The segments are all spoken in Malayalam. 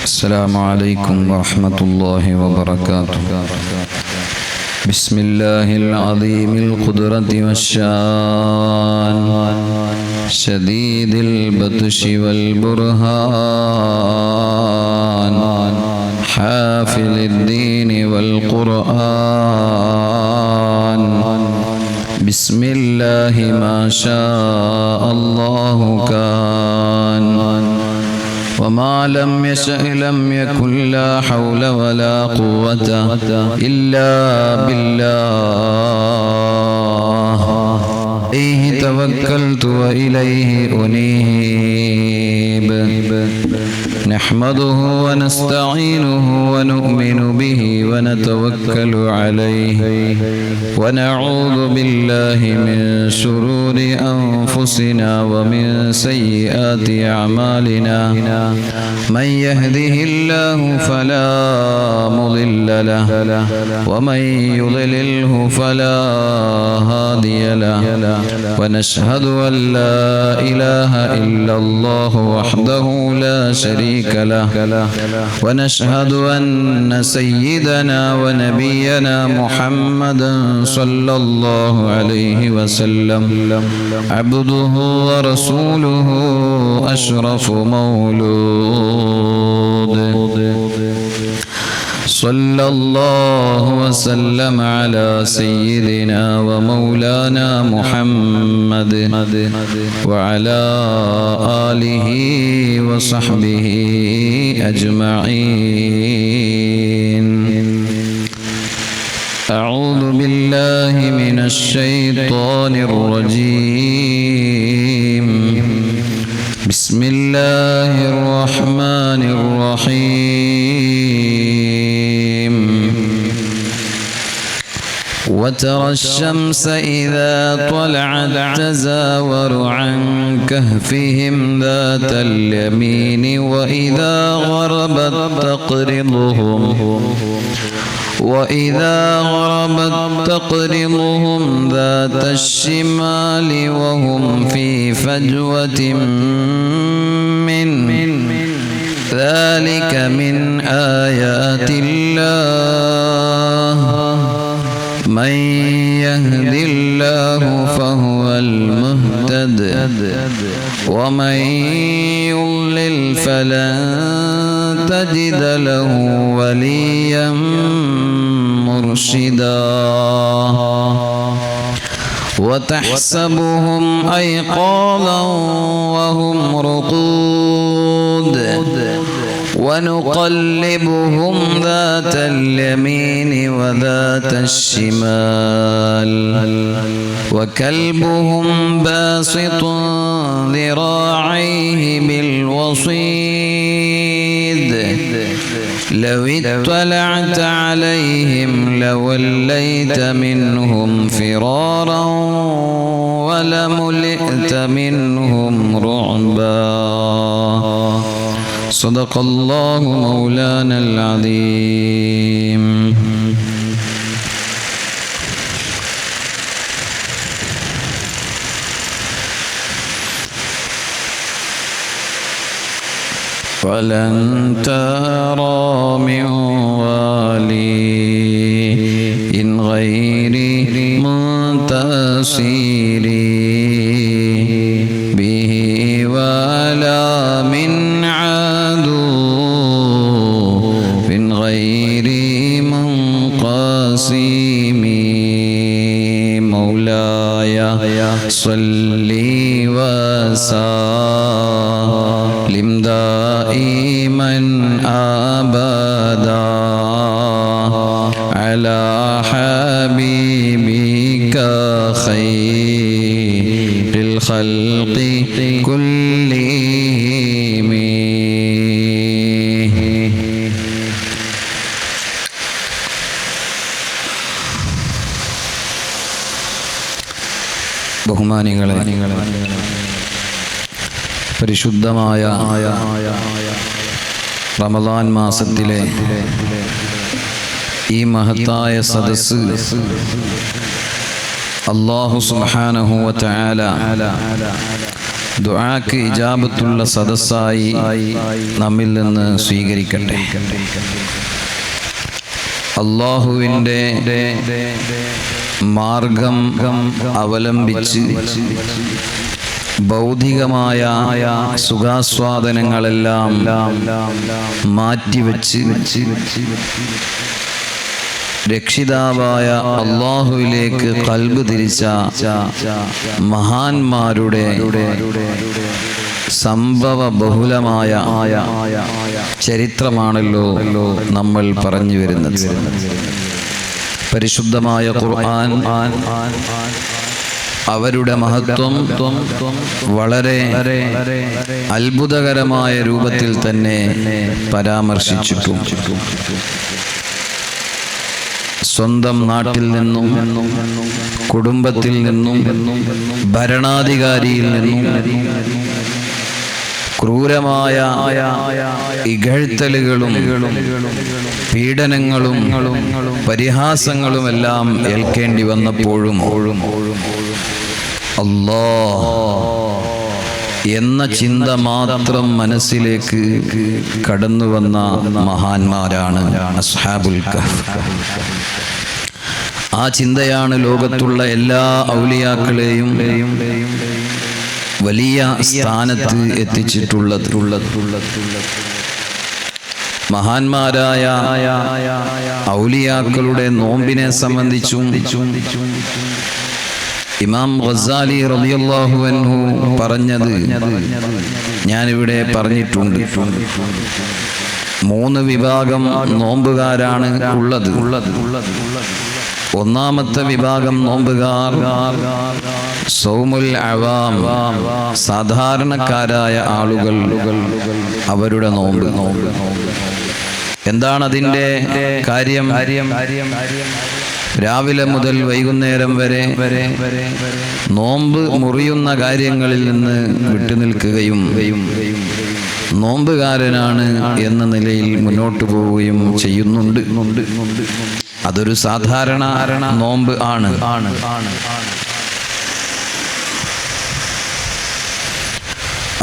السلام عليكم ورحمة الله وبركاته. بسم الله العظيم القدرة والشان شديد البطش والبرهان حافل الدين والقرآن. بسم الله ما شاء الله كان وما لم يشأ لم يكن لا حول ولا قوة إلا بالله. إليه توكلت وإليه أنيب. نحمده ونستعينه ونؤمن به ونتوكل عليه ونعوذ بالله من شرور أنفسنا ومن سيئات أعمالنا. من يهده الله فلا مضل له ومن يضلله فلا هادي له. ونشهد أن لا إله إلا الله وحده لا شريك له. ونشهد أن سيدنا ونبينا محمدا صلى الله عليه وسلم عبده ورسوله أشرف مولود. صلى الله وسلم على سيدنا ومولانا محمد وعلى آله وصحبه أجمعين. أعوذ بالله من الشيطان الرجيم. بسم الله الرحمن الرحيم. وترى الشمس إذا طلعت تزاور عن كهفهم ذات اليمين وإذا غربت تقرضهم ذات الشمال وهم في فجوة منه. ذلك من آيات الله. من يهد الله فهو المهتد ومن يضلل فلن تجد له وليا مرشدا. وتحسبهم أيقاظا وهم رقود ونقلبهم ذات اليمين وذات الشمال وكلبهم باسط ذراعيه بالوصيد. لو اطلعت عليهم لوليت منهم فرارا ولملئت منهم رعبا. صدق الله مولانا العظيم. ولن ترى من ولي غير منتصر به ولا من غير منقسم. مولاي صل وسلم دائما أبدا على حبيبك خير الخلق كلهم. ബഹുമാനികളെ, പരിശുദ്ധമായ റമദാൻ മാസത്തിലെ ഈ മഹത്തായ സദസ്സ് അല്ലാഹു സുബ്ഹാനഹു വ തആല ദുആക്ക് ഇജാബത്തുള്ള സദസ്സായി നമ്മിൽ നിന്ന് സ്വീകരിക്കട്ടെ. അല്ലാഹുവിൻ്റെ മാർഗം അവലംബിച്ച് ഭൗതികമായ സുഖാസ്വാദനങ്ങളെല്ലാം മാറ്റിവെച്ച് രക്ഷിതാവായ അല്ലാഹുവിലേക്ക് ഖൽബ് തിരിച്ച മഹാന്മാരുടെ സംഭവ ബഹുലമായ ചരിത്രമാണല്ലോ നമ്മൾ പറഞ്ഞു വരുന്നത്. പരിശുദ്ധമായ ഖുർആൻ അവരുടെ മഹത്വം വളരെ അത്ഭുതകരമായ രൂപത്തിൽ തന്നെ പരാമർശിച്ചിട്ടും സ്വന്തം നാട്ടിൽ നിന്നും കുടുംബത്തിൽ നിന്നും ഭരണാധികാരിയിൽ നിന്നും ക്രൂരമായ ഇകഴ്ത്തലുകളും പീഡനങ്ങളും പരിഹാസങ്ങളുമെല്ലാം ഏൽക്കേണ്ടി വന്നപ്പോഴും അല്ലാഹ് എന്ന ചിന്ത മാത്രം മനസ്സിലേക്ക് കടന്നു വന്ന മഹാന്മാരാണ് അസ്ഹാബുൽ കഹ്ഫ്. ആ ചിന്തയാണ് ലോകത്തുള്ള എല്ലാ ഔലിയാക്കളെയും വലിയ സ്ഥാനത്ത് എത്തിച്ചിട്ടുള്ളത്. മഹാന്മാരായ ഔലിയാക്കളുടെ നോമ്പിനെ സംബന്ധിച്ചും ഇമാം ഗസാലി റളിയല്ലാഹു അൻഹു പറഞ്ഞത് ഞാനിവിടെ പറഞ്ഞിട്ടുണ്ട്. 3 വിഭാഗം നോമ്പുകാരാണ് ഉള്ളത്. ഒന്നാമത്തെ വിഭാഗം നോമ്പുകാർ സൗമുൽ അവാം, സാധാരണക്കാരായ ആളുകൾ, അവരുടെ നോമ്പ്. എന്താണ് അതിൻ്റെ കാര്യം? രാവിലെ മുതൽ വൈകുന്നേരം വരെ നോമ്പ് മുറിയുന്ന കാര്യങ്ങളിൽ നിന്ന് വിട്ടുനിൽക്കുകയും നോമ്പുകാരനാണ് എന്ന നിലയിൽ മുന്നോട്ട് പോവുകയും ചെയ്യുന്നുണ്ട്. അതൊരു സാധാരണ നോമ്പ് ആണ്.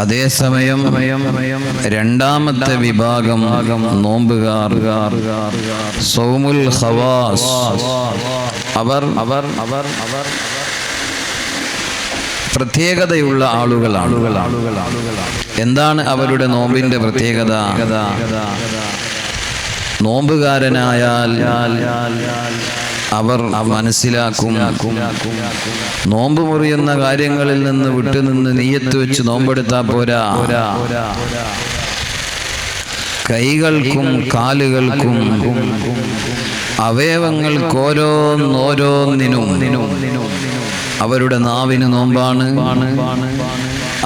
അതേസമയം രണ്ടാമത്തെ വിഭാഗം നോമ്പുകാർ സൗമുൽ ഖവാസ്, അവർ പ്രത്യേകതയുള്ള ആളുകളാണ്. എന്താണ് അവരുടെ നോമ്പിന്റെ പ്രത്യേകത? നോമ്പുകാരനായാൽ അവർ മനസ്സിലാക്കും, നോമ്പ് മുറിയുന്ന കാര്യങ്ങളിൽ നിന്ന് വിട്ടുനിന്ന് നീയത്ത് വെച്ച് നോമ്പെടുത്താൽ പോരാ, കൈകൾക്കും കാലുകൾക്കും അവയവങ്ങൾക്കോരോന്നിനും അവരുടെ നാവിന് നോമ്പാണ്,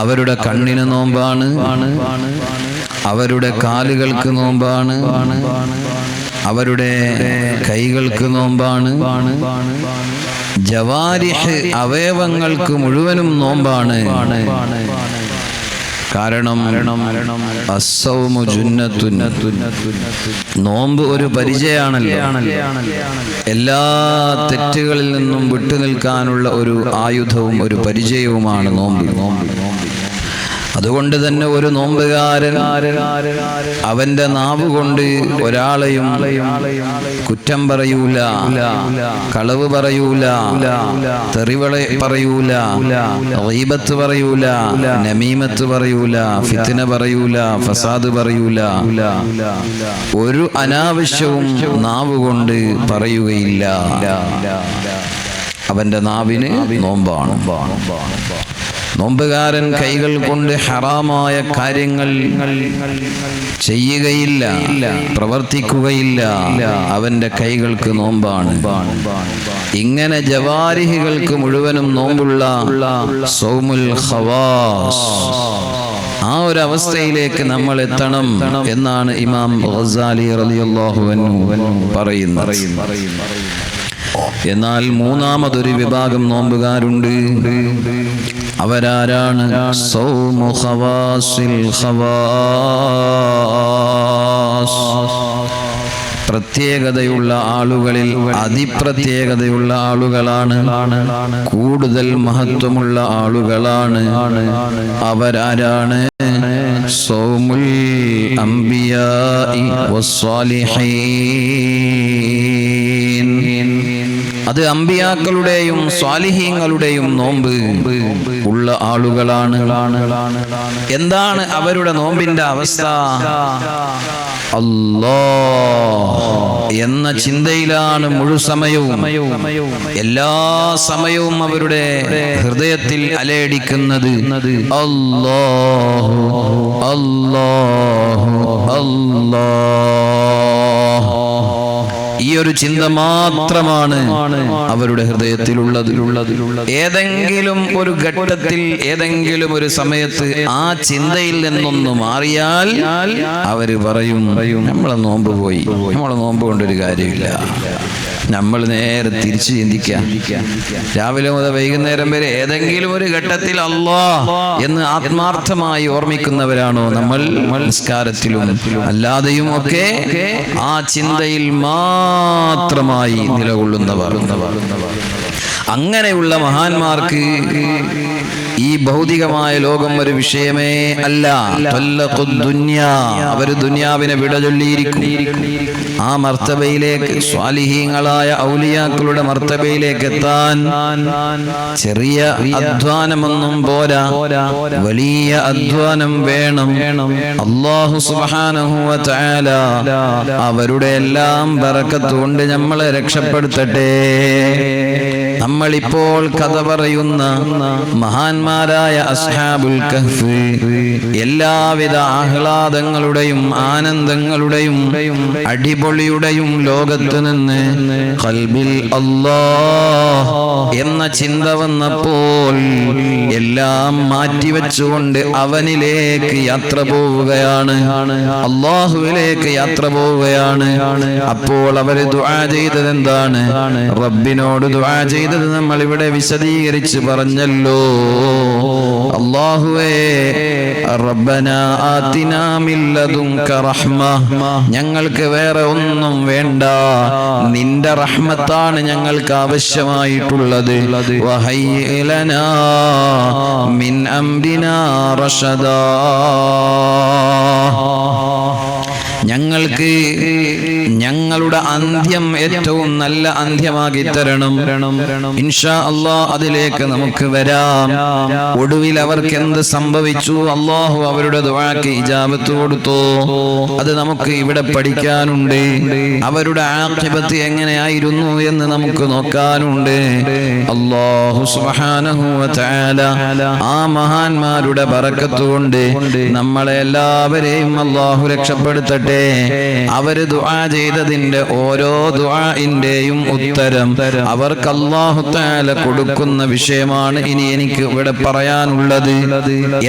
അവരുടെ കണ്ണിന് നോമ്പാണ്, അവരുടെ കാലുകൾക്ക് നോമ്പാണ്, അവരുടെ കൈകൾക്ക് നോമ്പാണ്, ജവാരിഹ് അവയവങ്ങൾക്ക് മുഴുവനും നോമ്പാണ്. കാരണം അസ്സൗമു ജുന്നത്തുൻ, നോമ്പ് ഒരു പരിചയാണല്ലോ. എല്ലാ തെറ്റുകളിൽ നിന്നും വിട്ടുനിൽക്കാനുള്ള ഒരു ആയുധവും ഒരു പരിചയവുമാണ് നോമ്പ്. അതുകൊണ്ട് തന്നെ ഒരു നോമ്പുകാരൻ അവന്റെ നാവ് കൊണ്ട് ഒരാളെയും കുറ്റം പറയൂല, കളവ് പറയൂല, തെറിവള പറയൂല, ഗീബത്ത് പറയൂല, നമീമത്ത് പറയൂല, ഫിത്ന പറയൂല, ഫസാദ് പറയൂല, ഒരു അനാവശ്യവും നാവ് കൊണ്ട് പറയുകയില്ല. അവന്റെ നാവിന് നോമ്പാണ്. നോമ്പുകാരൻ കൈകൾ കൊണ്ട് ഹറാമായ കാര്യങ്ങൾ ചെയ്യുകയില്ല, പ്രവർത്തിക്കുകയില്ല. അവന്റെ കൈകൾക്ക് നോമ്പാണ്. ഇങ്ങനെ ജവാരിഹികൾക്ക് മുഴുവനും നോമ്പുള്ള സൗമുൽ ഖവാസ്, ആ ഒരു അവസ്ഥയിലേക്ക് നമ്മൾ എത്തണം എന്നാണ് ഇമാം ഗസാലി റളിയല്ലാഹു അൻഹു പറയുന്നത്. എന്നാൽ മൂന്നാമതൊരു വിഭാഗം നോമ്പുകാരുണ്ട്. അവരാരാണ്? സൗമു ഖവാസിൽ ഖവാസ്, പ്രത്യേകതയുള്ള ആളുകളിൽ അതിപ്രത്യേകതയുള്ള ആളുകളാണ്, കൂടുതൽ മഹത്വമുള്ള ആളുകളാണ്. അവരാരാണ്? സൗമുൽ അംബിയാഇ വസ്സാലിഹീൻ. അത് അമ്പിയാക്കളുടെയും സ്വാലിഹീങ്ങളുടെയും നോമ്പ് ഉള്ള ആളുകളാണ്. എന്താണ് അവരുടെ നോമ്പിന്റെ അവസ്ഥ? അല്ലാഹ് എന്ന ചിന്തയിലാണ് മുഴുസമയവും, എല്ലാ സമയവും അവരുടെ ഹൃദയത്തിൽ അലയടിക്കുന്നത്. അല്ലാഹു അല്ലാഹു അല്ലാഹ്. ഈ ഒരു ചിന്ത മാത്രമാണ് അവരുടെ ഹൃദയത്തിലുള്ളത്. ഏതെങ്കിലും ഒരു ഘട്ടത്തിൽ, ഏതെങ്കിലും ഒരു സമയത്ത് ആ ചിന്തയിൽ നിന്നൊന്ന് മാറിയാൽ അവര് പറയും, നമ്മളെ നോമ്പ് പോയി, നമ്മളെ നോമ്പ് കൊണ്ടൊരു കാര്യമില്ല. നമ്മൾ നേരെ തിരിച്ചു ചിന്തിക്കാം. രാവിലെ മുതൽ വൈകുന്നേരം വരെ ഏതെങ്കിലും ഒരു ഘട്ടത്തിൽ അല്ലാഹ് എന്ന് ആത്മാർത്ഥമായി ഓർമ്മിക്കുന്നവരാണോ നമ്മൾ? നിസ്കാരത്തിലും അല്ലാതെയും ഒക്കെ ആ ചിന്തയിൽ മാത്രമായി നിലകൊള്ളുന്നവർ. അങ്ങനെയുള്ള മഹാന്മാർക്ക് ഈ ഭൗതികമായ ലോകം ഒരു വിഷയമേ അല്ല. അവര് ദുനിയാവിനെ വിട ചൊല്ലിയിരിക്കും. ആ മർത്തബയിലേക്ക്, സ്വാലിഹീങ്ങളായ ഔലിയാക്കളുടെ മർത്തബയിലേക്ക് എത്താൻ ചെറിയ അധ്വാനമൊന്നും പോരാ, വലിയ അധ്വാനം വേണം. അല്ലാഹു സുബ്ഹാനഹു വ തആല അവരുടെ എല്ലാം ബറക്കത്ത് കൊണ്ട് നമ്മളെ രക്ഷപ്പെടുത്തട്ടെ. നമ്മളിപ്പോൾ കഥ പറയുന്ന മഹാന്മാരായ അസ്ഹാബുൽ കഹ്ഫ് എല്ലാവിധ ആഹ്ലാദങ്ങളുടെയും ആനന്ദങ്ങളുടെയും അടിപൊളിയുടെയും ലോകത്ത് നിന്ന് ഖൽബിൽ അല്ലാഹ് എന്ന ചിന്ത വന്നപ്പോൾ എല്ലാം മാറ്റിവെച്ചുകൊണ്ട് അവനിലേക്ക് യാത്ര പോവുകയാണ്, അല്ലാഹുവിലേക്ക് യാത്ര പോവുകയാണ്. അപ്പോൾ അവര് ദുആ ചെയ്തത് എന്താണ്? റബ്ബിനോട് ദുആ ചെയ്തത് നമ്മൾ ഇവിടെ വിശദീകരിച്ച് പറഞ്ഞല്ലോ. അല്ലാഹുവേ, റബ്ബനാ ആതിനാ മിൻ ലദുൻക റഹ്മ, ഞങ്ങൾക്ക് വേറെ ഒന്നും വേണ്ട, നിന്റെ റഹ്മത്താണ് ഞങ്ങൾക്ക് ആവശ്യമായിട്ടുള്ളത്. വഹയ്യി ലനാ മിൻ അംരിനാ റശദാ, ഞങ്ങൾക്ക് ഞങ്ങളുടെ അന്ത്യം ഏറ്റവും നല്ല അന്ത്യമാക്കി തരണം. ഇൻഷാ അല്ലാഹ് അതിലേക്ക് നമുക്ക് വരാം. ഒടുവിൽ അവർക്ക് എന്ത് സംഭവിച്ചു? അല്ലാഹു അവരുടെ ദുആക്ക് ഇജാബത്ത് കൊടുത്തു. അത് നമുക്ക് ഇവിടെ പഠിക്കാനുണ്ട്. അവരുടെ ആഖിബത്ത് എങ്ങനെയായിരുന്നു എന്ന് നമുക്ക് നോക്കാനുണ്ട്. അല്ലാഹു സുബ്ഹാനഹു വ തആല ആ മഹാന്മാരുടെ ബറക്കത്ത് കൊണ്ട് നമ്മളെ എല്ലാവരെയും അല്ലാഹു രക്ഷപ്പെടുത്തട്ടെ. അവര് ദുആ ചെയ്തതിന്റെ ഓരോ ദുആഇന്റെയും ഉത്തരം അവർക്ക് അല്ലാഹു തആല കൊടുക്കുന്ന വിഷയമാണ് ഇനി എനിക്ക് ഇവിടെ പറയാനുള്ളത്.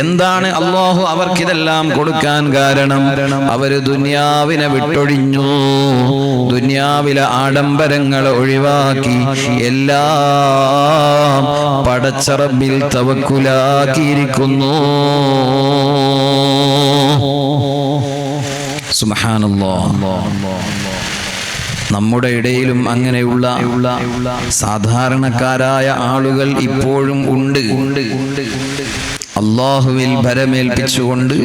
എന്താണ് അല്ലാഹു അവർക്കിതെല്ലാം കൊടുക്കാൻ കാരണം? അവര് ദുനിയാവിനെ വിട്ടൊഴിഞ്ഞു, ദുനിയാവിലെ ആഡംബരങ്ങളെ ഒഴിവാക്കി എല്ലാം പടച്ച റബ്ബിൽ തവക്കുലാക്കിയിരിക്കുന്നു. സുബ്ഹാനല്ലാഹ്. നമ്മുടെ ഇടയിലും അങ്ങനെയുള്ള സാധാരണക്കാരായ ആളുകൾ ഇപ്പോഴും ഉണ്ട്. അല്ലാഹുവിൽ ഭരമേൽപ്പിച്ചുകൊണ്ട്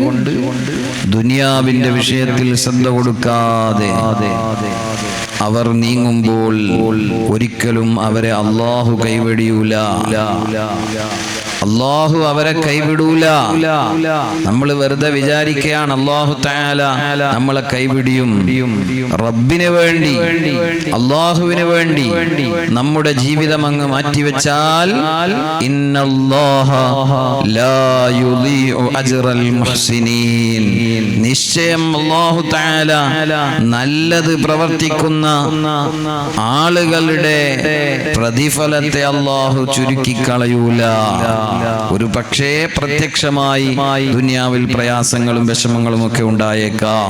ദുനിയാവിന്റെ വിഷയത്തിൽ ശ്രദ്ധ കൊടുക്കാതെ അവർ നീങ്ങുമ്പോൾ ഒരിക്കലും അവരെ അല്ലാഹു കൈവെടിയൂല. അല്ലാഹു അവരെ കൈവിടൂല. നമ്മൾ വെറുതെ വിചാരിക്കുകയാണ് അല്ലാഹു തആല നമ്മളെ കൈവിടിയും. റബ്ബിന് വേണ്ടി, അല്ലാഹുവിന് വേണ്ടി നമ്മുടെ ജീവിതം അങ്ങ് മാറ്റിവെച്ചാൽ ഇന്നല്ലാഹ ലാ യുളീഉ അജ്റൽ മുഹ്സിനീൻ, നിശ്ചയം അല്ലാഹു തആല നല്ലത് പ്രവർത്തിക്കുന്ന ആളുകളുടെ പ്രതിഫലത്തെ അല്ലാഹു ചുരുക്കി കളയൂല. ഒരു പക്ഷേ പ്രത്യക്ഷമായി ദുനിയാവിൽ പ്രയാസങ്ങളും വിഷമങ്ങളും ഒക്കെ ഉണ്ടായേക്കാം.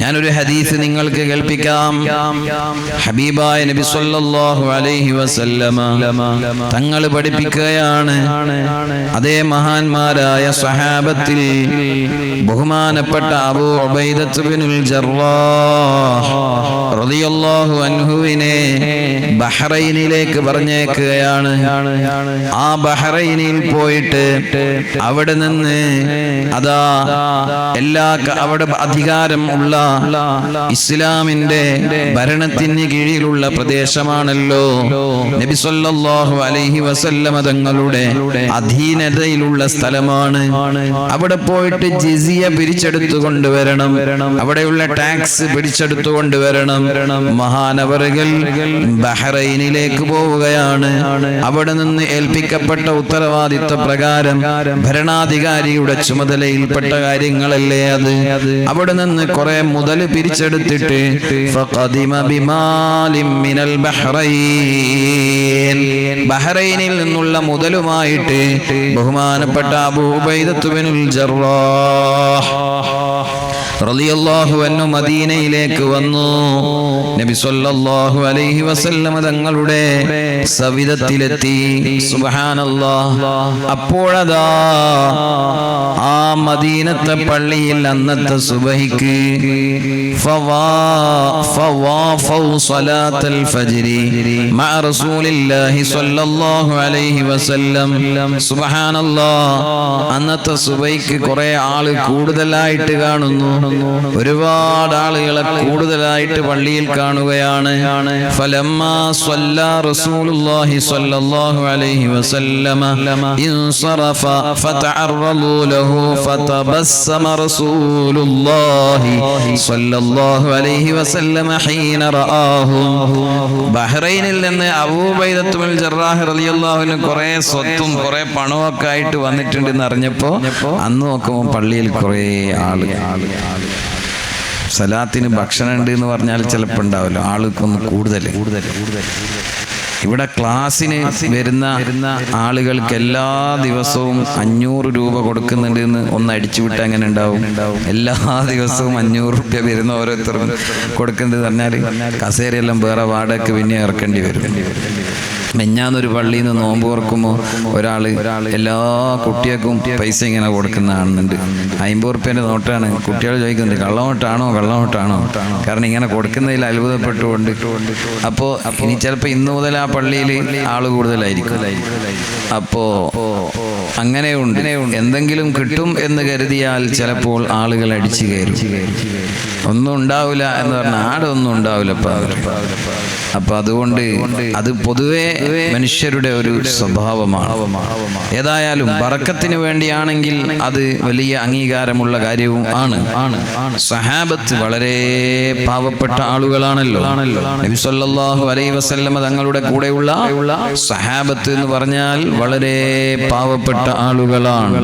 ഞാനൊരു ഹദീസ് നിങ്ങൾക്ക് കേൾപ്പിക്കാം. ഹബീബായ നബി സല്ലല്ലാഹു അലൈഹി വസല്ലമ തങ്ങൾ പഠിപ്പിക്കുകയാണ്. അതേ മഹാന്മാരായ സ്വഹാബത്തിൽ ബഹുമാനപ്പെട്ട അബൂ ഉബൈദത്ത് ബിനുൽ ജർറാഹ് റളിയല്ലാഹു അൻഹുവിനെ ബഹ്റൈനിലേക്ക് പറഞ്ഞേക്കുകയാണ്. ആ ബഹ്റൈനിൽ പോയിട്ട് അവിടെ നിന്ന് അതാ അവിടെ അധികാരം ഉള്ള ഇസ്ലാമിന്റെ ഭരണത്തിന് കീഴിലുള്ള പ്രദേശമാണല്ലോ. നബി സല്ലല്ലാഹു അലൈഹി വസല്ലമ തങ്ങളുടെ അധീനതയിലുള്ള സ്ഥലമാണ്. അവിടെ പോയിട്ട് ജിസിയ പിരിച്ചെടുത്തു കൊണ്ടുവരണം, അവിടെയുള്ള ടാക്സ് പിടിച്ചെടുത്തു കൊണ്ടുവരണം. മഹാനവറുകൾ ബഹ്റൈനിലേക്ക് പോവുകയാണ്. അവിടെ നിന്ന് ഏൽപ്പിക്കപ്പെട്ട ഉത്തരവാദിത്വ പ്രകാരം ഭരണാധികാരിയുടെ ചുമതലയിൽപ്പെട്ട കാര്യങ്ങളല്ലേ അത്. അവിടെ നിന്ന് കുറെ മുതൽ പിരിച്ചെടുത്തിട്ട് ബഹ്റൈനിൽ നിന്നുള്ള മുതലുമായിട്ട് ബഹുമാനപ്പെട്ട അബൂ ഉബൈദത്ത് ബിനുൽ ജർറാഹ് റളിയല്ലാഹു അൻഹു മദീനയിലേക്ക് വന്നു. നബി സല്ലല്ലാഹു അലൈഹി വസല്ലം തങ്ങളുടെ സവിധത്തിലെത്തി. സുബ്ഹാനല്ലാഹ്. അപ്പോഴതാ ആ മദീനത്തെ പള്ളിയിൽ അന്നത്തെ സുബഹിക്ക് ഫവാഫൗ സ്വലാത്തൽ ഫജ്രി മഅ റസൂലില്ലാഹി സ്വല്ലല്ലാഹു അലൈഹി വസല്ലം. സുബ്ഹാനല്ലാഹ്. അന്നത്തെ സുബഹിക്ക് കുറെ ആള് കൂടുതലായിട്ട് കാണുന്നു. ഒരുപാട് ആളുകളെ കൂടുതലായിട്ട് പള്ളിയിൽ കാണുകയാണ്. ഫലമ്മാ സ്വല്ലാ റസൂലുള്ളാഹി സ്വല്ലല്ലാഹു അലൈഹി വസല്ലമ ഇൻസറഫ ഫതഅറളു ലഹു ഫതബസ്സമ റസൂലുള്ളാഹി സ്വല്ലല്ലാഹു അലൈഹി വസല്ലമ ഹീന റആഹു. ബഹ്റൈനിൽ നിന്ന് അബൂ ഉബൈദത്ത് ബിനുൽ ജർറാഹ് റളിയല്ലാഹു അൻഹു കുറെ സ്വത്തും കുറെ പണവും ഒക്കെ ആയിട്ട് വന്നിട്ടുണ്ട് എന്ന് അറിഞ്ഞപ്പോ അന്ന് നോക്കുമ്പോൾ പള്ളിയിൽ കുറെ ആളുകൾ. സലാത്തിന് ഭക്ഷണം ഉണ്ട് എന്ന് പറഞ്ഞാൽ ചിലപ്പോൾ ഉണ്ടാവല്ലോ, ആൾക്കൊന്ന് കൂടുതൽ. ഇവിടെ ക്ലാസ്സിന് വരുന്ന ആളുകൾക്ക് എല്ലാ ദിവസവും 500 രൂപ കൊടുക്കുന്നുണ്ട് എന്ന് ഒന്ന് അടിച്ചുവിട്ട് അങ്ങനെ ഉണ്ടാവും. എല്ലാ ദിവസവും 500 രൂപ വരുന്ന ഓരോരുത്തർക്കും കൊടുക്കുന്നത് പറഞ്ഞാൽ കസേരയെല്ലാം വേറെ വാടകയ്ക്ക് പിന്നെ ഇറക്കേണ്ടി വരും. മെഞ്ഞാന്നൊരു പള്ളിയിൽ നിന്ന് നോമ്പ് തുറക്കുമ്പോൾ ഒരാള് എല്ലാ കുട്ടികൾക്കും പൈസ ഇങ്ങനെ കൊടുക്കുന്ന കാണുന്നുണ്ട്. 50 റുപ്യേൻ്റെ നോട്ടാണ്. കുട്ടികൾ ചോദിക്കുന്നുണ്ട് കള്ളനോട്ടാണോ. കാരണം ഇങ്ങനെ കൊടുക്കുന്നതിൽ അത്ഭുതപ്പെട്ടുകൊണ്ട്. അപ്പോൾ ഇനി ചിലപ്പോൾ ഇന്നു മുതൽ ആ പള്ളിയിൽ ആള് കൂടുതലായിരിക്കും. അപ്പോ അങ്ങനെയുണ്ട്. എന്തെങ്കിലും കിട്ടും എന്ന് കരുതിയാൽ ചിലപ്പോൾ ആളുകൾ അടിച്ചു കയറും. ഒന്നും ഉണ്ടാവില്ല എന്ന് പറഞ്ഞാൽ ആടെ ഒന്നും ഉണ്ടാവില്ല. അപ്പൊ അതുകൊണ്ട് അത് പൊതുവെ മനുഷ്യരുടെ ഒരു സ്വഭാവമാണ്. ഏതായാലും ബറക്കത്തിന് വേണ്ടിയാണെങ്കിൽ അത് വലിയ അംഗീകാരമുള്ള കാര്യവും ആണ്. സഹാബത്ത് വളരെ പാവപ്പെട്ട ആളുകളാണല്ലോ. നബി സല്ലല്ലാഹു അലൈഹി വസല്ലമ തങ്ങളുടെ കൂടെയുള്ള സഹാബത്ത് എന്ന് പറഞ്ഞാൽ വളരെ പാവപ്പെട്ട ആളുകളാണ്.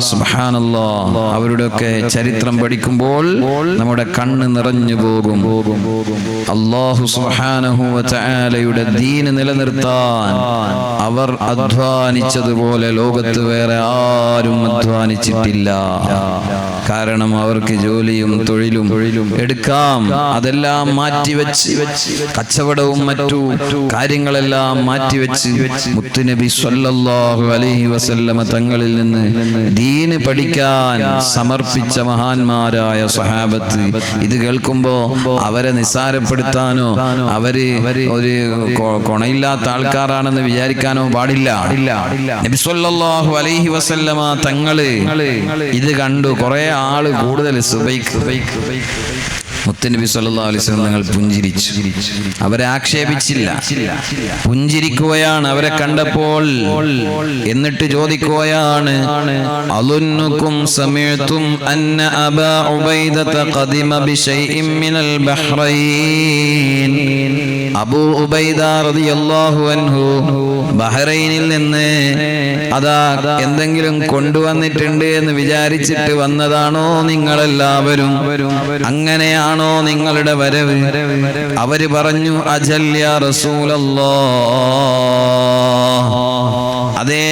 സുബ്ഹാനല്ലാഹ്. അവരുടെയൊക്കെ ചരിത്രം പഠിക്കുമ്പോൾ നമ്മുടെ കണ്ണ് നിറഞ്ഞു പോകും. അല്ലാഹു സുബ്ഹാനഹു വ തആലയുടെ ദീൻ നിലനിർത്താൻ അവർ അധ്വാനിച്ചതുപോലെ ലോകത്ത് വേറെ ആരും അധ്വാനിച്ചിട്ടില്ല. കാരണം അവർക്ക് ജോലിയും തൊഴിലും എടുക്കാം. അതെല്ലാം മാറ്റിവെച്ച് കച്ചവടവും മറ്റു കാര്യങ്ങളെല്ലാം മാറ്റിവെച്ച് മുത്തുനബി സ്വല്ലല്ലാഹു അലൈഹി വസല്ലമ തങ്ങളിൽ നിന്ന് ദീന് പഠിക്കാൻ സമർപ്പിച്ച മഹാന്മാരായ സ്വഹാബത്ത്. ഇത് കേൾക്കുമ്പോ അവരെ നിസ്സാരപ്പെടുത്താനോ അവര് ഒരു കൊണയില്ലാത്ത ആൾക്കാരാണെന്ന് വിചാരിക്കാനോ പാടില്ല. നബി സല്ലല്ലാഹു അലൈഹി വസല്ലമ തങ്ങള് ഇത് കണ്ടു. കുറെ ആള് കൂടുതൽ മുത്തുനബി സല്ലല്ലാഹു അലൈഹി വസല്ലം തങ്ങൾ പുഞ്ചിരിച്ചു. അവരെ ആക്ഷേപിച്ചില്ല, പുഞ്ചിരിക്കുകയാണ് അവരെ കണ്ടപ്പോൾ. എന്നിട്ട് ചോദിക്കുകയാണ്, അളുന്നുകും സമഅതും അന്ന അബാ ഉബൈദത ഖദിമ ബിശൈഇൻ മിനൽ ബഹ്റൈൻ. അബൂ ഉബൈദ റളിയല്ലാഹു അൻഹു ബഹ്റൈനിൽ നിന്ന് അതാ എന്തെങ്കിലും കൊണ്ടുവന്നിട്ടുണ്ട് എന്ന് വിചാരിച്ചിട്ട് വന്നതാണോ നിങ്ങളെല്ലാവരും? അങ്ങനെയാണോ നിങ്ങളുടെ വരവ്? അവര് പറഞ്ഞു, അജൽ യാ റസൂലല്ലാഹ്, അതേ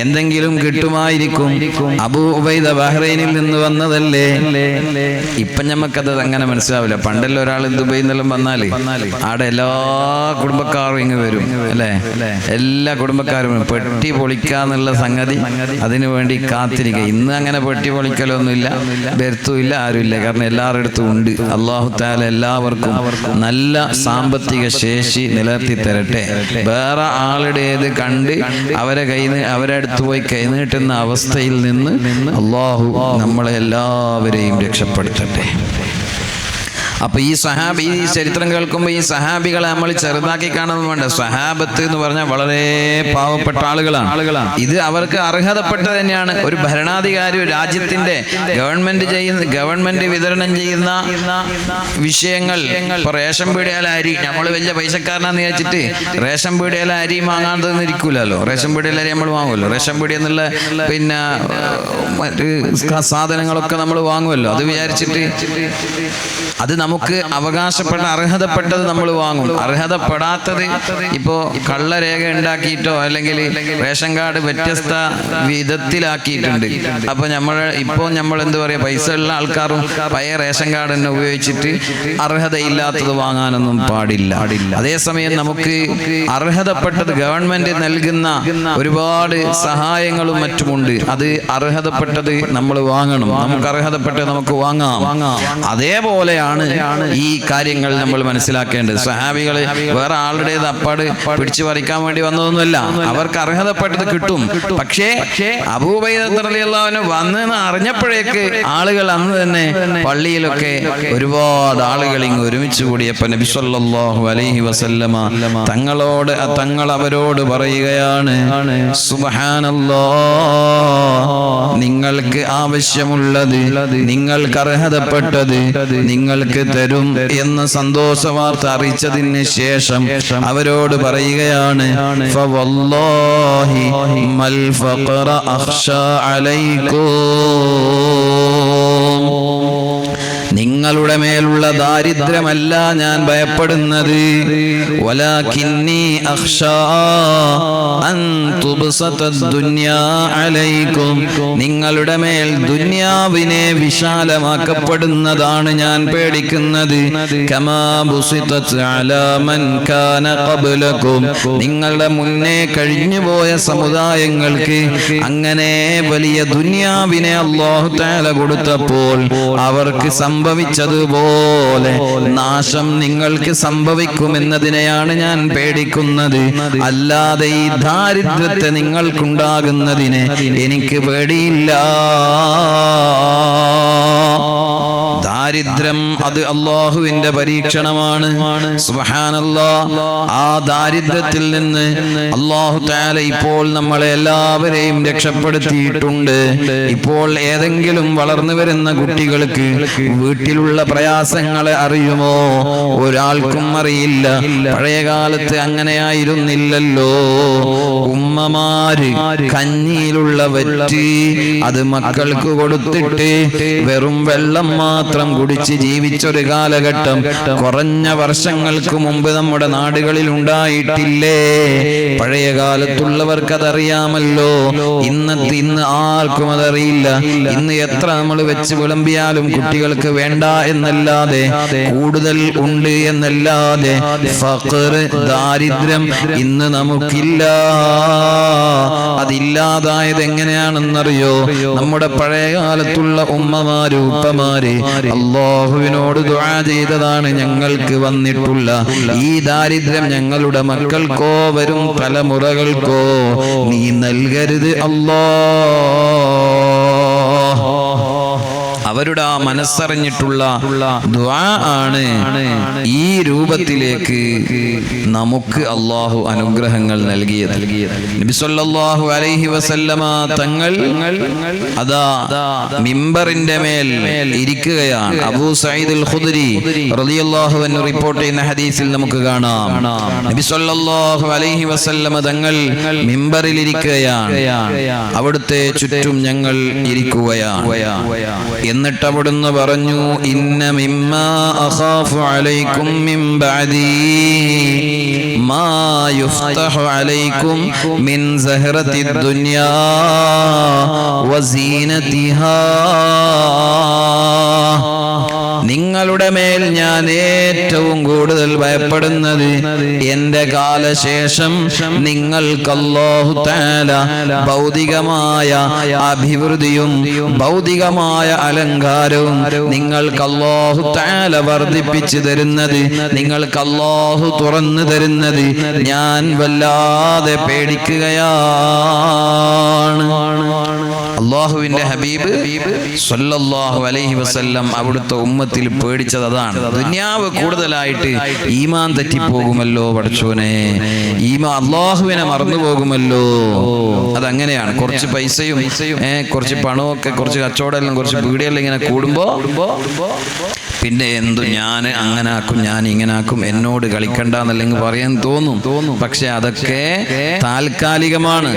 എന്തെങ്കിലും കിട്ടുമായിരിക്കും. അബൂ ഉബൈദ ബഹ്റൈനിൽ നിന്ന് വന്നതല്ലേ. ഇപ്പൊ ഞമ്മക്കത് അങ്ങനെ മനസ്സിലാവില്ല. പണ്ടല്ലോ ഒരാൾ ദുബൈയിൽ നിന്നെല്ലാം വന്നാല് അവിടെ എല്ലാ കുടുംബക്കാരും ഇങ്ങ് വരും അല്ലേ. എല്ലാ കുടുംബക്കാരും പെട്ടി പൊളിക്കാന്നുള്ള സംഗതി അതിനു വേണ്ടി കാത്തിരിക്കുക. ഇന്ന് അങ്ങനെ പെട്ടി പൊളിക്കലൊന്നുമില്ല, ബെർത്തുമില്ല, ആരുമില്ല. കാരണം എല്ലാവരുടെ അടുത്തും ഉണ്ട്. അല്ലാഹു തആല എല്ലാവർക്കും നല്ല സാമ്പത്തിക ശേഷി നിലനിർത്തി തരട്ടെ. വേറെ ആളുടേത് കണ്ട് അവരെ അടുത്ത് പോയി കൈനീട്ടുന്ന അവസ്ഥയിൽ നിന്ന് അല്ലാഹു നമ്മളെ എല്ലാവരെയും രക്ഷപ്പെടുത്തട്ടെ. അപ്പൊ ഈ സഹാബി, ഈ ചരിത്രം കേൾക്കുമ്പോൾ ഈ സഹാബികളെ നമ്മൾ ചെറുതാക്കി കാണുന്നത് വേണ്ട. സഹാബത്ത് എന്ന് പറഞ്ഞാൽ വളരെ പാവപ്പെട്ട ആളുകളാണ്. ഇത് അവർക്ക് അർഹതപ്പെട്ട തന്നെയാണ്. ഒരു ഭരണാധികാരി രാജ്യത്തിന്റെ ഗവൺമെന്റ് വിതരണം ചെയ്യുന്ന വിഷയങ്ങൾ, ഇപ്പൊ റേഷൻ പീടികയിലെ അരി, നമ്മൾ വലിയ പൈസക്കാരനാന്ന് വിചാരിച്ചിട്ട് റേഷൻ പീടികയിലെ അരി വാങ്ങാൻ ഇരിക്കൂലല്ലോ. റേഷൻ പീടികയിലെ അരി നമ്മൾ വാങ്ങുമല്ലോ. റേഷൻ പീടികയിൽ നിന്നുള്ള പിന്നെ മറ്റ് സാധനങ്ങളൊക്കെ നമ്മൾ വാങ്ങുമല്ലോ. അത് വിചാരിച്ചിട്ട് അത് നമുക്ക് അവകാശപ്പെട്ട അർഹതപ്പെട്ടത് നമ്മൾ വാങ്ങും. അർഹതപ്പെടാത്തത് ഇപ്പോ കള്ളരേഖ ഉണ്ടാക്കിയിട്ടോ അല്ലെങ്കിൽ റേഷൻ കാർഡ് വ്യത്യസ്ത വിധത്തിലാക്കിയിട്ടുണ്ട്. അപ്പൊ നമ്മൾ എന്ത് പറയാ, പൈസ ഉള്ള ആൾക്കാരും പഴയ റേഷൻ കാർഡ് തന്നെ ഉപയോഗിച്ചിട്ട് അർഹതയില്ലാത്തത് വാങ്ങാനൊന്നും പാടില്ല. അതേസമയം നമുക്ക് അർഹതപ്പെട്ടത് ഗവൺമെന്റ് നൽകുന്ന ഒരുപാട് സഹായങ്ങളും മറ്റുമുണ്ട്. അത് അർഹതപ്പെട്ടത് നമ്മൾ വാങ്ങണം. നമുക്ക് അർഹതപ്പെട്ടത് നമുക്ക് വാങ്ങാം. അതേപോലെയാണ് ഈ കാര്യങ്ങൾ നമ്മൾ മനസ്സിലാക്കേണ്ടത്. സഹാബികള് വേറെ ആളുടേത് അപ്പാട് പിടിച്ചു പറിക്കാൻ വേണ്ടി വന്നതൊന്നുമല്ല. അവർക്ക് അർഹതപ്പെട്ടത് കിട്ടും. പക്ഷേ അബൂ ഉബൈദ റളിയല്ലാഹു അൻഹു വന്നെന്ന് അറിഞ്ഞപ്പോഴേക്ക് ആളുകൾ അന്ന് തന്നെ പള്ളിയിലൊക്കെ ഒരുപാട് ആളുകൾ ഇങ്ങ് ഒരുമിച്ച് കൂടിയപ്പോൾ നബി സല്ലല്ലാഹു അലൈഹി വസല്ലമ തങ്ങൾ അവരോട് പറയുകയാണ്, സുബ്ഹാനല്ലാഹ്, നിങ്ങൾക്ക് ആവശ്യമുള്ളത്, നിങ്ങൾക്ക് അർഹതപ്പെട്ടത് നിങ്ങൾക്ക് തരും എന്ന സന്തോഷ വാർത്ത അറിയിച്ചതിന് ശേഷം അവരോട് പറയുകയാണ്, ഫവല്ലാഹി മൽ ഫഖറ അഖ്ശാ അലൈക്കും, നിങ്ങളുടെ മേലുള്ള ദാരിദ്ര്യമല്ല ഞാൻ ഭയപ്പെടുന്നത്, വലാകിന്നി അഖ്ശാ അൻ തുബ്സത ദുനിയാ അലൈക്കും, നിങ്ങളുടെ മേൽ ദുനിയാവിനെ വിശാലമാക്കപ്പെടുന്നതാണ് ഞാൻ പേടിക്കുന്നത്. കമാ ബുസിതത് അലാ മൻ കാന ഖബ്ലകും, നിങ്ങളുടെ മുന്നേ കഴിഞ്ഞുപോയ സമുദായങ്ങൾക്ക് അങ്ങനെ വലിയ ദുനിയാവിനെ അല്ലാഹു തആല കൊടുത്തപ്പോൾ അവർക്ക് സംഭവിച്ചതുപോലെ നാശം നിങ്ങൾക്ക് സംഭവിക്കുമെന്നതിനെയാണ് ഞാൻ പേടിക്കുന്നത്. അല്ലാതെ ഈ ദാരിദ്ര്യത്തെ നിങ്ങൾക്കുണ്ടാകുന്നതിനെ എനിക്ക് പേടിയില്ല. ദാരിദ്ര്യം അത് അല്ലാഹുവിന്റെ പരീക്ഷണമാണ്. സുബ്ഹാനല്ലാഹ്, ആ ദാരിദ്ര്യത്തിൽ നിന്ന് അല്ലാഹു തആല ഇപ്പോൾ നമ്മളെ എല്ലാവരെയും രക്ഷപ്പെടുത്തിയിട്ടുണ്ട്. ഇപ്പോൾ ഏതെങ്കിലും വളർന്നു വരുന്ന കുട്ടികൾക്ക് വീട്ടിലുള്ള പ്രയാസങ്ങളെ അറിയുമോ? ഒരാൾക്കും അറിയില്ല. പഴയ കാലത്ത് അങ്ങനെയായിരുന്നില്ലല്ലോ. ഉമ്മമാര് കഞ്ഞിയിലുള്ള വറ്റി അത് മക്കൾക്ക് കൊടുത്തിട്ട് വെറും വെള്ളം മാത്രം കുടിച്ച് ജീവിച്ചൊരു കാലഘട്ടം കുറഞ്ഞ വർഷങ്ങൾക്ക് മുമ്പ് നമ്മുടെ നാടുകളിൽ ഉണ്ടായിട്ടില്ലേ? പഴയ കാലത്തുള്ളവർക്ക് അതറിയാമല്ലോ. ഇന്ന് ആർക്കും അതറിയില്ല. ഇന്ന് എത്ര നമ്മൾ വെച്ച് വിളമ്പിയാലും കുട്ടികൾക്ക് വേണ്ട എന്നല്ലാതെ, കൂടുതൽ ഉണ്ട് എന്നല്ലാതെ, ഫഖർ, ദാരിദ്ര്യം ഇന്ന് നമുക്കില്ല. അതില്ലാതായത് എങ്ങനെയാണെന്നറിയോ? നമ്മുടെ പഴയ കാലത്തുള്ള ഉമ്മമാര്, ഉപ്പമാര് അല്ലാഹുവിനോട് ദുആ ചെയ്തതാണ് ഞങ്ങൾക്ക് വന്നിട്ടുള്ള ഈ ദാരിദ്ര്യം ഞങ്ങളുടെ മക്കൾക്കോ വരും തലമുറകൾക്കോ നീ നൽകരുത് അല്ലാഹ്. അവരുടെ ആ മനസ്സറിഞ്ഞിട്ടുള്ള ദുആ ആണ് ഈ രൂപത്തിലേക്ക് നമുക്ക് അല്ലാഹു അനുഗ്രഹങ്ങൾ നൽകിയത്. നബി സല്ലല്ലാഹു അലൈഹി വസല്ലമ തങ്ങൾ അതാ മിമ്പറിന്റെ മേൽ ഇരിക്കുകയാണ്. അബൂ സഈദുൽ ഖുദ്രി റളിയല്ലാഹു അൻഹു റിപ്പോർട്ട് ചെയ്യുന്ന ഹദീസിൽ നമുക്ക് കാണാം, നബി സല്ലല്ലാഹു അലൈഹി വസല്ലമ തങ്ങൾ മിമ്പറിൽ ഇരിക്കുകയാണ്. അവിടുത്തെ ചുറ്റും ഞങ്ങൾ ഇരിക്കുകയാണ്. എന്നിട്ട് അവിടുന്ന് പറഞ്ഞു, ഇന്ന മിമ്മാ അഖാഫു അലൈക്കും മിൻ ബഅദി മാ യുഫ്തഹു അലൈക്കും മിൻ സഹറത്തിദ് ദുനിയാ വസീനതിഹാ. നിങ്ങളുടെ മേൽ ഞാൻ ഏറ്റവും കൂടുതൽ ഭയപ്പെടുന്നത് എന്റെ കാലശേഷം നിങ്ങൾക്ക് അല്ലാഹു തആല ഭൗതികമായ അഭിവൃദ്ധിയും ഭൗതികമായ അലങ്കാരവും നിങ്ങൾക്ക് അല്ലാഹു തആല വർദ്ധിപ്പിച്ചു തരുന്നത്, നിങ്ങൾക്ക് അല്ലാഹു തുറന്നു തരുന്നത് ഞാൻ വല്ലാതെ പേടിക്കുകയാണ്. അല്ലാഹുവിന്റെ ഹബീബ് സ്വല്ലല്ലാഹു അലൈഹി വസല്ലം അവിടുത്തെ ഉമ്മത്തിൽ പേടിച്ചത് അതാണ്. ദുനിയാവ് കൂടുതലായിട്ട് ഈമാൻ തെറ്റിപ്പോകുമല്ലോ പടച്ചോനെ, അല്ലാഹുവിനെ മറന്നു പോകുമല്ലോ. അതങ്ങനെയാണ്. കുറച്ച് പൈസയും കുറച്ച് പണമൊക്കെ കുറച്ച് കച്ചവടമെല്ലാം കുറച്ച് പീടിയെല്ലാം ഇങ്ങനെ കൂടുമ്പോ പിന്നെ എന്തു ഞാൻ അങ്ങനെ ആക്കും, ഞാൻ ഇങ്ങനെ ആക്കും, എന്നോട് കളിക്കണ്ടെന്നല്ലെങ്കിൽ പറയാൻ തോന്നും. പക്ഷെ അതൊക്കെ താൽക്കാലികമാണ്.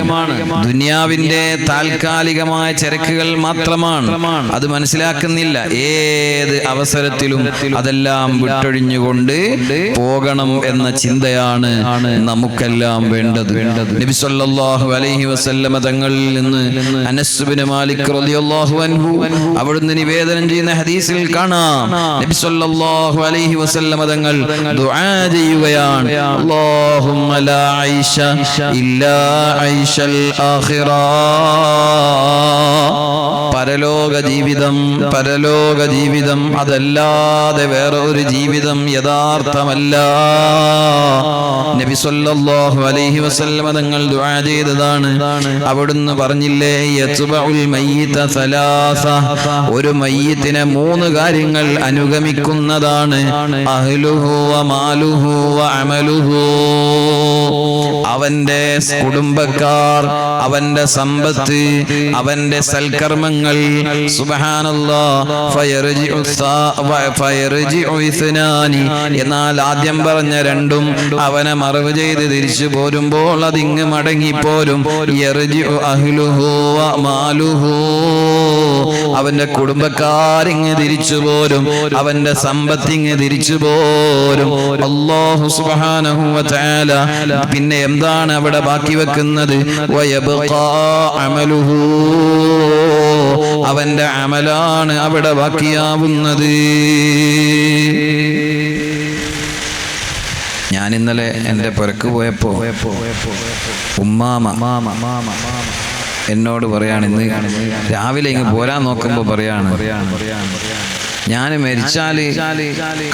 ദുനിയാവിന്റെ താൽക്കാലികമായ ചരക്കുകൾ മാത്രമാണ്. അത് മനസ്സിലാക്കുന്നില്ല. ഏത് അവസരത്തിലും അതെല്ലാം വിട്ടൊഴിഞ്ഞുകൊണ്ട് പോകണം എന്ന ചിന്തയാണ് നമുക്കെല്ലാം വേണ്ടത്. നബി സല്ലല്ലാഹു അലൈഹി വസല്ലമ തങ്ങളിൽ നിന്ന് അനസ് ബിൻ മാലിക് റളിയല്ലാഹു അൻഹു അവിടുന്ന് നിവേദനം ചെയ്യുന്ന ഹദീസിൽ കാണാം, നബി സല്ലല്ലാഹു അലൈഹി വസല്ലമ തങ്ങൾ ദുആ ചെയ്യുകയാണ്, അല്ലാഹുമ്മ ലാ ഐശ ഇല്ലാ ഐശൽ ആഖിറ. പരലോക ജീവിതം അതല്ലാതെ വേറെ ഒരു ജീവിതം യഥാർത്ഥമല്ല. നബി സല്ലല്ലാഹു അലൈഹി വസല്ലമ തങ്ങൾ ദുആ ചെയ്തതാണ്. അവിടുന്ന് പറഞ്ഞില്ലേ, യത്ബഉൽ മയ്യിത സലാസ, ഒരു മയ്യിത്തിനെ 3 കാര്യങ്ങൾ അനുഗമിക്കുന്നതാണ്. അഹ്ലുഹു വ മാലുഹു വ അമലുഹു, അവന്റെ കുടുംബക്കാർ, അവന്റെ സമ്പത്ത്, അവന്റെ സൽക്കർമ്മങ്ങൾ. സുബ്ഹാനല്ലാഹ്. ഫയർജിഉ ഇസ്നാനി, എന്നാൽ ആദ്യം പറഞ്ഞ 2 അവനെ മറവ് ചെയ്ത് തിരിച്ചു പോരുമ്പോൾ അതിങ്ങ് മടങ്ങിപ്പോരും. യർജിഉ അഹ്ലുഹു വ മാലുഹു, അവന്റെ കുടുംബക്കാരിങ്ങ് തിരിച്ചു പോരും, അവന്റെ സമ്പത്തിങ്ങ് തിരിച്ചു പോരും. അല്ലാഹു സുബ്ഹാനഹു വ തആല പിന്നെ എന്താണ് അവിടെ ബാക്കി വെക്കുന്നത്? വയബ്ഖാ അമലുഹു, അവന്റെ അമലാണ് അവിടെ ബാക്കിയാവുന്നത്. ഞാൻ ഇന്നലെ എൻ്റെ പുരക്ക് പോയപ്പോ ഉമ്മാമ എന്നോട് പറയാണ്, ഇന്ന് രാവിലെ ഇങ്ങ് പോരാൻ നോക്കുമ്പോ പറയാണ്, ഞാൻ മരിച്ചാല്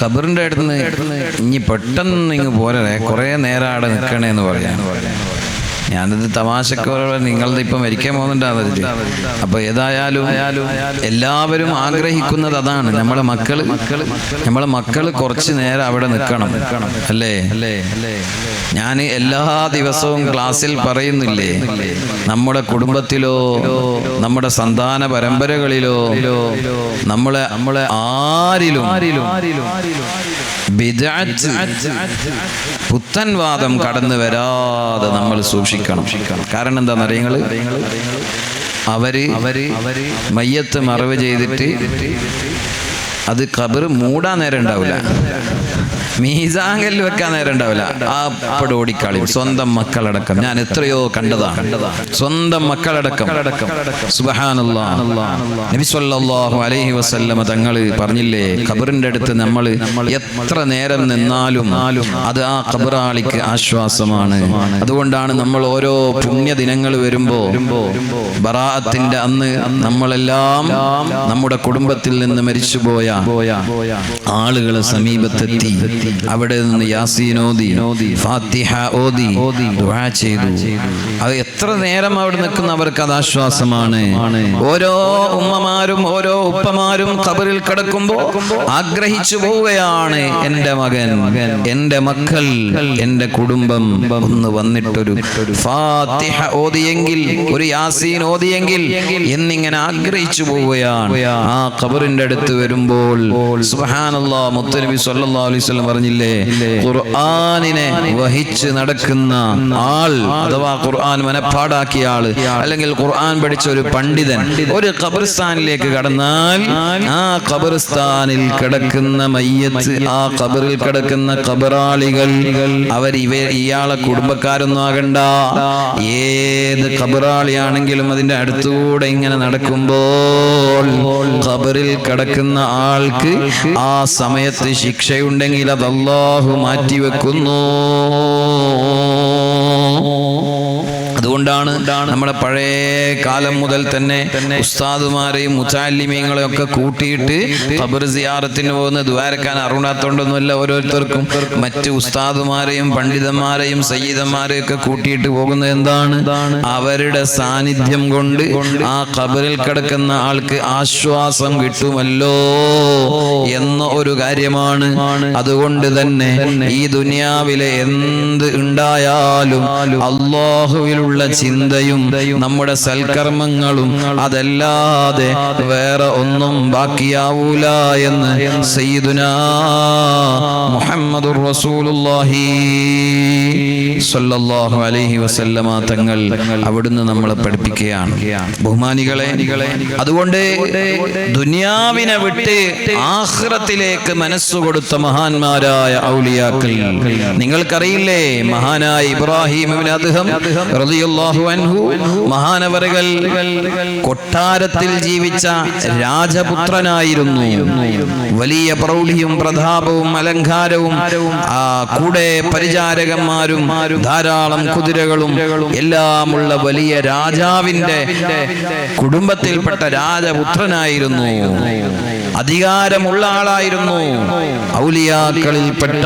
ഖബറിന്റെ അടുത്ത് ഇനി പെട്ടെന്ന് ഇങ്ങ് പോരേ, കുറെ നേരം അവിടെ നിൽക്കണേന്ന് പറയാണ്. ഞാനത് തമാശക്ക് നിങ്ങളുടെ ഇപ്പം മരിക്കാൻ പോകുന്നുണ്ടാവരുത്. അപ്പൊ ഏതായാലും എല്ലാവരും ആഗ്രഹിക്കുന്നത് അതാണ്. നമ്മളെ മക്കള് കുറച്ച് നേരം അവിടെ നിൽക്കണം, അല്ലേ? ഞാൻ എല്ലാ ദിവസവും ക്ലാസ്സിൽ പറയുന്നില്ലേ, നമ്മുടെ കുടുംബത്തിലോ നമ്മുടെ സന്താന പരമ്പരകളിലോ നമ്മളെ ആരിലും ബിദ്അത്ത് പുത്തൻവാദം കടന്നു വരാതെ നമ്മൾ സൂക്ഷിക്കണം. കാരണം എന്താണെന്നറിയങ്ങള്, അവര് മയ്യത്ത് മറവ് ചെയ്തിട്ട് അത് ഖബർ മൂടാൻ നേരം ഉണ്ടാവില്ല, മീസാങ്കല്ല് വെക്കാൻ നേരം ഉണ്ടാവില്ല. അപ്പോഴും ഓടിക്കളി സ്വന്തം മക്കളടക്കം. ഞാൻ എത്രയോ കണ്ടതാണ്, സ്വന്തം മക്കളടക്കം. സുബ്ഹാനല്ലാഹ്. നബി സല്ലല്ലാഹു അലൈഹി വസല്ലമ തങ്ങൾ പറഞ്ഞില്ലേ, ഖബറിന്റെ അടുത്ത് നമ്മൾ എത്ര നേരം നിന്നാലും അത് ആ ഖബറാളിക്ക് ആശ്വാസമാണ്. അതുകൊണ്ടാണ് നമ്മൾ ഓരോ പുണ്യ ദിനങ്ങൾ വരുമ്പോ, ബറാഅത്തിന്റെ അന്ന് നമ്മളെല്ലാം നമ്മുടെ കുടുംബത്തിൽ നിന്ന് മരിച്ചുപോയ ആളുകളെ സമീപത്തെത്തി അവിടെ നിന്ന് യാസീൻ ഓതി, ഫാത്തിഹ ഓതി ദുആ ചെയ്തു. അത് എത്ര നേരം അവിടെ നിൽക്കുന്നവർക്ക് അത് ആശ്വാസമാണ്. ഓരോ ഉമ്മമാരും ഓരോ ഉപ്പമാരും ഖബറിൽ കിടക്കുമ്പോൾ ആഗ്രഹിച്ചു പോവുകയാണ്, എൻ്റെ മകൻ, എൻ്റെ മക്കൾ, എൻ്റെ കുടുംബം ഒന്ന് വന്നിട്ടൊരു ഫാത്തിഹ ഓതിയെങ്കിൽ, ഒരു യാസീൻ ഓതിയെങ്കിൽ എന്നിങ്ങനെ ആഗ്രഹിച്ചു പോവുകയാണ്. ആ ഖബറിന്റെ അടുത്ത് വരുമ്പോൾ വരുമ്പോൾ സുബ്ഹാനല്ലാഹ് മുത്തനബി സല്ലല്ലാഹു അലൈഹി വസല്ലം പറഞ്ഞില്ലേ, ഖുർആനിനെ വഹിച്ച് നടക്കുന്ന ആൾ അഥവാ ഖുർആൻ മനപ്പാടാക്കിയ ആള് അല്ലെങ്കിൽ ഖുർആൻ പഠിച്ച ഒരു പണ്ഡിതൻ ഒരു ഖബർസ്ഥാനിലേക്ക് കടന്നാൽ ആ ഖബർസ്ഥാനിൽ കിടക്കുന്ന മയ്യത്ത്, ആ ഖബറിൽ കിടക്കുന്ന ഖബറാളികൾ ഇയാളെ കുടുംബക്കാരൊന്നും ആകണ്ട, ഏത് ഖബറാളിയാണെങ്കിലും അതിന്റെ അടുത്തൂടെ ഇങ്ങനെ നടക്കുമ്പോൾ ഖബറിൽ കിടക്കുന്ന ആൾക്ക് ആ സമയത്ത് ശിക്ഷയുണ്ടെങ്കിൽ അത് അല്ലാഹു മാറ്റിവെക്കുന്നു. അതുകൊണ്ടാണ് നമ്മുടെ പഴയ കാലം മുതൽ തന്നെ ഉസ്താദുമാരെയും മുതഅല്ലിമീങ്ങളെയും ഒക്കെ കൂട്ടിയിട്ട് ഖബർ സിയാറത്തിന് പോകുന്ന ദ്വാരക്കാൻ അറിയാത്തോണ്ടൊന്നുമല്ല, ഓരോരുത്തർക്കും മറ്റ് ഉസ്താദുമാരെയും പണ്ഡിതന്മാരെയും സയ്യിദന്മാരെയും ഒക്കെ കൂട്ടിയിട്ട് പോകുന്നത് എന്താണ്? അവരുടെ സാന്നിധ്യം കൊണ്ട് ആ ഖബറിൽ കിടക്കുന്ന ആൾക്ക് ആശ്വാസം കിട്ടുമല്ലോ എന്ന ഒരു കാര്യമാണ്. അതുകൊണ്ട് തന്നെ ഈ ദുനിയാവിലെ എന്ത് ഉണ്ടായാലും അല്ലാഹുവിലുള്ള ചിന്തയും നമ്മുടെ സൽക്കർമ്മങ്ങളും അതല്ലാതെ വേറെ ഒന്നും ബാക്കിയാവൂല എന്ന് സയ്യിദുനാ മുഹമ്മദുർ റസൂലുള്ളാഹി സ്വല്ലല്ലാഹു അലൈഹി വസല്ലമ തങ്ങൾ അവിടുന്ന് നമ്മളെ പഠിപ്പിക്കുകയാണ്. ബഹുമാനികളെ, അതുകൊണ്ട് ദുനിയാവിനെ വിട്ട് ആഖിറത്തിലേക്ക് മനസ്സു കൊടുത്ത മഹാന്മാരായ ഔലിയാക്കൾ നിങ്ങൾക്കറിയില്ലേ? മഹാനായ ഇബ്രാഹിം ഇബ്നു അദ്ഹം റളിയല്ലാഹു അൻഹു മഹാനവറുകൾ കൊട്ടാരത്തിൽ ജീവിച്ച രാജപുത്രനായിരുന്നു. വലിയ പ്രൗഢിയും പ്രതാപവും അലങ്കാരവും കൂടെ പരിചാരകന്മാരും ധാരാളം കുതിരകളും എല്ലാമുള്ള വലിയ രാജാവിന്റെ കുടുംബത്തിൽപ്പെട്ട രാജപുത്രനായിരുന്നു. അധികാരമുള്ള ആളായിരുന്നു. ഔലിയാക്കളിൽപ്പെട്ട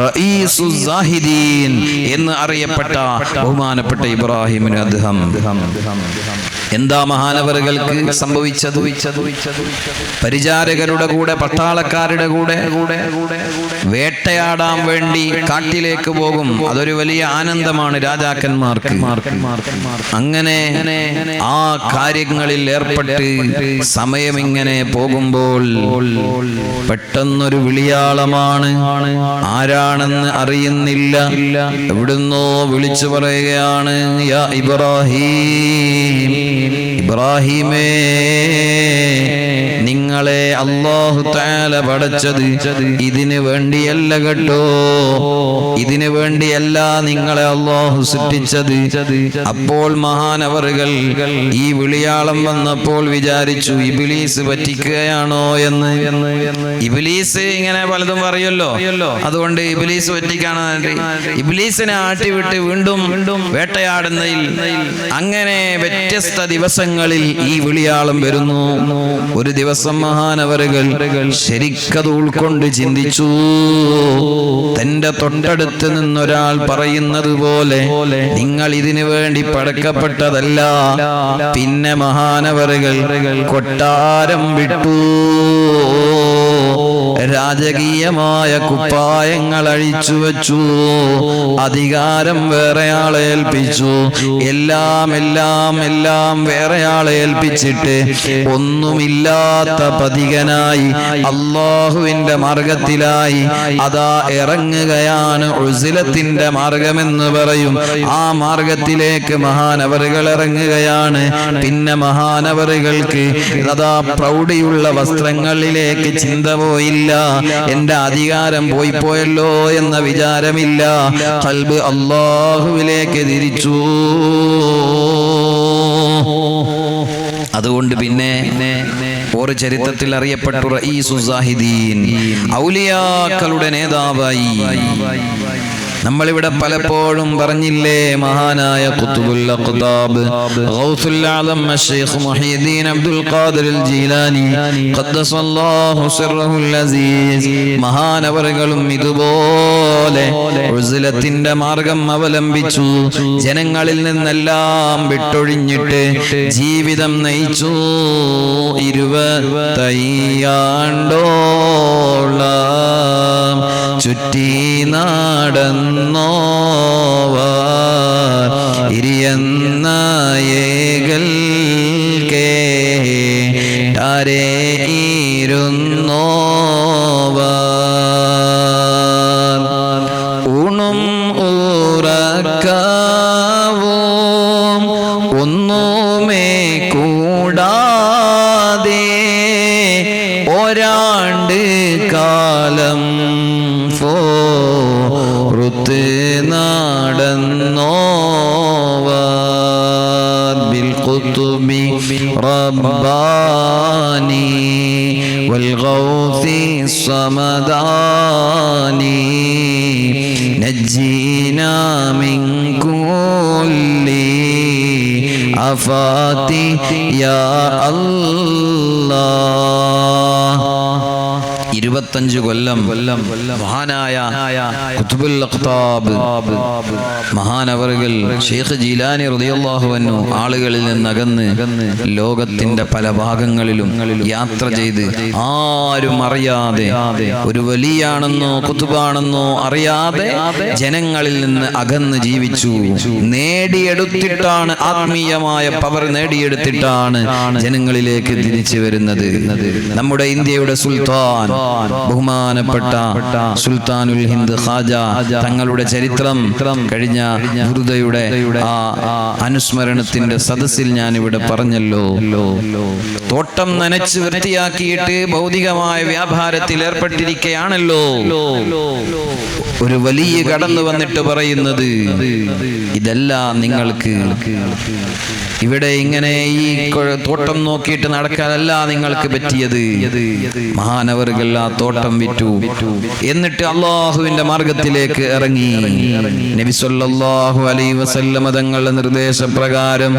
റഈസുസ് സാഹിദീൻ എന്ന് അറിയപ്പെട്ട ബഹുമാനപ്പെട്ട ഇബ്രാഹിം ഇബ്നു അദ്ഹം. എന്താ മഹാനവറുകൾക്ക് സംഭവിച്ചത്? പരിചാരകരുടെ കൂടെ പട്ടാളക്കാരുടെ കൂടെ വേട്ടയാടാൻ വേണ്ടി കാട്ടിലേക്ക് പോകും. അതൊരു വലിയ ആനന്ദമാണ് രാജാക്കന്മാർക്ക്. അങ്ങനെ ആ കാര്യങ്ങളിൽ ഏർപ്പെട്ട് സമയം ഇങ്ങനെ പോകുമ്പോൾ പെട്ടെന്നൊരു വിളിയാളമാണ്. ആരാണെന്ന് അറിയുന്നില്ല. എവിടുന്നോ വിളിച്ചു പറയുകയാണ്, യാ ഇബ്രാഹിം, ഇബ്രാഹിമേ, നിങ്ങളെ അല്ലാഹു തആല പടച്ചത് ഇതിനു വേണ്ടിയല്ല കേട്ടോ, ഇതിനു വേണ്ടിയല്ല നിങ്ങളെ അല്ലാഹു സൃഷ്ടിച്ചത്. അപ്പോൾ മഹാനവറുകൾ ഈ വിളിയാളം വന്നപ്പോൾ വിചാരിച്ചു ഇബ്ലീസ് പറ്റിക്കുകയാണോ എന്ന്. ഇബ്ലീസ് ഇങ്ങനെ പലതും പറയുമല്ലോ, അതുകൊണ്ട് ഇബ്ലീസ് പറ്റിക്കാണ്. ഇബ്ലീസിനെ ആട്ടിവിട്ട് വീണ്ടും വേട്ടയാടുന്നതിൽ അങ്ങനെ വ്യത്യസ്ത ദിവസങ്ങളിൽ ഈ വിളിയാളം വരുന്നു. ഒരു ദിവസം മഹാനവറുകൾ ശരിക്കത് ഉൾക്കൊണ്ട് ചിന്തിച്ചു. തന്റെ തൊട്ടടുത്ത് നിന്നൊരാൾ പറയുന്നത് പോലെ നിങ്ങൾ ഇതിനു വേണ്ടി പടക്കപ്പെട്ടതല്ല. പിന്നെ മഹാനവറുകൾ കൊട്ടാരം വിട്ടു. രാജകീയമായ കുപ്പായങ്ങൾ അഴിച്ചു വെച്ചു. അധികാരം വേറെയാളെ ഏൽപ്പിച്ചു. എല്ലാം വേറെയാളെ ഏൽപ്പിച്ചിട്ട് ഒന്നുമില്ലാത്ത പതികനായി അല്ലാഹുവിന്റെ മാർഗത്തിലായി അതാ ഇറങ്ങുകയാണ്. ഉസ്ലത്തിന്റെ മാർഗമെന്ന് പറയും. ആ മാർഗത്തിലേക്ക് മഹാനവറുകൾ ഇറങ്ങുകയാണ്. പിന്നെ മഹാനവറുകൾക്ക് അതാ പ്രൗഢിയുള്ള വസ്ത്രങ്ങളിലേക്ക് ചിന്ത പോയില്ല. എന്റെ അധികാരം പോയല്ലോ എന്ന വിചാരമില്ല. ഖൽബ് അല്ലാഹുവിലേക്ക് തിരിച്ചു. അതുകൊണ്ട് പിന്നെ ഒരു ചരിത്രത്തിൽ അറിയപ്പെട്ടു റഈസുസ് സാഹിദീൻ, ഔലിയാക്കളുടെ നേതാവായി. നമ്മളിവിടെ പലപ്പോഴും പറഞ്ഞില്ലേ, മഹാനായ ഖുത്ബുൽ അഖ്താബ് ഗൗസുൽ ആലം ശൈഖ് മുഹീദ്ദീൻ അബ്ദുൽ ഖാദിർ അൽ ജീലാനി ഖദ്ദസല്ലാഹു സിർറഹുൽ അസീസ് മഹാനവറുകളും ഇതുപോലെ ഉസ്ലത്തിന്റെ മാർഗം അവലംബിച്ചു. ജനങ്ങളിൽ നിന്നെല്ലാം വിട്ടൊഴിഞ്ഞിട്ട് ജീവിതം നയിച്ചു. 20 ആണ്ടോളം ചുറ്റി നടന്നോവാർ ഇരിയെന്ന ഏകൽ കേ ആരേ ഇരു ഉറക്കവും ഒന്നുമേ കൂടാതെ ഒരാണ്ട് കാലം ഫോറുത്ത് നടന്നോവർ ബിൽ ഖുതുബി റബ്ബാനി വൽ ഗൗസി സമദാനി നജ്ജിനാ മിൻ കുല്ലി അഫാതി യാ അല്ലാഹ്. 25 കൊല്ലം മഹാനായ ഖുത്ബുൽ അഖ്താബ് മഹാനവറുകൾ ശൈഖ് ജീലാനി റളിയല്ലാഹു അൻഹു ആളുകളിൽ നിന്നകന്ന് ലോകത്തിന്റെ പല ഭാഗങ്ങളിലും യാത്ര ചെയ്ത് ആരും അറിയാതെ ഒരു വലിയാണെന്നോ ഖുത്ബാണെന്നോ അറിയാതെ ജനങ്ങളിൽ നിന്ന് അകന്ന് ജീവിച്ചു. നേടിയെടുത്തിട്ടാണ് ആത്മീയമായ പവർ നേടിയെടുത്തിട്ടാണ് ജനങ്ങളിലേക്ക് തിരിച്ചു വരുന്നത്. നമ്മുടെ ഇന്ത്യയുടെ സുൽത്താൻ ബഹുമാനപ്പെട്ട സുൽത്താനുൽ ഹിന്ദ് ഖാജ തങ്ങളുടെ ചരിത്രം കഴിഞ്ഞ ബുർദയുടെ ആ അനുസ്മരണത്തിന്റെ സദസ്സിൽ ഞാൻ ഇവിടെ പറഞ്ഞല്ലോ. തോട്ടം നനച്ച് വൃത്തിയാക്കിയിട്ട് ഭൗതികമായ വ്യാപാരത്തിൽ ഏർപ്പെട്ടിരിക്കുകയാണല്ലോ. ഒരു വലിയ കടന്നു വന്നിട്ട് പറയുന്നത് ഇതെല്ലാം നിങ്ങൾക്ക് ഇവിടെ ഇങ്ങനെ ഈ തോട്ടം നോക്കിയിട്ട് നടക്കാനല്ല നിങ്ങൾക്ക് പറ്റിയത്. മഹാനവറുകൾ ആ തോട്ടം വിറ്റു. എന്നിട്ട് അള്ളാഹുവിന്റെ മാർഗത്തിലേക്ക് ഇറങ്ങി. നബി സല്ലല്ലാഹു അലൈഹി വസല്ലം തങ്ങളുടെ നിർദ്ദേശപ്രകാരം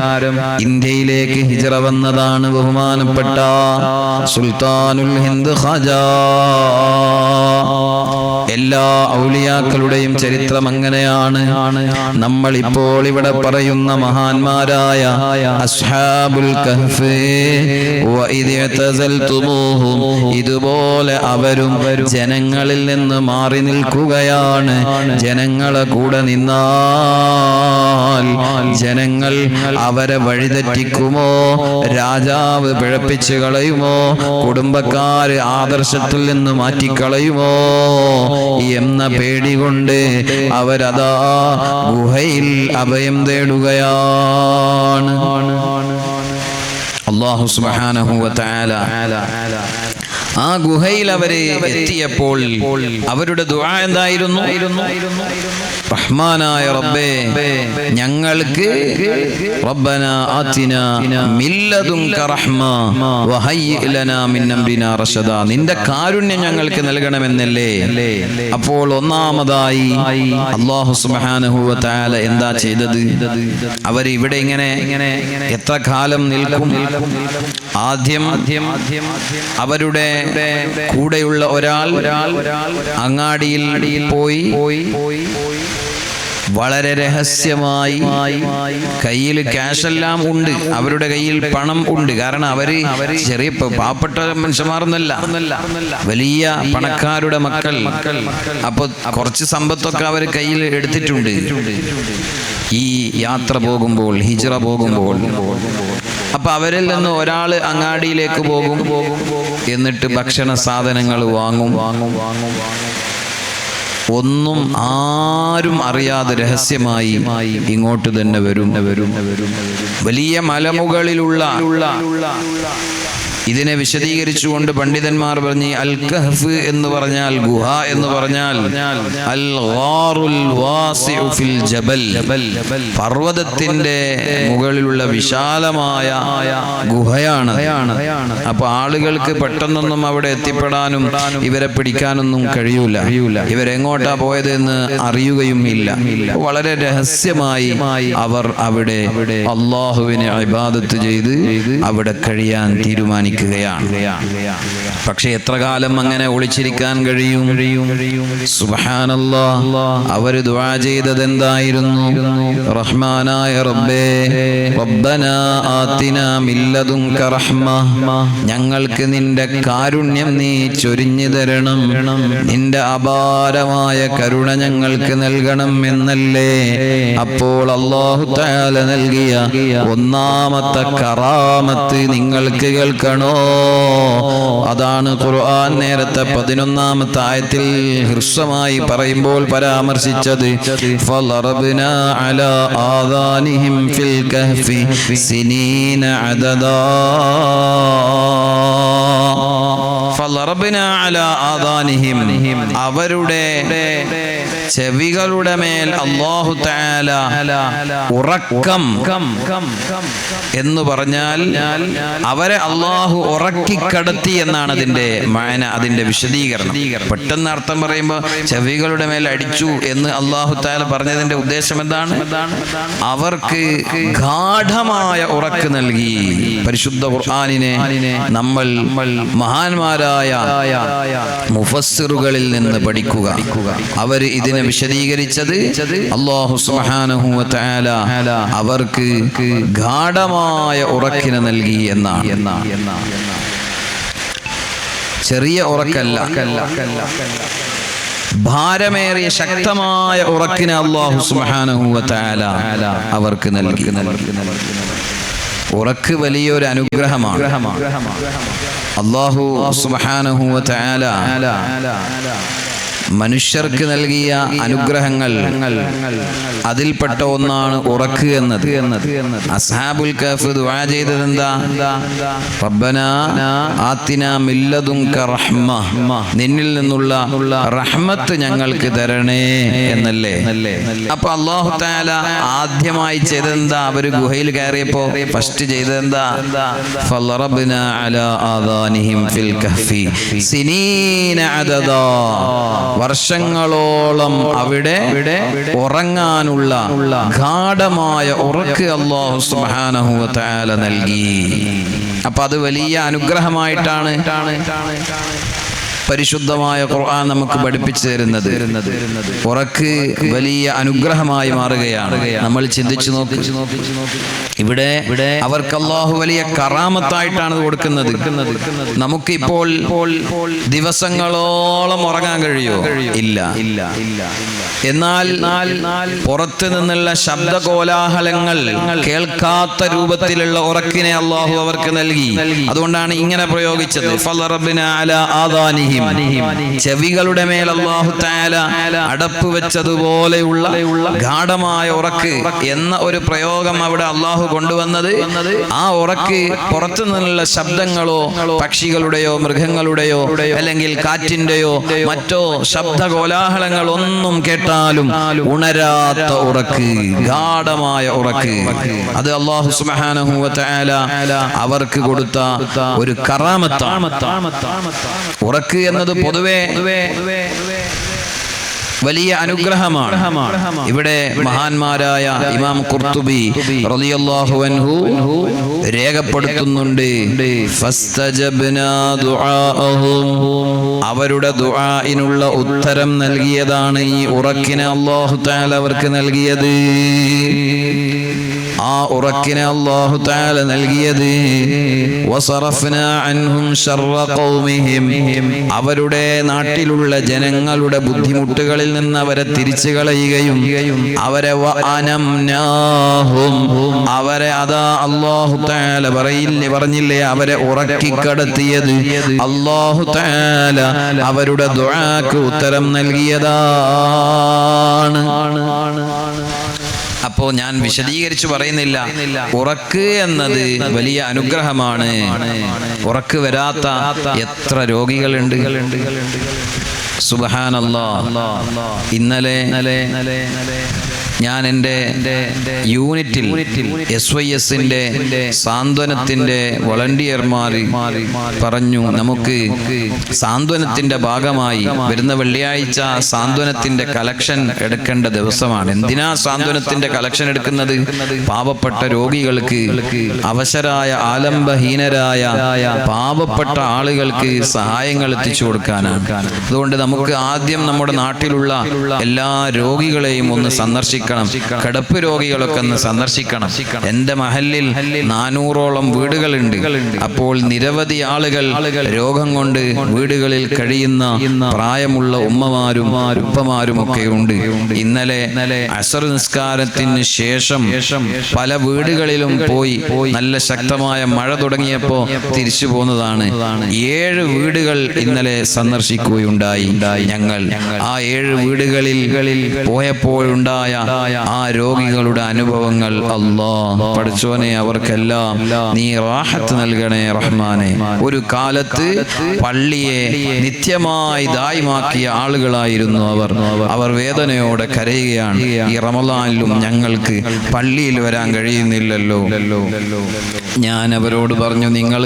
ഇന്ത്യയിലേക്ക് ഹിജ്റ വന്നതാണ് ബഹുമാനപ്പെട്ട സുൽത്താനുൽ ഹിന്ദ് ഖാജ. എല്ലാ ഔലിയാക്കളുടെയും ചരിത്രം അങ്ങനെയാണ്. നമ്മൾ ഇപ്പോൾ ഇവിടെ പറയുന്ന മഹാന്മാരായ അസ്ഹാബുൽ കഹ്ഫ് വഇദ് ഇഅ്തസൽതുമൂഹും, ഇതുപോലെ അവരും ജനങ്ങളിൽ നിന്ന് മാറി നിൽക്കുകയാണ്. ജനങ്ങളെ കൂടെ നിന്നാൽ ജനങ്ങൾ അവരെ വഴിതെറ്റിക്കുമോ, രാജാവ് പിഴപ്പിച്ചു കളയുമോ, കുടുംബക്കാര് ആദർശത്തിൽ നിന്ന് മാറ്റിക്കളയുമോ എന്ന പേടി കൊണ്ട് അവരതാ ഗുഹയിൽ അഭയം തേടുകയാണ്. അല്ലാഹു സുബ്ഹാനഹു വ തആല ആ ഗുഹയിൽ അവര് എത്തിയപ്പോൾ അവരുടെ ദുആ എന്തായിരുന്നു? റഹ്മാനായ റബ്ബേ, ഞങ്ങൾക്ക് റബ്ബനാ ആതിനാ മിൻ ലദുൻക റഹ്മ വഹയ്യിഅ് ലനാ മിൻ അംരിനാ റശദാ, നിന്റെ കാരുണ്യം ഞങ്ങൾക്ക് നൽകണമെന്നല്ലേ. അപ്പോൾ ഒന്നാമതായി അല്ലാഹു സുബ്ഹാനഹു വ തആല എന്താ ചെയ്തത്? അവർ ഇവിടെ ഇങ്ങനെ എത്ര കാലം നിൽക്കും? ആദ്യം അവരുടെ കൂടെയുള്ള ഒരാൾ അങ്ങാടിയിൽ പോയി വളരെ രഹസ്യമായി, കയ്യിൽ ക്യാഷെല്ലാം ഉണ്ട്, അവരുടെ കയ്യിൽ പണം ഉണ്ട്. കാരണം അവര് ചെറിയ പാവപ്പെട്ട മനുഷ്യന്മാരൊന്നല്ല, വലിയ പണക്കാരുടെ മക്കൾ. അപ്പൊ കുറച്ച് സമ്പത്തൊക്കെ അവർ കയ്യിൽ എടുത്തിട്ടുണ്ട്. ഈ യാത്ര പോകുമ്പോൾ, ഹിജ്റ പോകുമ്പോൾ, അപ്പൊ അവരിൽ നിന്ന് ഒരാൾ അങ്ങാടിയിലേക്ക് പോകും, എന്നിട്ട് ഭക്ഷണ സാധനങ്ങൾ വാങ്ങും. ഒന്നും ആരും അറിയാതെ രഹസ്യമായി ഇങ്ങോട്ട് തന്നെ വരും. വലിയ മലമുകളിലുള്ള ഇതിനെ വിശദീകരിച്ചുകൊണ്ട് പണ്ഡിതന്മാർ പറഞ്ഞു, അൽ കഹ്ഫ് എന്ന് പറഞ്ഞാൽ ഗുഹ എന്ന് പറഞ്ഞാൽ അൽ ഗാറുൽ വാസിഉ ഫിൽ ജബൽ, പർവ്വതത്തിന്റെ മുകളിലുള്ള വിശാലമായ ഗുഹയാണ്. അപ്പൊ ആളുകൾക്ക് പെട്ടെന്നൊന്നും അവിടെ എത്തിപ്പെടാനും ഇവരെ പിടിക്കാനൊന്നും കഴിയൂല. ഇവരെങ്ങോട്ടാ പോയതെന്ന് അറിയുകയും ഇല്ല. വളരെ രഹസ്യമായി അവർ അവിടെ അള്ളാഹുവിനെ ഇബാദത്ത് ചെയ്ത് അവിടെ കഴിയാൻ തീരുമാനിക്കും. പക്ഷെ എത്ര കാലം അങ്ങനെ ഒളിച്ചിരിക്കാൻ കഴിയും? സുബ്ഹാനല്ലാഹ്, അവര് ദുആ ചെയ്തത് എന്തായിരുന്നു? റഹ്മാനായ റബ്ബേ, റബ്ബനാ ആതിനാ മിൻ ലദുൻക റഹ്മ, ഞങ്ങൾക്ക് നിന്റെ കാരുണ്യം നീ ചൊരിഞ്ഞു തരണം, നിന്റെ അപാരമായ കരുണ ഞങ്ങൾക്ക് നൽകണം എന്നല്ലേ. അപ്പോൾ അല്ലാഹു തആല നൽകിയ ഒന്നാമത്തെ കറാമത്ത് നിങ്ങൾക്ക് കേൾക്കണോ? അതാണ് ഖുർആൻ നേരത്തെ 11-ാമത്തെ ആയത്തിൽ ഹ്രസ്വമായി പറയുമ്പോൾ പരാമർശിച്ചത്. ഫളറബ്നാ അലാ ആദാനിഹിം ഫിൽ കഹ്ഫി സിനീന അദദാ. ഫളറബ്നാ അലാ ആദാനിഹിം, അവരുടെ ചെവികളുടെ മേൽ അല്ലാഹു തആല ഉറക്കം എന്ന് പറഞ്ഞാൽ അവരെ അല്ലാഹു ഉറക്കിക്കടത്തി എന്നാണ് അതിന്റെ മാന, അതിന്റെ വിശദീകരണം. പെട്ടെന്ന് അർത്ഥം പറയുമ്പോൾ ചെവികളുടെ മേൽ അടിച്ചു എന്ന് അല്ലാഹു തആല പറഞ്ഞതിന്റെ ഉദ്ദേശം എന്താണ്? അവർക്ക് ഗാഢമായ ഉറക്ക് നൽകി. പരിശുദ്ധ ഖുർആനിനെ നമ്മൾ മഹാന്മാരായ മുഫസ്സിറുകളിൽ നിന്ന് പഠിക്കുക. അവർ ഇതിനെ വിശദീകരിച്ചത് അല്ലാഹു സുബ്ഹാനഹു വ തആല അവർക്ക് ഗാഢമായ ഉറക്കിനെ നൽകി എന്നാണ്. ചെറിയ ഉറക്കല്ല, ഭാരമേറിയ ശക്തമായ ഉറക്കിനെ അല്ലാഹു സുബ്ഹാനഹു വ തആല അവർക്ക് നൽകി. ഉറക്ക് വലിയൊരു അനുഗ്രഹമാണ്. അല്ലാഹു സുബ്ഹാനഹു വ തആല മനുഷ്യർക്ക് നൽകിയ അനുഗ്രഹങ്ങൾ അതിൽപ്പെട്ട ഒന്നാണ് ഉറക്ക് എന്നത്. അസ്ഹാബുൽ കഹ്ഫ് ദുആ ചെയ്തത് എന്താ? റബ്ബനാ ആതിനാ മിൻ ലദുൻക റഹ്മ, നിന്നിൽ നിന്നുള്ള റഹ്മത്ത് ഞങ്ങൾക്ക് തരണേ എന്നല്ലേ. അപ്പൊ അല്ലാഹു തആല ആദ്യമായി ചെയ്തതെന്താ? അവര് ഗുഹയിൽ കയറിയപ്പോ ഫസ്റ്റ് ചെയ്തതെന്താ? ഫളറബ്നാ അലാ ആദാനിഹിം ഫിൽ കഹ്ഫി സിനീന അദദാ, വർഷങ്ങളോളം അവിടെ ഉറങ്ങാനുള്ള ഗാഢമായ ഉറക്ക് അല്ലാഹു സുബ്ഹാനഹു വ തആല നൽകി. അപ്പൊ അത് വലിയ അനുഗ്രഹമായിട്ടാണ് പരിശുദ്ധമായ ഖുർആൻ നമുക്ക് പഠിപ്പിച്ചു തരുന്നത്. ഉറക്ക് വലിയ അനുഗ്രഹമായി മാറുകയാണ്. നമ്മൾ ചിന്തിച്ചു നോക്ക്, ഇവിടെ അവർക്ക് അല്ലാഹു വലിയ കറാമത്തായിട്ടാണ് കൊടുക്കുന്നത്. നമുക്ക് ഇപ്പോൾ ദിവസങ്ങളോളം ഉറങ്ങാൻ കഴിയോ? ഇല്ല. എന്നാൽ പുറത്തു നിന്നുള്ള ശബ്ദകോലാഹലങ്ങൾ കേൾക്കാത്ത രൂപത്തിലുള്ള ഉറക്കിനെ അല്ലാഹു അവർക്ക് നൽകി. അതുകൊണ്ടാണ് ഇങ്ങനെ പ്രയോഗിച്ചത്, ഫളറബ്നാ അലാ ആദാനിഹിം, ചെവികളുടെ മേൽ അല്ലാഹു തആല അടപ്പ് വെച്ചതുപോലെയുള്ള ഗാഢമായ ഉറക്ക് എന്ന ഒരു പ്രയോഗം അവിടെ അല്ലാഹു കൊണ്ടുവന്നത്. ആ ഉറക്ക് പുറത്തു നിന്നുള്ള ശബ്ദങ്ങളോ പക്ഷികളുടെയോ മൃഗങ്ങളുടെയോ അല്ലെങ്കിൽ കാറ്റിന്റെയോ മറ്റോ ശബ്ദകോലാഹലങ്ങൾ ഒന്നും കേട്ടാലും ഉണരാത്ത ഉറക്ക്, ഗാഢമായ ഉറക്ക്, അത് അല്ലാഹു സുബ്ഹാനഹു വ തആല അവർക്ക് കൊടുത്ത ഒരു കറാമത്താണ്. ഉറക്ക് എന്നത് പൊതുവെ വലിയ അനുഗ്രഹമാണ്. ഇവിടെ മഹാന്മാരായ ഇമാം ഖുർത്തുബി റളിയല്ലാഹു അൻഹു രേഖപ്പെടുത്തുന്നുണ്ട്, ഫസ്തജബ്നാ ദുആഅഹും, അവരുടെ ദുആഇനുള്ള ഉത്തരം നൽകിയതാണ് ഈ ഉറക്കിനെ അല്ലാഹു തആല അവർക്ക് നൽകിയത്. ആ ഉറക്കിനെ അല്ലാഹു തആല നൽകിയത് വസറഫ്നാ അൻഹും ശർറ ഖൗമിഹിം, അവരുടെ നാട്ടിലുള്ള ജനങ്ങളുടെ ബുദ്ധിമുട്ടുകളിൽ നിന്ന് അവരെ തിരിച്ചു കളയുകയും അവരെ വഅനംനാഹും, അവരെ അതാ അല്ലാഹു തആല പറഞ്ഞില്ലേ അവരെ ഉറക്കിക്കടത്തിയത് അല്ലാഹു തആല അവരുടെ ദുആക്ക് ഉത്തരം നൽകിയതാണ്. അപ്പോ ഞാൻ വിശദീകരിച്ചു പറയുന്നില്ല, ഉറക്ക് എന്നത് വലിയ അനുഗ്രഹമാണ്. ഉറക്ക് വരാത്ത എത്ര രോഗികളുണ്ട്. സുബ്ഹാനല്ലാഹ്. ഇന്നലെ ഞാൻ എൻ്റെ യൂണിറ്റിൽ SYSന്റെ സാന്ത്വനത്തിൻ്റെ വളണ്ടിയർമാർ പറഞ്ഞു, നമുക്ക് സാന്ത്വനത്തിൻ്റെ ഭാഗമായി വരുന്ന വെള്ളിയാഴ്ച സാന്ത്വനത്തിൻ്റെ കളക്ഷൻ എടുക്കേണ്ട ദിവസമാണ്. എന്തിനാ സാന്ത്വനത്തിൻ്റെ കളക്ഷൻ എടുക്കുന്നത്? പാവപ്പെട്ട രോഗികൾക്ക്, അവശരായ ആലംബഹീനരായ പാവപ്പെട്ട ആളുകൾക്ക് സഹായങ്ങൾ എത്തിച്ചു കൊടുക്കാനാണ്. അതുകൊണ്ട് നമുക്ക് ആദ്യം നമ്മുടെ നാട്ടിലുള്ള എല്ലാ രോഗികളെയും ഒന്ന് സന്ദർശിക്കാം. സന്ദർശിക്കണം. കിടപ്പ് രോഗികളൊക്കെ ഒന്ന് സന്ദർശിക്കണം. എൻ്റെ മഹല്ലിൽ 400ഓളം വീടുകളുണ്ട്. അപ്പോൾ നിരവധി ആളുകൾ രോഗം കൊണ്ട് വീടുകളിൽ കഴിയുന്ന പ്രായമുള്ള ഉമ്മമാരും ഉപ്പമാരും ഒക്കെ ഉണ്ട്. ഇന്നലെ അസർ നിസ്കാരത്തിന് ശേഷം പല വീടുകളിലും പോയി നല്ല ശക്തമായ മഴ തുടങ്ങിയപ്പോൾ തിരിച്ചു പോന്നതാണ്. 7 വീടുകൾ ഇന്നലെ സന്ദർശിക്കുകയുണ്ടായി ഞങ്ങൾ. ആ 7 വീടുകളിൽ പോയപ്പോഴുണ്ടായ ആ രോഗികളുടെ അനുഭവങ്ങൾ, അല്ലാഹ് പഠിച്ചോനെ അവർക്കെല്ലാം നീ റാഹത്ത് നൽകണേ റഹ്മാനെ. ഒരു കാലത്ത് പള്ളിയെ നിത്യമായി ദായിമാക്കിയ ആളുകളായിരുന്നു അവർ വേദനയോടെ കരയുകയാണ്. ഈ റമളാനിലും ഞങ്ങൾക്ക് പള്ളിയിൽ വരാൻ കഴിയുന്നില്ലല്ലോ. ഞാൻ അവരോട് പറഞ്ഞു, നിങ്ങൾ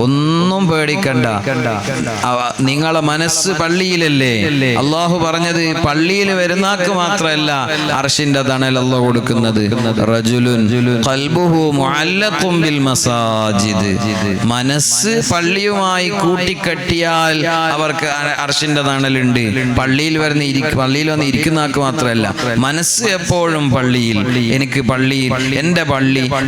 ഒന്നും പേടിക്കണ്ട, നിങ്ങളെ മനസ്സ് പള്ളിയിലല്ലേ. അള്ളാഹു പറഞ്ഞത് പള്ളിയിൽ വരുന്നാക്ക് മാത്രമല്ല അർശിന്റെ തണൽ അല്ലാഹു കൊടുക്കുന്നത്. റജുലുൻ ഖൽബുഹു മുഅല്ലഖും ബിൽ മസാജിദ്. മനസ്സ് പള്ളിയുമായി കൂട്ടിക്കെട്ടിയാൽ അവർക്ക് അർശിന്റെ തണലുണ്ട്. പള്ളിയിൽ വന്ന് ഇരിക്കുന്നാക്ക് മാത്രമല്ല, മനസ്സ് എപ്പോഴും പള്ളിയിൽ. എനിക്ക് പള്ളിയിൽ, എൻ്റെ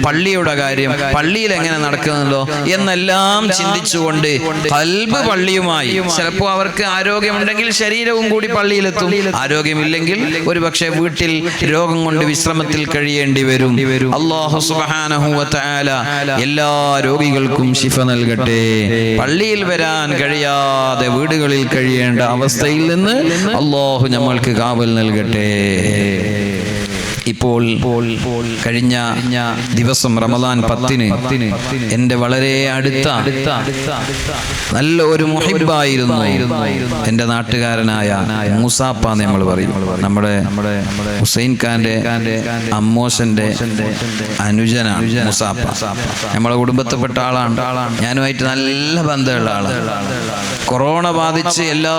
പള്ളിയുടെ കാര്യം, പള്ളിയിൽ എങ്ങനെ നടക്കുന്നുണ്ടോ എന്നെല്ലാം ചിന്തിച്ചുകൊണ്ട് ഖൽബ് പള്ളിയുമായി. ചിലപ്പോൾ അവർക്ക് ആരോഗ്യമുണ്ടെങ്കിൽ ശരീരവും കൂടി പള്ളിയിലെത്തും. ആരോഗ്യമില്ലെങ്കിൽ ഒരു പക്ഷേ വീട്ടിൽ രോഗം കൊണ്ട് വിശ്രമത്തിൽ കഴിയേണ്ടി വരും. അല്ലാഹു സുബ്ഹാനഹു വ തആല എല്ലാ രോഗികൾക്കും ശിഫ നൽകട്ടെ. പള്ളിയിൽ വരാൻ കഴിയാതെ വീടുകളിൽ കഴിയേണ്ട അവസ്ഥയിൽ നിന്ന് അല്ലാഹു നമ്മൾക്ക് കാവൽ നൽകട്ടെ. ഇപ്പോൾ കഴിഞ്ഞ ദിവസം റമദാൻ 10-ന് എൻ്റെ വളരെ അടുത്ത നല്ല ഒരു മുഹിബായിരുന്നു എൻ്റെ നാട്ടുകാരനായ മൂസാപ്പ എന്ന് നമ്മൾ പറയും. നമ്മുടെ ഹുസൈൻ ഖാന്റെ അമ്മോശന്റെ അനുജനാണ് മൂസാപ്പ. നമ്മളെ കുടുംബത്തിൽപ്പെട്ട ആളാണ്. ഞാനുമായിട്ട് നല്ല ബന്ധമുള്ള ആളാണ്. കൊറോണ ബാധിച്ച് എല്ലാ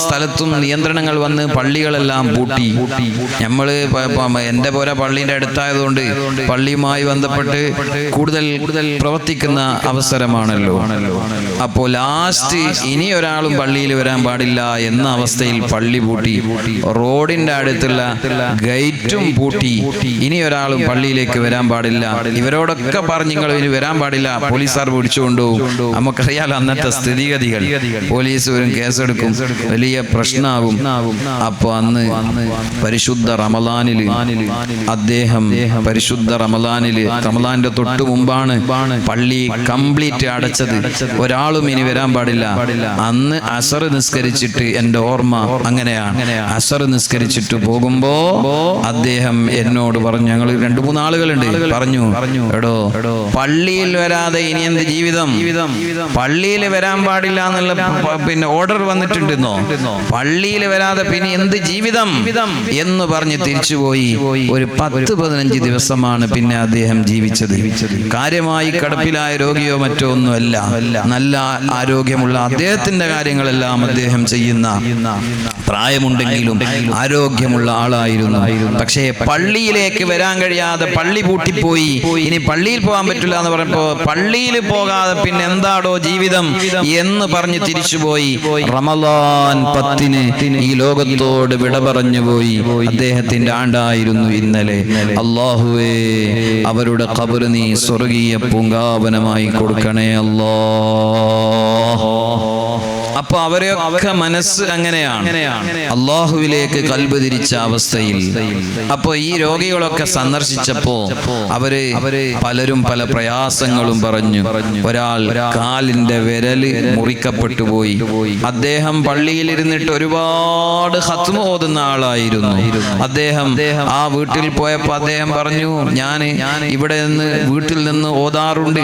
സ്ഥലത്തും നിയന്ത്രണങ്ങൾ വന്ന് പള്ളികളെല്ലാം പൂട്ടി. നമ്മള് എൻ്റെ പോലെ പള്ളീൻ്റെ അടുത്തായതുകൊണ്ട് പള്ളിയുമായി ബന്ധപ്പെട്ട് കൂടുതൽ പ്രവർത്തിക്കുന്ന അവസരമാണല്ലോ. അപ്പോൾ ലാസ്റ്റ് ഇനി ഒരാളും പള്ളിയിൽ വരാൻ പാടില്ല എന്ന അവസ്ഥയിൽ പള്ളി പൂട്ടി. റോഡിന്റെ അടുത്തുള്ള ഗേറ്റും പൂട്ടി. ഇനി ഒരാളും പള്ളിയിലേക്ക് വരാൻ പാടില്ല. ഇവരോടൊക്കെ പറഞ്ഞ് നിങ്ങൾ ഇനി വരാൻ പാടില്ല, പോലീസുകാർ പിടിച്ചുകൊണ്ടുപോകും. നമുക്കറിയാലോ അന്നത്തെ സ്ഥിതിഗതികൾ. പോലീസ് വരും, കേസെടുക്കും, വലിയ പ്രശ്നമാകും. അപ്പൊ അന്ന് പരിശുദ്ധ റമളാനില് അദ്ദേഹം റമളാന്റെ തൊട്ടു മുമ്പാണ് പള്ളി കംപ്ലീറ്റ് അടച്ചത്. ഒരാളും ഇനി വരാൻ പാടില്ല. അന്ന് അസർ നിസ്കരിച്ചിട്ട്, എൻ്റെ ഓർമ്മ അങ്ങനെയാണ്, അസർ നിസ്കരിച്ചിട്ട് പോകുമ്പോ അദ്ദേഹം എന്നോട് പറഞ്ഞു, ഞങ്ങൾ 2-3 ആളുകളുണ്ട്, പറഞ്ഞു എടോ പള്ളിയിൽ വരാതെ ഇനി എന്ത് ജീവിതം, പള്ളിയിൽ വരാൻ പാടില്ല എന്നുള്ള പിന്നെ ഓർഡർ വന്നിട്ടുണ്ടെന്നോ, പള്ളിയിൽ വരാതെ പിന്നെ എന്ത് ജീവിതം എന്ന് പറഞ്ഞ് തിരിച്ചുപോയി. ഒരു 10-15 ദിവസമാണ് പിന്നെ അദ്ദേഹം ജീവിച്ചത്. കാര്യമായി കിടപ്പിലായ രോഗിയോ മറ്റോ ഒന്നുമല്ല, നല്ല ആരോഗ്യമുള്ള അദ്ദേഹത്തിന്റെ കാര്യങ്ങളെല്ലാം അദ്ദേഹം ചെയ്യുന്ന, പ്രായമുണ്ടെങ്കിലും ആരോഗ്യമുള്ള ആളായിരുന്നു. പക്ഷേ പള്ളിയിലേക്ക് വരാൻ കഴിയാതെ പള്ളി പൂട്ടിപ്പോയി. ഇനി പള്ളിയിൽ പോകാൻ പറ്റില്ല എന്ന് പറഞ്ഞപ്പോ പള്ളിയിൽ പോകാതെ പിന്നെ എന്താടോ ജീവിതം എന്ന് പറഞ്ഞ് തിരിച്ചുപോയി. റമളാൻ 10-ന് ഈ ലോകത്തോട് വിട പറഞ്ഞു പോയി. അദ്ദേഹത്തിന്റെ ആണ്ടായിരുന്നു ഇന്നലെ. അല്ലാഹുവേ, അവരുടെ ഖബർ നീ സ്വർഗീയ പൂങ്കാവനമായി കൊടുക്കണേ അല്ലാഹ്. അപ്പൊ അവരെയൊക്കെ മനസ്സ് അങ്ങനെയാണ്, അള്ളാഹുവിലേക്ക് കൽബ് തിരിച്ച അവസ്ഥയിൽ. അപ്പൊ ഈ രോഗികളൊക്കെ സന്ദർശിച്ചപ്പോ അവര് പലരും പല പ്രയാസങ്ങളും പറഞ്ഞു. ഒരാൾ കാലിന്റെ വിരല് മുറിക്കപ്പെട്ടു പോയി. അദ്ദേഹം പള്ളിയിൽ ഇരുന്നിട്ട് ഒരുപാട് ഖത്മ് ഓതുന്ന ആളായിരുന്നു. അദ്ദേഹം ആ വീട്ടിൽ പോയപ്പോ അദ്ദേഹം പറഞ്ഞു, ഞാൻ ഇവിടെ നിന്ന് വീട്ടിൽ നിന്ന് ഓതാറുണ്ട്,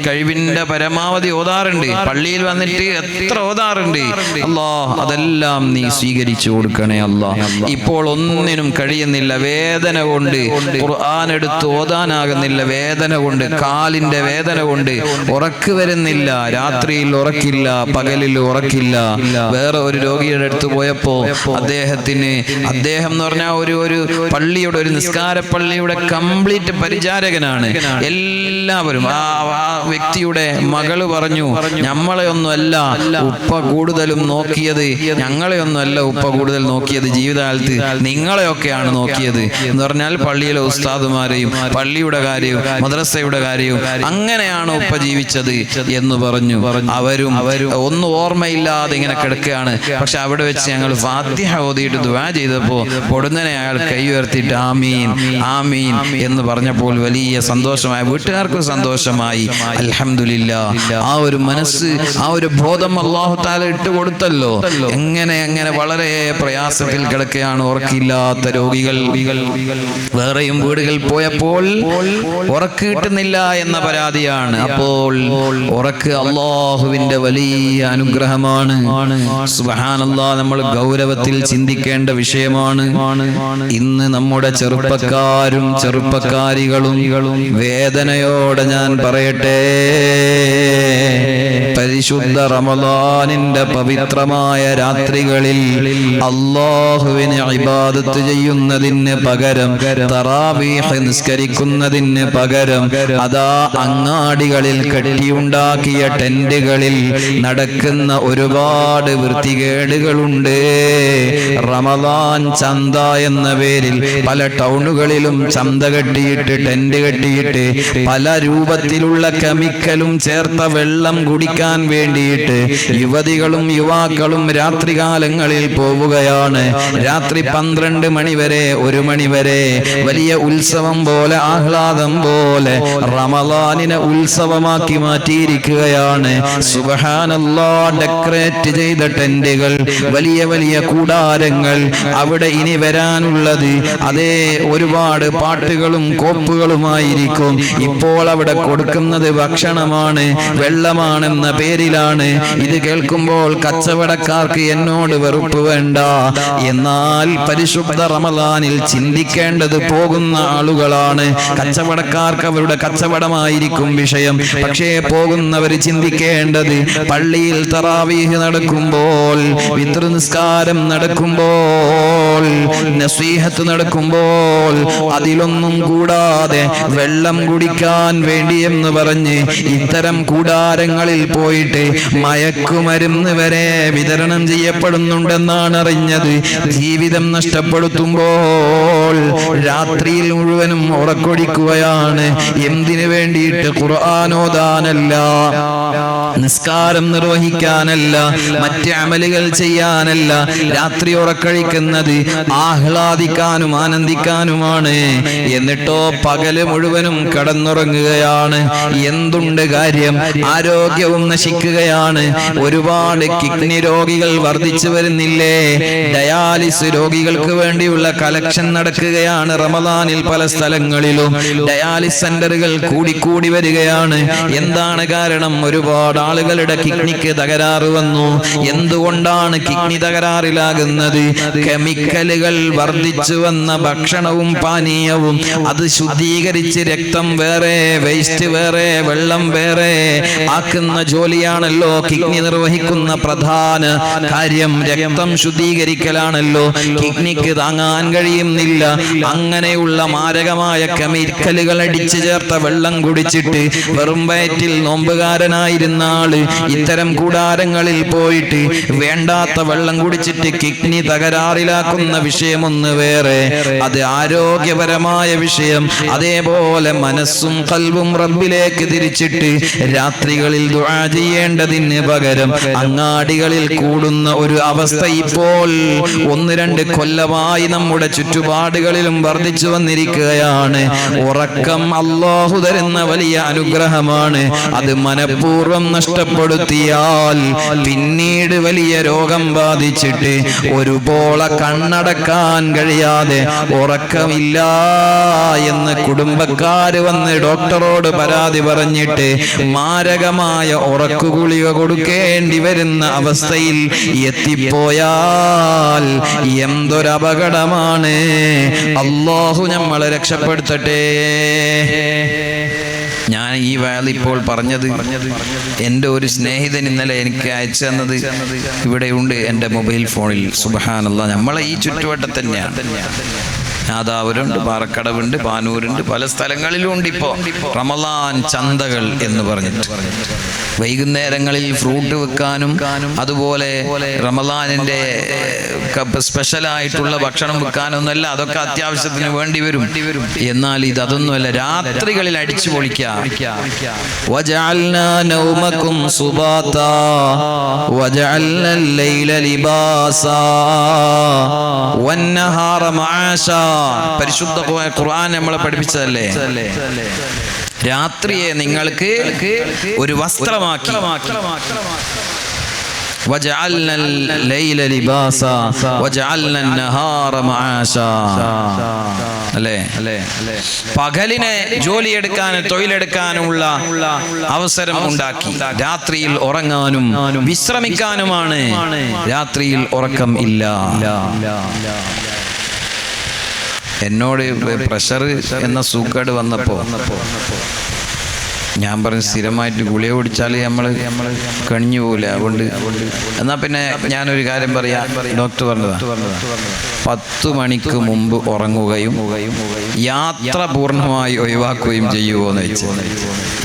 കഴിവിന്റെ പരമാവധി ഓതാറുണ്ട്, പള്ളിയിൽ വന്നിട്ട് എത്ര ഓതാറുണ്ട്. അല്ലാഹ് അതെല്ലാം നീ സ്വീകരിച്ചു കൊടുക്കണേ അല്ലാഹ്. ഇപ്പോൾ ഒന്നിനും കഴിയുന്നില്ല, വേദന കൊണ്ട് ഖുർആൻ എടുത്ത് ഓതാനാകുന്നില്ല, വേദന കൊണ്ട്, കാലിന്റെ വേദന കൊണ്ട് ഉറക്ക് വരുന്നില്ല. രാത്രിയിൽ ഉറക്കില്ല, പകലിൽ ഉറക്കില്ല. വേറെ ഒരു രോഗിയുടെ അടുത്ത് പോയപ്പോ അദ്ദേഹം എന്ന് പറഞ്ഞാൽ ഒരു പള്ളിയുടെ, ഒരു നിസ്കാര പള്ളിയുടെ കംപ്ലീറ്റ് പരിചാരകനാണ്. എല്ലാവരും ആ വ്യക്തിയുടെ മകള് പറഞ്ഞു, നമ്മളെ ഒന്നുമല്ല ഉപ്പ കൂടുതലും നോക്കിയത് ഞങ്ങളെയൊന്നുമല്ല ഉപ്പ കൂടുതൽ നോക്കിയത്, ജീവിതകാലത്ത് നിങ്ങളെയൊക്കെയാണ് നോക്കിയത് എന്ന് പറഞ്ഞാൽ പള്ളിയിലെ ഉസ്താദുമാരെയും പള്ളിയുടെ കാര്യവും മദ്രസയുടെ കാര്യവും അങ്ങനെയാണ് ഉപ്പ ജീവിച്ചത് എന്ന് പറഞ്ഞു. അവരും ഒന്നും ഓർമ്മയില്ലാതെ ഇങ്ങനെ കിടക്കുകയാണ്. പക്ഷെ അവിടെ വെച്ച് ഞങ്ങൾ ഫാത്തിഹ ഓതിയിട്ട് ദുആ ചെയ്തപ്പോൾ പൊടുന്നനെ അയാൾ കൈ ഉയർത്തിയിട്ട് ആമീൻ ആമീൻ എന്ന് പറഞ്ഞപ്പോൾ വലിയ സന്തോഷമായി, വീട്ടുകാർക്കും സന്തോഷമായി. അൽഹംദുലില്ലാഹ്. ആ ഒരു മനസ്സ്, ആ ഒരു ബോധം അല്ലാഹു തആല ഇട്ടുകൊടുത്തല്ലോ. എങ്ങനെ വളരെ പ്രയാസത്തിൽ കിടക്കുകയാണ് ഉറക്കില്ലാത്ത രോഗികൾ. വേറെയും വീടുകൾ പോയപ്പോൾ ഉറക്ക് കിട്ടുന്നില്ല എന്ന പരാതിയാണ്. അപ്പോൾ ഉറക്ക് അല്ലാഹുവിന്റെ വലിയ അനുഗ്രഹമാണ്. സുബ്ഹാനല്ലാഹ്. നമ്മൾ ഗൗരവത്തിൽ ചിന്തിക്കേണ്ട വിഷയമാണ്. ഇന്ന് നമ്മുടെ ചെറുപ്പക്കാരും ചെറുപ്പക്കാരികളും വേദനയോടെ ഞാൻ പറയട്ടെ, പരിശുദ്ധ റമളാനിന്റെ പവിത്രമായ രാത്രികളിൽ അല്ലാഹുവിനെ ഇബാദത്ത് ചെയ്യുന്നതിന് പകരം, തറാവീഹ് നിസ്കരിക്കുന്നതിന് പകരം അതാ അങ്ങാടികളിൽ കെട്ടിയുണ്ടാക്കിയ ടെന്റുകളിൽ നടക്കുന്ന ഒരുപാട് വൃത്തികേടുകളുണ്ട്. റമളാൻ ചന്ത എന്ന പേരിൽ പല ടൗണുകളിലും ചന്ത കെട്ടിയിട്ട് ടെന്റ് കെട്ടിയിട്ട് പല രൂപത്തിലുള്ള കെമിക്കലും ചേർത്ത വെള്ളം കുടിക്കാൻ വേണ്ടിയിട്ട് യുവതികളും യുവാക്കളും രാത്രികാലങ്ങളിൽ പോവുകയാണ്. രാത്രി 12 മണി വരെ 1 മണി വരെ വലിയ ഉത്സവം പോലെ, ആഹ്ലാദം പോലെ റമളാനിനെ ഉത്സവമാക്കി മാറ്റിയിരിക്കുകയാണ്. സുബ്ഹാനല്ലാഹ്. ഡെക്കറേറ്റ് ചെയ്ത ടെന്റുകൾ, വലിയ വലിയ കൂടാരങ്ങൾ. അവിടെ ഇനി വരാനുള്ളത് അതേ ഒരുപാട് പാട്ടുകളും കോപ്പുകളുമായിരിക്കും. ഇപ്പോൾ അവിടെ കൊടുക്കുന്നത് ഭക്ഷണമാണ്, വെള്ളമാണെന്ന പേരിലാണ്. ഇത് കേൾക്കുമ്പോൾ കച്ചവടക്കാർക്ക് എന്നോട് വെറുപ്പ് വേണ്ട. എന്നാൽ പരിശുദ്ധ റമളാനിൽ ചിന്തിക്കേണ്ടത് പോകുന്ന ആളുകളാണ്. കച്ചവടക്കാർക്ക് അവരുടെ കച്ചവടമായിരിക്കും വിഷയം. പക്ഷേ പോകുന്നവർ ചിന്തിക്കേണ്ടത് പള്ളിയിൽ തറാവീഹ് നടക്കുമ്പോൾ, വിത്ർ നിസ്കാരം നടക്കുമ്പോൾ, നസീഹത്ത് നടക്കുമ്പോൾ അതിലൊന്നും കൂടാതെ വെള്ളം കുടിക്കാൻ വേണ്ടി എന്ന് പറഞ്ഞ് ഇത്തരം കൂടാരങ്ങളിൽ പോയിട്ട് മയക്കുമരുന്ന് വരെ വിതരണം ചെയ്യപ്പെടുന്നുണ്ടെന്നാണ് അറിഞ്ഞത്. ജീവിതം നഷ്ടപ്പെടുത്തുമ്പോൾ രാത്രിയിൽ മുഴുവനും ഉറക്കൊടിക്കുകയാണ്. എന്തിനു വേണ്ടിയിട്ട്? ഖുർആനോദാനല്ല, നിസ്കാരം നിർവഹിക്കാനല്ല, മറ്റ് അമലുകൾ ചെയ്യാനല്ല. രാത്രി ഉറക്കഴിക്കുന്നത് ആഹ്ലാദിക്കാനും ആനന്ദിക്കാനുമാണ്. എന്നിട്ടോ പകല് മുഴുവനും കടന്നുറങ്ങുകയാണ്. എന്തുണ്ട് കാര്യം? ആരോഗ്യവും നശിക്കുകയാണ്. ഒരുപാട് കിഡ്നി രോഗികൾ വർദ്ധിച്ചു വരുന്നില്ലേ? ഡയാലിസ് രോഗികൾക്ക് വേണ്ടിയുള്ള കലക്ഷൻ നടക്കുകയാണ് റമളാനിൽ പല സ്ഥലങ്ങളിലും. ഡയാലിസ് സെന്ററുകൾ കൂടിക്കൂടി വരികയാണ്. എന്താണ് കാരണം? ഒരുപാട് ആളുകളുടെ കിഡ്നിക്ക് തകരാറ് വന്നു. എന്തുകൊണ്ടാണ് കിഡ്നി തകരാറിലാകുന്നത്? കെമിക്കലുകൾ വർദ്ധിച്ചു വന്ന ഭക്ഷണവും പാനീയവും. അത് ശുദ്ധീകരിച്ച് രക്തം വേറെ, വേസ്റ്റ് വേറെ, വെള്ളം വേറെ ആക്കുന്ന ജോലിയാണല്ലോ കിഡ്നി നിർവഹിക്കുന്ന പ്രധാന കാര്യം. രക്തം ശുദ്ധീകരിക്കലാണല്ലോ. കിഡ്നിക്ക് താങ്ങാൻ കഴിയുന്നില്ല. അങ്ങനെയുള്ള മാരകമായ കെമിക്കലുകൾ അടിച്ചു ചേർത്ത വെള്ളം കുടിച്ചിട്ട് വെറും വയറ്റിൽ നോമ്പുകാരനായിരുന്ന ആള് ഇത്തരം കൂടാരങ്ങളിൽ പോയിട്ട് വേണ്ടാത്ത വെള്ളം കുടിച്ചിട്ട് കിഡ്നി തകരാറിലാക്കുന്ന വിഷയമൊന്ന് വേറെ, അത് ആരോഗ്യപരമായ വിഷയം. അതേപോലെ മനസ്സും ഖൽബും റബ്ബിലേക്ക് തിരിച്ചിട്ട് രാത്രികളിൽ ദുആ ചെയ്യേണ്ടതിന് പകരം അങ്ങാടികളിൽ കൂടുന്ന ഒരു അവസ്ഥ ഇപ്പോൾ 1-2 കൊല്ലമായി നമ്മുടെ ചുറ്റുപാടുകളിലും വർദ്ധിച്ചു വന്നിരിക്കുകയാണ്. ഉറക്കം അല്ലാഹു തരുന്ന വലിയ അനുഗ്രഹമാണ്. അത് മനഃപൂർവ്വം നഷ്ടപ്പെടുത്തിയാൽ പിന്നീട് വലിയ രോഗം ബാധിച്ചിട്ട് ഒരു പോള കണ്ണടക്കാൻ കഴിയാതെ ഉറക്കമില്ല എന്ന് കുടുംബക്കാര് വന്ന് ഡോക്ടറോട് പരാതി പറഞ്ഞിട്ട് മാരകമായ ഉറക്കുഗുളിക കൊടുക്കേണ്ടി വരുന്ന അവസ്ഥയിൽ എത്തിപ്പോയാൽ എന്തൊരപകടമാണ്. അല്ലാഹു നമ്മളെ രക്ഷപ്പെടുത്തട്ടെ. ഞാൻ ഈ വാല് ഇപ്പോൾ പറഞ്ഞത് എൻ്റെ ഒരു സ്നേഹിതൻ ഇന്നലെ എനിക്ക് അയച്ചു തന്നത് ഇവിടെയുണ്ട് എൻ്റെ മൊബൈൽ ഫോണിൽ. സുബ്ഹാനല്ലാഹ്. നമ്മളെ ഈ ചുറ്റുവട്ടം തന്നെയാണ്. നാദാപുരമുണ്ട്, പാറക്കടവുണ്ട്, പാനൂരുണ്ട്, പല സ്ഥലങ്ങളിലും ഉണ്ട് ഇപ്പോൾ റമളാൻ ചന്തകൾ എന്ന് പറഞ്ഞിട്ട്. വൈകുന്നേരങ്ങളിൽ ഫ്രൂട്ട് വെക്കാനും അതുപോലെ റമളാനിന്റെ സ്പെഷ്യലായിട്ടുള്ള ഭക്ഷണം വെക്കാനൊന്നുമല്ല, അതൊക്കെ അത്യാവശ്യത്തിന് വേണ്ടി വരും. എന്നാൽ അതൊന്നുമല്ല, രാത്രികളിൽ അടിച്ചു പൊളിക്കാം. വജഅൽനാ നൗമകും സുബാതാ വജഅൽനാ ലൈല ലിബാസാ വന്നഹാറ മആശാ. പരിശുദ്ധ ഖുർആൻ നമ്മളെ പഠിപ്പിച്ചതല്ലേ, രാത്രിയെ നിങ്ങൾക്ക് ഒരു വസ്ത്രമാക്കി. وجعلنا الليل لباسا وجعلنا النهار معاشا. അല്ലേ, പകലിനെ ജോലിയെടുക്കാനും തൊഴിലെടുക്കാനുമുള്ള അവസരം ഉണ്ടാക്കി. രാത്രിയിൽ ഉറങ്ങാനും വിശ്രമിക്കാനുമാണ്. രാത്രിയിൽ ഉറക്കം ഇല്ല. എന്നോട് പ്രഷർ എന്ന സൂക്കേട് വന്നപ്പോ ഞാൻ പറഞ്ഞു, സ്ഥിരമായിട്ട് ഗുളിക കുടിച്ചാൽ നമ്മൾ കണിഞ്ഞു പോകില്ല. അതുകൊണ്ട് എന്നാൽ പിന്നെ ഞാനൊരു കാര്യം പറയാം. ഡോക്ടർ പറഞ്ഞതാ, 10 മണിക്ക് മുമ്പ് ഉറങ്ങുകയും യാത്ര പൂർണ്ണമായി ഒഴിവാക്കുകയും ചെയ്യുമോ എന്ന് വെച്ച്.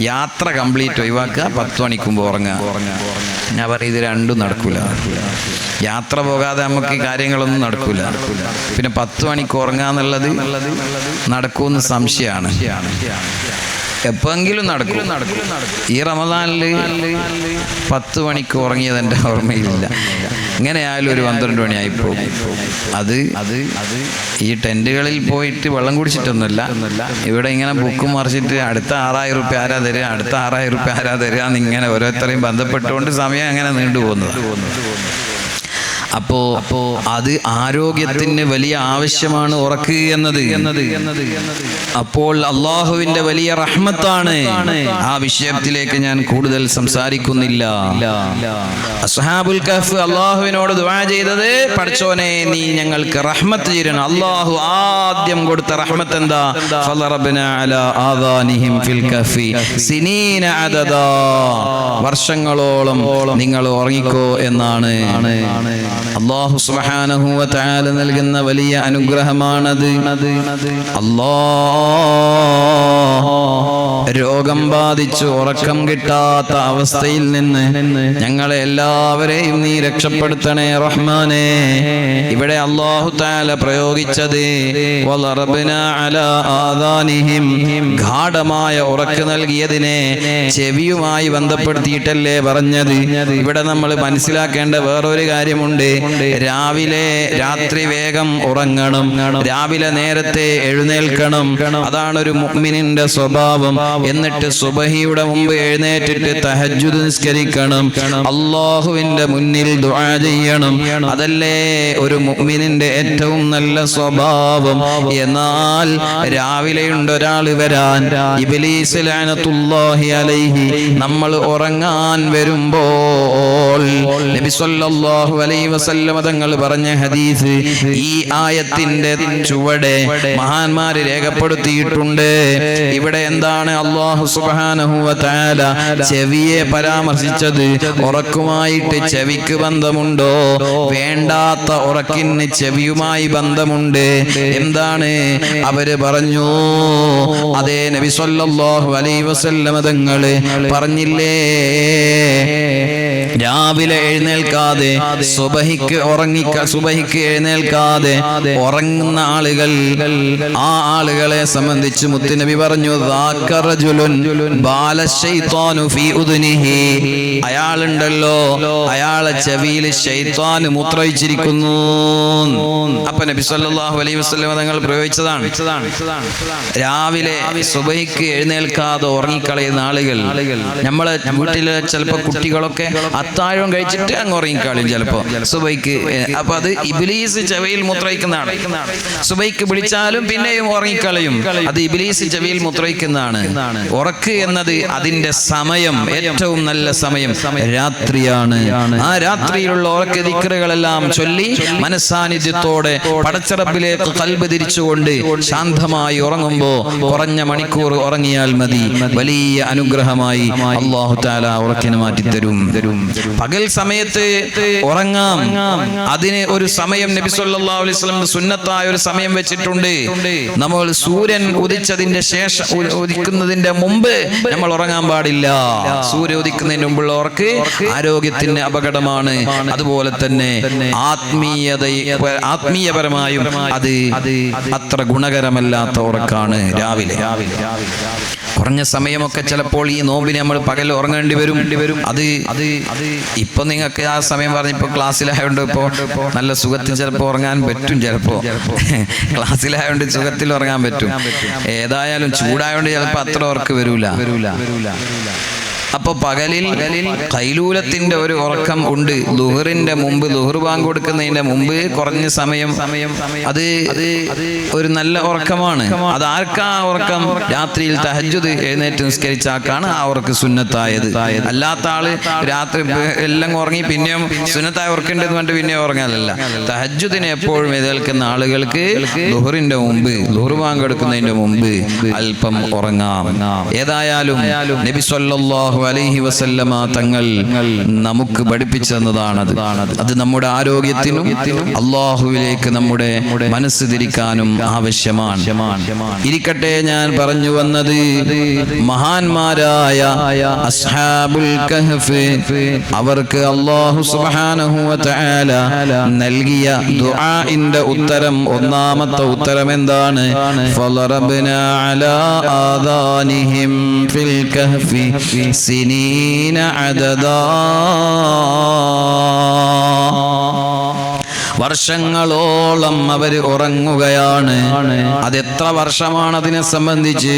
യാത്ര കംപ്ലീറ്റ് ഒഴിവാക്കുക, 10 മണിക്ക് മുമ്പ് ഉറങ്ങുക. ഞാൻ പറയും, ഇത് രണ്ടും നടക്കൂല. യാത്ര പോകാതെ നമുക്ക് കാര്യങ്ങളൊന്നും നടക്കൂല. പിന്നെ 10 മണിക്ക് ഉറങ്ങുക എന്നുള്ളത് നടക്കുമെന്ന് സംശയമാണ്. എപ്പോഴെങ്കിലും നടക്കും. ഈ റമദാനിൽ 10 മണിക്ക് ഉറങ്ങിയത് എൻ്റെ ഓർമ്മയിലില്ല. ഇങ്ങനെയായാലും ഒരു 12 മണിയായിപ്പോകും. അത് ഈ ടെൻറ്റുകളിൽ പോയിട്ട് വെള്ളം കുടിച്ചിട്ടൊന്നുമില്ല. ഇവിടെ ഇങ്ങനെ ബുക്ക് മറിച്ചിട്ട് അടുത്ത 6000 റുപ്യ ആരാ തരിക, അടുത്ത 6000 റുപ്യ ആരാ തരിക എന്നിങ്ങനെ ഓരോരുത്തരെയും ബന്ധപ്പെട്ടുകൊണ്ട് സമയം അങ്ങനെ നീണ്ടുപോകുന്നത്. അപ്പോ അത് ആരോഗ്യത്തിന് വലിയ ആവശ്യമാണ് ഉറക്കുക എന്നത്. അപ്പോൾ അള്ളാഹുവിന്റെ വലിയ റഹ്മത്താണ്. ആ വിഷയത്തിലേക്ക് ഞാൻ കൂടുതൽ സംസാരിക്കുന്നില്ല. അസ്ഹാബുൽ കഹ്ഫ് അള്ളാഹുവിനോട് ദുആ ചെയ്തത്, പടച്ചോനെ നീ ഞങ്ങൾക്ക് റഹ്മത്ത് ചെയ്യണം. അള്ളാഹു ആദ്യം കൊടുത്ത റഹ്മത്ത് എന്താ? ഫളറബ്നാ അലാ ആദാനിഹിം ഫിൽ കഹ്ഫി സിനീന അദദാ. വർഷങ്ങളോളം നിങ്ങൾ ഉറങ്ങിക്കോ എന്നാണ്. അല്ലാഹു സുബ്ഹാനഹു വ തആല നൽകുന്ന വലിയ അനുഗ്രഹമാണത്. രോഗം ബാധിച്ച് ഉറക്കം കിട്ടാത്ത അവസ്ഥയിൽ നിന്ന് ഞങ്ങളെ എല്ലാവരെയും നീ രക്ഷപ്പെടുത്തണേ റഹ്മാനേ. ഇവിടെ അല്ലാഹു തആല പ്രയോഗിച്ചത് വലറബ്നാ അലാ ആദാനിഹിം, ഗാഢമായ ഉറക്ക് നൽകിയതിനെ ചെവിയുമായി ബന്ധപ്പെടുത്തിയിട്ടല്ലേ പറഞ്ഞത്. ഇവിടെ നമ്മൾ മനസ്സിലാക്കേണ്ട വേറൊരു കാര്യമുണ്ട്. രാത്രി വേഗം ഉറങ്ങണം, രാവിലെ നേരത്തെ എഴുന്നേൽക്കണം. അതാണ് ഒരു മുഅ്മിനിന്റെ സ്വഭാവം. എന്നിട്ട് സുബഹിയുടെ മുമ്പ് എഴുന്നേറ്റിട്ട് തഹജ്ജുദ് നിസ്കരിക്കണം, അല്ലാഹുവിന്റെ മുന്നിൽ ദുആ ചെയ്യണം. അതല്ലേ ഒരു മുഅ്മിനിന്റെ ഏറ്റവും നല്ല സ്വഭാവം. എന്നാൽ രാവിലെയുണ്ട് ഒരാൾ വരാൻ, ഇബ്ലീസ് ലഅനത്തുല്ലാഹി അലൈഹി, നമ്മൾ ഉറങ്ങാൻ വരുമ്പോൾ നബി സല്ലല്ലാഹു അലൈഹി വസല്ലം തങ്ങൾ പറഞ്ഞ ഹദീസ്, ഈ ആയത്തിന്റെ ചുവടെ മഹാന്മാര് രേഖപ്പെടുത്തിയിട്ടുണ്ട്. ഇവിടെ എന്താണ് അല്ലാഹു സുബ്ഹാനഹു വ തആല ചെവിയെ പരാമർശിച്ചത്? ഉറക്കുമായിട്ട് ചെവിക്ക് ബന്ധമുണ്ടോ? വേണ്ടാത്ത ഉറക്കിന് ചെവിയുമായി ബന്ധമുണ്ട്. എന്താണ് അവര് പറഞ്ഞു? അതേ നബി സല്ലല്ലാഹു അലൈഹി വസല്ലം തങ്ങൾ പറഞ്ഞില്ലേ, രാവിലെ എഴുന്നേൽക്കാതെ സുബഹിക്ക് എഴുന്നേൽക്കാതെ ഉറങ്ങുന്ന ആളുകൾ, ആ ആളുകളെ സംബന്ധിച്ച് മുത്തുനബി പറഞ്ഞു, അയാളുണ്ടല്ലോ, അയാളെ ചെവിയിൽ ശൈത്താൻ മൂത്രയിച്ചിരിക്കുന്നു. അപ്പൊ നബി സല്ലല്ലാഹു അലൈഹി വസല്ലം തങ്ങൾ പ്രയോഗിച്ചതാണ്. രാവിലെ സുബഹിക്ക് എഴുന്നേൽക്കാതെ ഉറങ്ങിക്കളയുന്ന ആളുകൾ, നമ്മളെ വീട്ടിലെ ചിലപ്പോ കുട്ടികളൊക്കെ അത്താഴം കഴിച്ചിട്ട് അങ്ങ് ഉറങ്ങിക്കളയും ചിലപ്പോ സുബൈക്ക്. അപ്പൊ അത് ഇബ്ലീസ് ചെവിയിൽ മൂത്രയിക്കുന്നതാണ്. സുബൈക്ക് വിളിച്ചാലും പിന്നെയും ഉറങ്ങിക്കളയും. അത് ഇബ്ലീസ് ചെവിയിൽ മൂത്രയിക്കുന്നതാണ്. ഉറക്ക് എന്നത് അതിന്റെ സമയം, ഏറ്റവും നല്ല സമയം രാത്രിയാണ്. ആ രാത്രിയിലുള്ള ഉറക്ക ദിക്റുകളെല്ലാം ചൊല്ലി മനസ്സാന്നിധ്യത്തോടെ പടച്ചറബിലേക്ക് ഖൽബ് തിരിച്ചുകൊണ്ട് ശാന്തമായി ഉറങ്ങുമ്പോ കുറഞ്ഞ മണിക്കൂർ ഉറങ്ങിയാൽ മതി, വലിയ അനുഗ്രഹമായി അല്ലാഹു തആല ഉറക്കിന് മാറ്റിത്തരും. പകൽ സമയത്ത് ഉറങ്ങാം, അതിന് ഒരു സമയം നബി സല്ലല്ലാഹു അലൈഹി വസല്ലം സുന്നത്തായ ഒരു സമയം വെച്ചിട്ടുണ്ട്. നമ്മൾ സൂര്യൻ ഉദിച്ചതിന്റെ ശേഷം, ഉദിക്കുന്നതിന്റെ മുമ്പ് നമ്മൾ ഉറങ്ങാൻ പാടില്ല. സൂര്യ ഉദിക്കുന്നതിന് മുമ്പുള്ള ഉറക്ക് ആരോഗ്യത്തിന് അപകടമാണ്. അതുപോലെ തന്നെ ആത്മീയപരമായും അത് അത്ര ഗുണകരമല്ലാത്ത ഉറക്കാണ് രാവിലെ. കുറഞ്ഞ സമയമൊക്കെ ചിലപ്പോൾ ഈ നോമ്പിന് നമ്മൾ പകൽ ഉറങ്ങേണ്ടി വരും. അത് ഇപ്പൊ നിങ്ങൾക്ക് ആ സമയം പറഞ്ഞിപ്പോ ക്ലാസ്സിലായോണ്ട് ഇപ്പോ നല്ല സുഖത്തിൽ ചിലപ്പോൾ ഉറങ്ങാൻ പറ്റും, ചിലപ്പോ ക്ലാസ്സിലായോണ്ട് സുഖത്തിൽ ഉറങ്ങാൻ പറ്റും. ഏതായാലും ചൂടായോണ്ട് ചിലപ്പോ അത്ര ഉറക്ക് വരൂല. അപ്പൊ പകലിൽ ഖൈലൂലത്തിന്റെ ഒരു ഉറക്കം ഉണ്ട്. ളുഹറിന്റെ മുമ്പ്, ളുഹർ ബാങ്ക് കൊടുക്കുന്നതിന്റെ മുമ്പ് കുറഞ്ഞ സമയം, അത് ഒരു നല്ല ഉറക്കമാണ്. അത് ആർക്കാ ഉറക്കം? രാത്രിയിൽ തഹജ്ജുദ് എഴുന്നേറ്റ് നിസ്കരിച്ചാക്കാണ് ആ ഉറക്ക് സുന്നത്തായത്. അല്ലാത്ത ആള് രാത്രി എല്ലാം ഉറങ്ങി പിന്നെയും സുന്നത്തായ ഉറക്കേണ്ടത് കൊണ്ട് പിന്നെ ഉറങ്ങാനല്ല. തഹജ്ജുദിനെ എപ്പോഴും എഴുന്നേൽക്കുന്ന ആളുകൾക്ക് ളുഹറിന്റെ മുമ്പ്, ളുഹർ ബാങ്ക് കൊടുക്കുന്നതിന്റെ മുമ്പ് അല്പം ഉറങ്ങാം. ഏതായാലും നബി സല്ലല്ലാഹു അലൈഹി വസല്ലമ തങ്ങൾ നമുക്ക് പഠിപ്പിച്ചു തന്നതാണത്. അത് നമ്മുടെ ആരോഗ്യത്തിനും അല്ലാഹുവിലേക്ക് നമ്മുടെ മനസ്സ് തിരിക്കാനും ആവശ്യമാണ്. ഇരിക്കട്ടെ, ഞാൻ പറഞ്ഞു വന്നത് മഹാന്മാരായ അസ്ഹാബുൽ കഹ്ഫ്, അവർക്ക് അല്ലാഹു സുബ്ഹാനഹു വ തആല നൽകിയ ദുആഇന്റെ ഉത്തരം, ഒന്നാമത്തെ ഉത്തരം എന്താണ്? ഫളറബ്നാ അലാ ആദാനിഹിം ഫിൽ കഹ്ഫി സിനീന അദദാ. വർഷങ്ങളോളം അവര് ഉറങ്ങുകയാണ്. അതെത്ര വർഷമാണ് അതിനെ സംബന്ധിച്ച്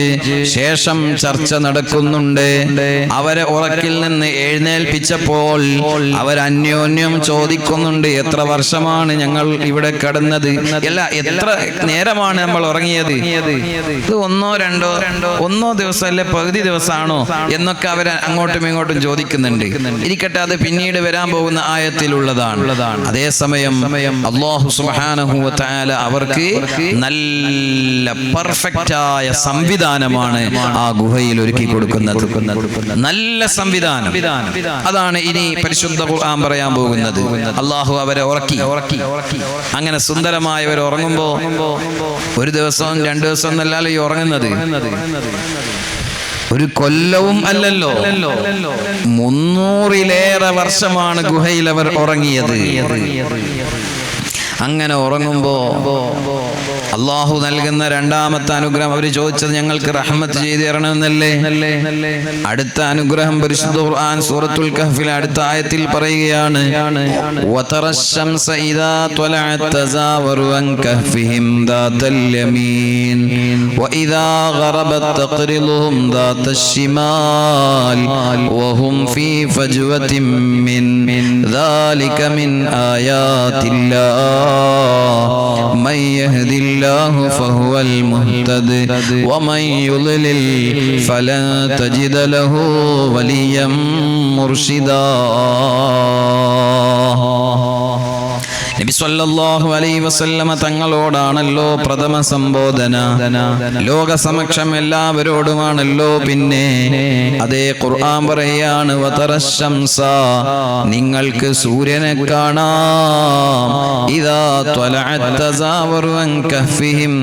ശേഷം ചർച്ച നടക്കുന്നുണ്ട്. അവരെ ഉറക്കിൽ നിന്ന് എഴുന്നേൽപ്പിച്ചപ്പോൾ അവർ അന്യോന്യം ചോദിക്കുന്നുണ്ട്, എത്ര വർഷമാണ് ഞങ്ങൾ ഇവിടെ കിടന്നത്? അല്ല, എത്ര നേരമാണ് നമ്മൾ ഉറങ്ങിയത്? ഇത് ഒന്നോ ദിവസമല്ലേ, പകുതി ദിവസമാണോ എന്നൊക്കെ അവർ അങ്ങോട്ടും ഇങ്ങോട്ടും ചോദിക്കുന്നുണ്ട്. ഇരിക്കട്ടെ, അത് പിന്നീട് വരാൻ പോകുന്ന ആയത്തിലുള്ളതാണ്. അതേസമയം അല്ലാഹു സുബ്ഹാനഹു വ തആല അവർക്ക് നല്ല പെർഫെക്റ്റായ സംവിധാനമാണ് ആ ഗുഹയിൽ ഒരുക്കി കൊടുക്കുന്നത്. നല്ല സംവിധാനം. അതാണ് ഇനി പരിശുദ്ധ ഖുർആൻ പറയാൻ പോകുന്നത്. അല്ലാഹു അവരെ ഉറക്കി. അങ്ങനെ സുന്ദരമായവർ ഉറങ്ങുമ്പോ ഒരു ദിവസം 2 ദിവസം എന്നല്ലല്ലോ ഈ ഉറങ്ങുന്നത്. ഒരു കൊല്ലവും അല്ലല്ലോ, 300-ലേറെ വർഷമാണ് ഗുഹയിൽ അവർ ഉറങ്ങിയത്. അങ്ങനെ ഉറങ്ങുമ്പോ അള്ളാഹു നൽകുന്ന രണ്ടാമത്തെ അനുഗ്രഹം, അവർ ചോദിച്ചത് ഞങ്ങൾക്ക് റഹ്മത്ത് ചെയ്തു തരണമെന്നല്ലേ. അടുത്ത അനുഗ്രഹം പരിശുദ്ധ ഖുർആൻ സൂറത്തുൽ കഹ്ഫിലെ അടുത്ത ആയത്തിൽ പറയുകയാണ്, വതറശംസ ഇദാ ത്വലഅത് തസാവറു അൻ കഹ്ഫിഹിം ദാതൽ യമീൻ വഇദാ ഗറബത് തഖ്രിലുഹും ദാതശ് ശിമാൽ വഹും ഫീ ഫജ്വതിൻ മിൻ ദാലിക മിൻ ആയാതില്ലാഹ് മൻ യഹ്ദില്ലാഹു ഫഹുവൽ മുഹ്തദി വമൻ യുദ്ലിൽ ഫലൻ തജിദ ലഹു വലിയ്യൻ മുർശിദാ. നബി സല്ലല്ലാഹു അലൈഹി വസല്ലമ തങ്ങളോടാണല്ലോ പ്രഥമ സംബോധന, ലോകസമക്ഷം എല്ലാവരോടുമാണല്ലോ. പിന്നെ അതേ ഖുർആൻ പറയാണ്, വതറശംസ, നിങ്ങൾക്ക് സൂര്യനെ കാണാം, ഇദാ ത്വലഅത് തസാവറു അൻ കഹ്ഫിഹിം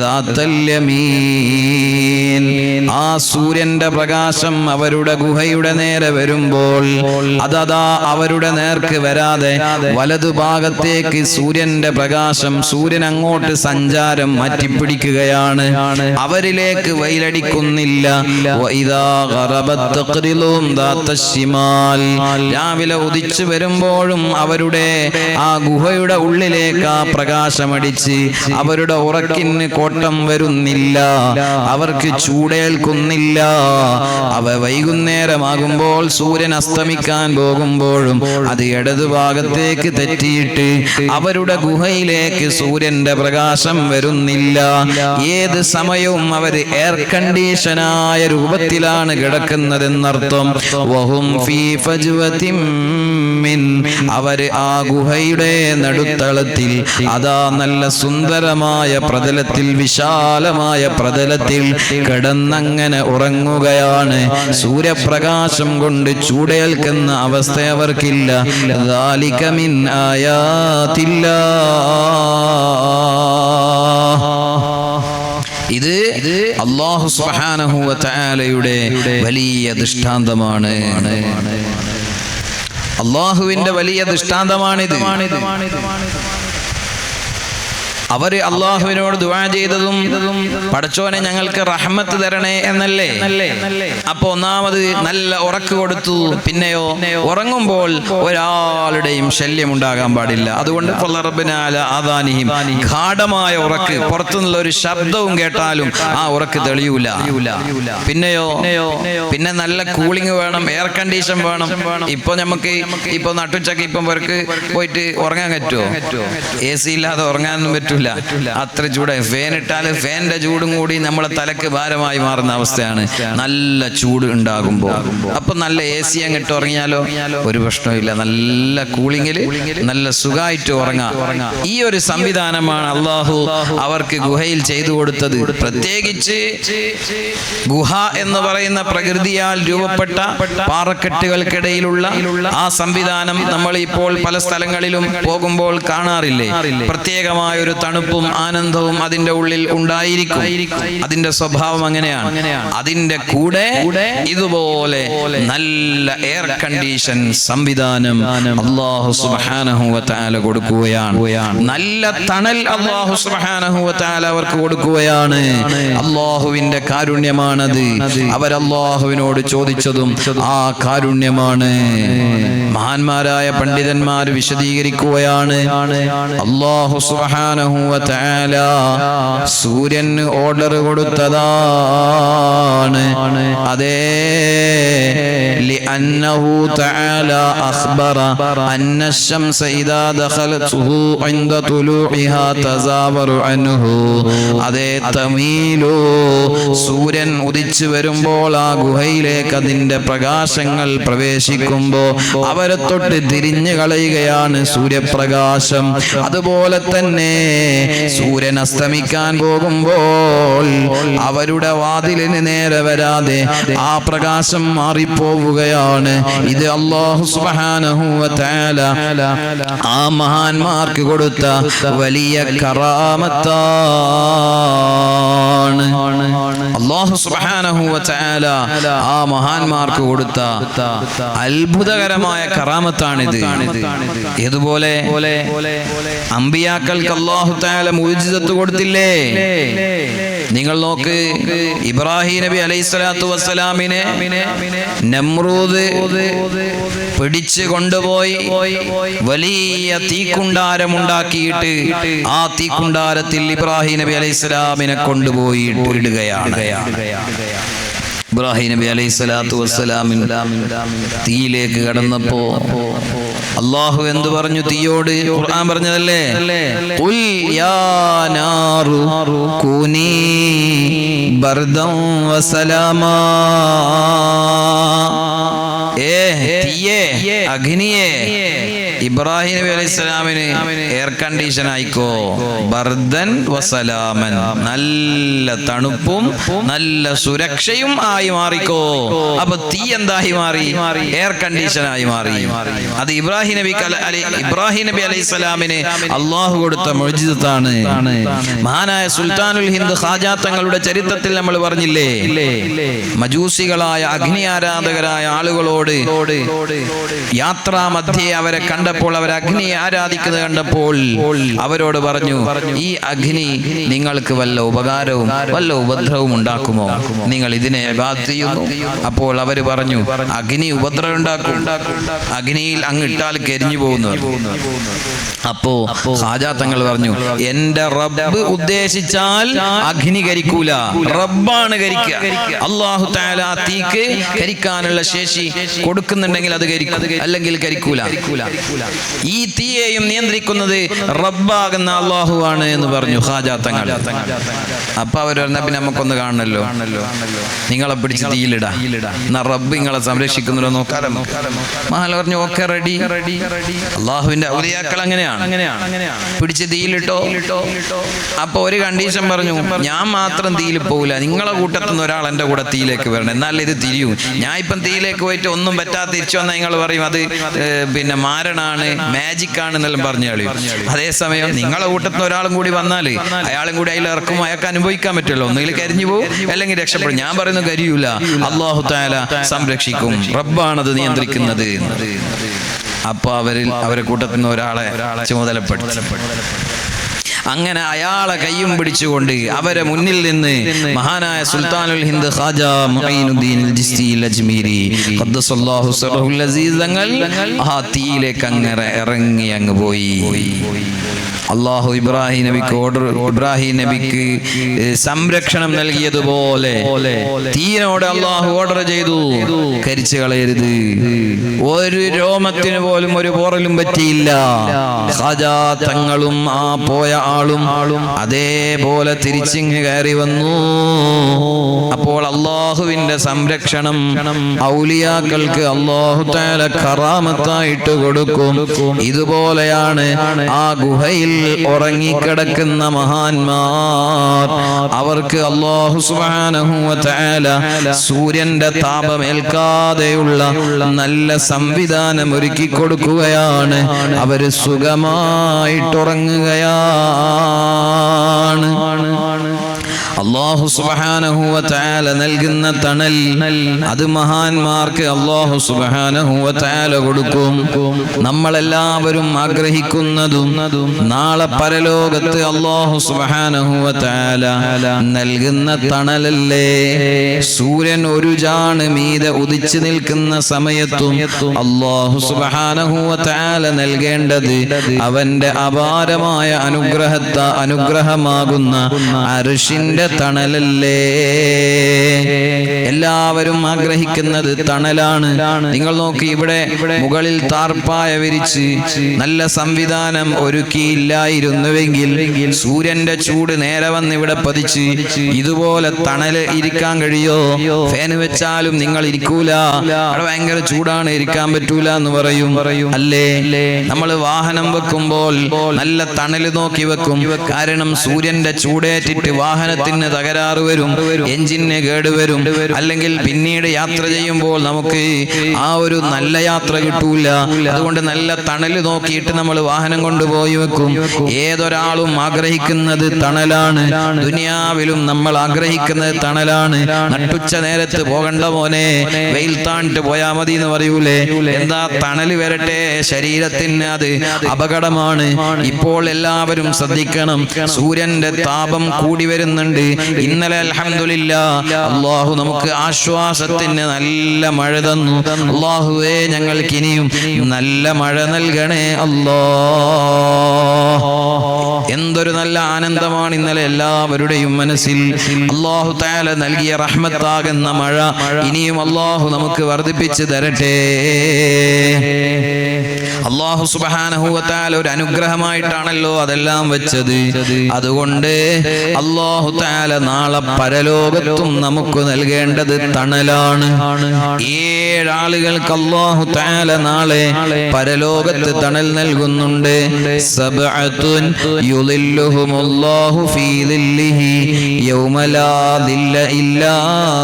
ദാതൽ യമീൻ, ആ സൂര്യന്റെ പ്രകാശം അവരുടെ ഗുഹയുടെ നേരെ വരുമ്പോൾ അതതാ അവരുടെ നേർക്ക് വരാതെ വലതുഭാഗത്തെ സൂര്യന്റെ പ്രകാശം, സൂര്യൻ അങ്ങോട്ട് സഞ്ചാരം മാറ്റിപ്പിടിക്കുകയാണ്, അവരിലേക്ക് വെയിലടിക്കുന്നില്ല. രാവിലെ ഉദിച്ചു വരുമ്പോഴും അവരുടെ ആ ഗുഹയുടെ ഉള്ളിലേക്ക് ആ പ്രകാശമടിച്ച് അവരുടെ ഉറക്കിന് കോട്ടം വരുന്നില്ല, അവർക്ക് ചൂടേൽക്കുന്നില്ല. വൈകുന്നേരമാകുമ്പോൾ സൂര്യൻ അസ്തമിക്കാൻ പോകുമ്പോഴും അത് ഇടതുഭാഗത്തേക്ക് തെറ്റിയിട്ട് അവരുടെ ഗുഹയിലേക്ക് സൂര്യന്റെ പ്രകാശം വരുന്നില്ല. ഏത് സമയവും അവർ എയർ കണ്ടീഷനായ രൂപത്തിലാണ് കിടക്കുന്നതെന്നർത്ഥം. വഹും ഫീ ഫജ്വതിൻ മിൻ, അവർ ആ ഗുഹയുടെ നടുത്തളത്തിൽ അതാ നല്ല സുന്ദരമായ പ്രതലത്തിൽ, വിശാലമായ പ്രതലത്തിൽ കിടന്നങ്ങനെ ഉറങ്ങുകയാണ്. സൂര്യപ്രകാശം കൊണ്ട് ചൂടേൽക്കുന്ന അവസ്ഥ അവർക്കില്ല. ദാലിക മിൻ ആയാതില്ലാഹ്, ഇത് അല്ലാഹു സുബ്ഹാനഹു വ തആലയുടെ വലിയ ദൃഷ്ടാന്തമാണ്. അല്ലാഹുവിന്റെ വലിയ ദൃഷ്ടാന്തമാണിത്. അവര് അള്ളാഹുവിനോട് ദുആ ചെയ്തതും പടച്ചോനെ ഞങ്ങൾക്ക് റഹ്മത്ത് തരണേ എന്നല്ലേ. അപ്പൊ ഒന്നാമത് നല്ല ഉറക്ക് കൊടുത്തു. പിന്നെയോ ഉറങ്ങുമ്പോൾ ഒരാളുടെയും ശല്യം ഉണ്ടാകാൻ പാടില്ല. അതുകൊണ്ട് ആദാനിഹിം, ഗാഢമായ ഉറക്ക്, പുറത്തുനിന്നുള്ള ഒരു ശബ്ദവും കേട്ടാലും ആ ഉറക്ക് തെളിയൂല. പിന്നെയോ പിന്നെ നല്ല കൂളിംഗ് വേണം, എയർ കണ്ടീഷൻ വേണം. ഇപ്പൊ നമുക്ക് ഇപ്പൊ നട്ടുച്ചക്ക് ഇപ്പം പേർക്ക് പോയിട്ട് ഉറങ്ങാൻ പറ്റുമോ? AC ഇല്ലാതെ ഉറങ്ങാനൊന്നും പറ്റൂല. അത്ര ചൂട്. ഫാൻ ഇട്ടാല് ഫാനിന്റെ ചൂടും കൂടി നമ്മളെ തലക്ക് ഭാരമായി മാറുന്ന അവസ്ഥയാണ് നല്ല ചൂട് ഉണ്ടാകുമ്പോൾ. അപ്പൊ നല്ല AC അങ്ങിട്ട് ഉറങ്ങിയാലോ ഒരു പ്രശ്നമില്ല. നല്ല കൂളിങ്ങില് നല്ല സുഖമായിട്ട് ഉറങ്ങാം. ഈ ഒരു സംവിധാനമാണ് അള്ളാഹു അവർക്ക് ഗുഹയിൽ ചെയ്തു കൊടുത്തത്. പ്രത്യേകിച്ച് ഗുഹ എന്ന് പറയുന്ന പ്രകൃതിയാൽ രൂപപ്പെട്ട പാറക്കെട്ടുകൾക്കിടയിലുള്ള ആ സംവിധാനം നമ്മൾ ഇപ്പോൾ പല സ്ഥലങ്ങളിലും പോകുമ്പോൾ കാണാറില്ലേ? പ്രത്യേകമായ ഒരു തണുപ്പും ആനന്ദവും അതിന്റെ ഉള്ളിൽ ഉണ്ടായിരിക്കും. അതിന്റെ സ്വഭാവം അങ്ങനെയാണ്. അതിന്റെ കൂടെ ഇതുപോലെ നല്ല എയർ കണ്ടീഷൻ സംവിധാനം അല്ലാഹു സുബ്ഹാനഹു വ തആല കൊടുക്കുകയാണ്. നല്ല തണൽ അല്ലാഹു സുബ്ഹാനഹു വ തആല അവർക്ക് കൊടുക്കുകയാണ്. അല്ലാഹുവിന്റെ കാരുണ്യമാണത്. അവർ അല്ലാഹുവിനോട് ചോദിച്ചതും ആ കാരുണ്യമാണ്. മഹാന്മാരായ പണ്ഡിതന്മാർ വിശദീകരിക്കുകയാണ്. അല്ലാഹു സുബ്ഹാനഹു വ തആല സൂര്യന് ഓർഡർ കൊടുത്തതാണ്. അതേ ലിഅന്നഹു തആല അഖ്ബറ അന്ന الشمس إذا دخلته عند طلوعها تزاور عنه. അതേ തമീലു, സൂര്യൻ ഉദിച്ചു വരുമ്പോൾ ആ ഗുഹയിലേക്ക് അതിന്റെ പ്രകാശങ്ങൾ പ്രവേശിക്കുമ്പോൾ അവരെ തൊട്ട് തിരിഞ്ഞു കളയുകയാണ് സൂര്യപ്രകാശം. അതുപോലെ തന്നെ സൂര്യൻ അസ്തമിക്കാൻ പോകുമ്പോൾ അവരുടെ വാതിലിന് നേരെ വരാതെ ആ പ്രകാശം മാറിപ്പോവുകയാണ്. ഇത് അല്ലാഹു സുബ്ഹാനഹു വ തആല ആ മഹാന്മാർക്ക് കൊടുത്ത വലിയ കറാമത്താണ്. അല്ലാഹു സുബ്ഹാനഹു വ തആല ആ മഹാന്മാർക്ക് കൊടുത്ത അത്ഭുതകരമായ കറാമത്താണിത്. ഇതുപോലെ അമ്പിയാക്കൾക്ക് അല്ലാഹു തആല മുഅ്ജിസത്ത് കൊടുത്തില്ലേ? നിങ്ങൾ നോക്ക്, ഇബ്രാഹിം നബി അലൈഹിസ്സലാത്തു വസ്സലാമിനെ നമ്രൂദ് പിടിച്ചു കൊണ്ടുപോയി വലിയ തീക്കുണ്ടാരം ഉണ്ടാക്കിയിട്ട് ആ തീക്കുണ്ടാരത്തിൽ ഇബ്രാഹിം നബി അലൈഹിസ്സലാമിനെ കൊണ്ടുപോയി ഇടുകയാണ്. ഇബ്രാഹിം നബി അലൈഹിസ്സലാത്തു വസ്സലാമിൻ തീയിലേക്ക് കടന്നപ്പോ അല്ലാഹു എന്തു പറഞ്ഞു തീയോട്? ഖുർആൻ പറഞ്ഞതല്ലേ, ഖുൽ യാ നാറു കൂനി ബർദൻ വസലാമാ. തീയേ, അഗ്നിയേ, ഇബ്രാഹിം നബി അലൈഹിസ്സലാമിന് എയർ കണ്ടീഷൻ ആയിക്കോ, ബർദൻ വസലാമൻ, നല്ല തണുപ്പും നല്ല സുരക്ഷയും ആയി മാറിക്കോ. അപ്പൊ തീ എന്തായി മാറി? എയർ കണ്ടീഷൻ ആയി മാറി. അത് ഇബ്രാഹിം നബി അലൈഹിസ്സലാമിന് അള്ളാഹു കൊടുത്ത മുഅ്ജിസത്താണ്. മഹാനായ സുൽത്താനുൽ ഹിന്ദ് ഖാജാ തങ്ങളുടെ ചരിത്രത്തിൽ നമ്മൾ പറഞ്ഞില്ലേ, മജൂസികളായ അഗ്നി ആരാധകരായ ആളുകളോട് യാത്രാ മധ്യേ അവരെ കണ്ടപ്പോൾ, അവർ അഗ്നിയെ ആരാധിക്കുന്നത് കണ്ടപ്പോൾ അവരോട് പറഞ്ഞു, ഈ അഗ്നി നിങ്ങൾക്ക് വല്ല ഉപകാരവും വല്ല ഉപദ്രവവും ഉണ്ടാക്കുമോ? നിങ്ങൾ ഇതിനെ ഇബാദത്ത് ചെയ്യുന്നു. അപ്പോൾ അവർ പറഞ്ഞു, അഗ്നി ഉപദ്രവം ഉണ്ടാക്കും, അഗ്നിയിൽ അങ്ങിട്ടാൽ കരിഞ്ഞു പോകുന്നു. അപ്പോ ഖാജാ തങ്ങൾ പറഞ്ഞു, എന്റെ റബ്ബ് ഉദ്ദേശിച്ചാൽ അഗ്നി കരിക്കൂല, റബ്ബാണ് കരിക്കുക. അല്ലാഹു തആല തീക്ക് കരിക്കാനുള്ള ശേഷി കൊടുക്കുന്നുണ്ടെങ്കിൽ അത് കരിക്കും, അല്ലെങ്കിൽ കരിക്കൂല. ഈ തീയെയും നിയന്ത്രിക്കുന്നത് റബ്ബാകുന്ന അള്ളാഹുവാണ് എന്ന് പറഞ്ഞു ഖാജ തങ്ങൾ. അപ്പൊ അവർ പറഞ്ഞ പിന്നെ നമുക്കൊന്ന് കാണണല്ലോ, നിങ്ങളെ പിടിച്ച് തീയിലിടാ, എന്നാ റബ്ബ് നിങ്ങളെ സംരക്ഷിക്കുന്നുണ്ടോ നോക്കാലോ. മഹാൻ പറഞ്ഞു ഓക്കെ റെഡി. അള്ളാഹുവിന്റെ ഔലിയാക്കൾ അങ്ങനെയാണ്, പിടിച്ച് തീയിലിട്ടോ. അപ്പൊ ഒരു കണ്ടീഷൻ പറഞ്ഞു, ഞാൻ മാത്രം തീയിൽ പോകില്ല, നിങ്ങളെ കൂട്ടത്തിൽ നിന്ന് ഒരാൾ എൻ്റെ കൂടെ തീയിലേക്ക് വരണം, എന്നാലേ ഇത് തിരിയും. ഞാൻ ഇപ്പം തീയിലേക്ക് പോയിട്ട് ഒന്നും പറ്റാതെ തിരിച്ചു വന്നാൽ നിങ്ങൾ പറയും അത് പിന്നെ മാരണാണ്, മാജിക് ആണ് എന്നെല്ലാം പറഞ്ഞു കളയും. അതേസമയം നിങ്ങളെ കൂട്ടത്തിൽ ഒരാളും കൂടി വന്നാൽ അയാളും കൂടി അതിൽ ഇറക്കും, അയാൾക്ക് അനുഭവിക്കാൻ പറ്റുമല്ലോ. ഒന്നുകിൽ കരിഞ്ഞു പോകും അല്ലെങ്കിൽ രക്ഷപ്പെടും. ഞാൻ പറയുന്നത് കരിയൂല, അല്ലാഹു തആല സംരക്ഷിക്കും, റബ്ബാണത് നിയന്ത്രിക്കുന്നത്. അപ്പൊ അവരെ കൂട്ടത്തിൽ നിന്ന് ഒരാളെ ചുമതലപ്പെടുത്തി. അങ്ങനെ അയാളെ കയ്യും പിടിച്ചുകൊണ്ട് അവരെ മുന്നിൽ നിന്ന് മഹാനായ സുൽത്താനുൽ ഹിന്ദ് ഖാജ മുഈനുദ്ദീൻ അൽ ചിശ്തി അൽ അജ്മീരി ഖദ്ദസല്ലാഹു സിറഹുൽ അസീസ് തങ്ങൾ ആ തീയിലേക്ക് അങ്ങനെ ഇറങ്ങി അങ്ങ് പോയി. അള്ളാഹു ഇബ്രാഹിം നബിക്ക് സംരക്ഷണം നൽകിയതുപോലെ തീയിനോട് അള്ളാഹു ഓർഡർ ചെയ്തു, കരിച്ചു കളയരുത്. ഒരു രോമത്തിന് പോലും ഒരു പോറലും പറ്റിയില്ല. ഖാജാ തങ്ങളും ആ പോയ ആളും അതേപോലെ തിരിച്ചിങ്ങ് കയറി വന്നു. അപ്പോൾ അള്ളാഹുവിന്റെ സംരക്ഷണം ഔലിയാക്കൾക്ക് അള്ളാഹു തആല കറാമത്തായിട്ട് കൊടുക്കും. ഇതുപോലെയാണ് ആ ഗുഹയിൽ ഉറങ്ങിക്കിടക്കുന്ന മഹാന്മാർ. അവർക്ക് അല്ലാഹു സുബ്ഹാനഹു വ തആല സൂര്യന്റെ താപമേൽക്കാതെയുള്ള നല്ല സംവിധാനം ഒരുക്കി കൊടുക്കുകയാണ്. അവര് സുഖമായിട്ടുറങ്ങുകയാണ്. അല്ലാഹു സുബ്ഹാനഹു വ തആല നൽകുന്ന തണൽ അത് മഹാന്മാർക്ക് അല്ലാഹു സുബ്ഹാനഹു വ തആല കൊടുക്കും. നമ്മളെല്ലാവരും ആഗ്രഹിക്കുന്നതും നാളെ പരലോകത്ത് അല്ലാഹു സുബ്ഹാനഹു വ തആല നൽകുന്ന തണലല്ലേ. സൂര്യൻ ഒരു ജാണ് മീതെ ഉദിച്ചു നിൽക്കുന്ന സമയത്തും അല്ലാഹു സുബ്ഹാനഹു വ തആല നൽകേണ്ടത് അവന്റെ അപാരമായ അനുഗ്രഹമാകുന്ന അർശിന്റെ തണലല്ലേ. എല്ലാവരും ആഗ്രഹിക്കുന്നത് തണലാണ്. നിങ്ങൾ നോക്കി, ഇവിടെ മുകളിൽ താർപ്പായ വിരിച്ച് നല്ല സംവിധാനം ഒരുക്കിയില്ലായിരുന്നുവെങ്കിൽ സൂര്യന്റെ ചൂട് നേരെ വന്ന് ഇവിടെ പതിച്ച് ഇതുപോലെ തണല് ഇരിക്കാൻ കഴിയോ? ഫാന് വെച്ചാലും നിങ്ങൾ ഇരിക്കൂല, അവിടെ ഭയങ്കര ചൂടാണ്, ഇരിക്കാൻ പറ്റൂല എന്ന് പറയും അല്ലേ. നമ്മൾ വാഹനം വെക്കുമ്പോൾ നല്ല തണല് നോക്കി വെക്കും. കാരണം സൂര്യന്റെ ചൂടേറ്റിട്ട് വാഹനത്തിന് തകരാറ് വരും, എഞ്ചിന് കേടുവരും, അല്ലെങ്കിൽ പിന്നീട് യാത്ര ചെയ്യുമ്പോൾ നമുക്ക് ആ ഒരു നല്ല യാത്ര കിട്ടൂല. അതുകൊണ്ട് നല്ല തണല് നോക്കിയിട്ട് നമ്മൾ വാഹനം കൊണ്ടുപോയി വെക്കും. ഏതൊരാളും ആഗ്രഹിക്കുന്നത് തണലാണ്. ദുനിയാവിലും നമ്മൾ ആഗ്രഹിക്കുന്നത് തണലാണ്. നട്ടുച്ച നേരത്ത് പോകണ്ട മോനെ, വെയിൽ താണിട്ട് പോയാ മതി എന്ന് പറയൂലേ. എന്താ, തണല് വരട്ടെ, ശരീരത്തിന് അത് അപകടമാണ്. ഇപ്പോൾ എല്ലാവരും ശ്രദ്ധിക്കണം, സൂര്യന്റെ താപം കൂടി വരുന്നുണ്ട്. ഇന്നലെ അൽഹംദുലില്ലാഹ് അല്ലാഹു നമുക്ക് ആശ്വാസത്തിന് നല്ല മഴ തന്നു. അല്ലാഹുവേ, ഞങ്ങൾക്ക് ഇനിയും നല്ല മഴ നൽകണേ അല്ലാഹ്. എന്തൊരു നല്ല ആനന്ദമാണ് ഇന്നലെ എല്ലാവരുടെയും മനസ്സിൽ. അല്ലാഹു തആല നൽകിയ റഹ്മത്താകുന്ന മഴ ഇനിയും അല്ലാഹു നമുക്ക് വർദ്ധിപ്പിച്ചു തരട്ടെ. അല്ലാഹു സുബ്ഹാനഹു വ തആല ഒരു അനുഗ്രഹമായിട്ടാണല്ലോ അതെല്ലാം വെച്ചത്. അതുകൊണ്ട് അല്ലാഹു തആല നാളെ പരലോകത്തും നമുക്ക് നൽകേണ്ടത് തണലാണ്. 7 ആളുകൾക്ക് അല്ലാഹു തആല നാളെ പരലോകത്ത് തണൽ നൽകുന്നുണ്ട്. സബ്അത്തുൻ യുളില്ലുഹുമുല്ലാഹു ഫീ ദില്ലിഹി യൗമ ലാ ദില്ല ഇല്ലാ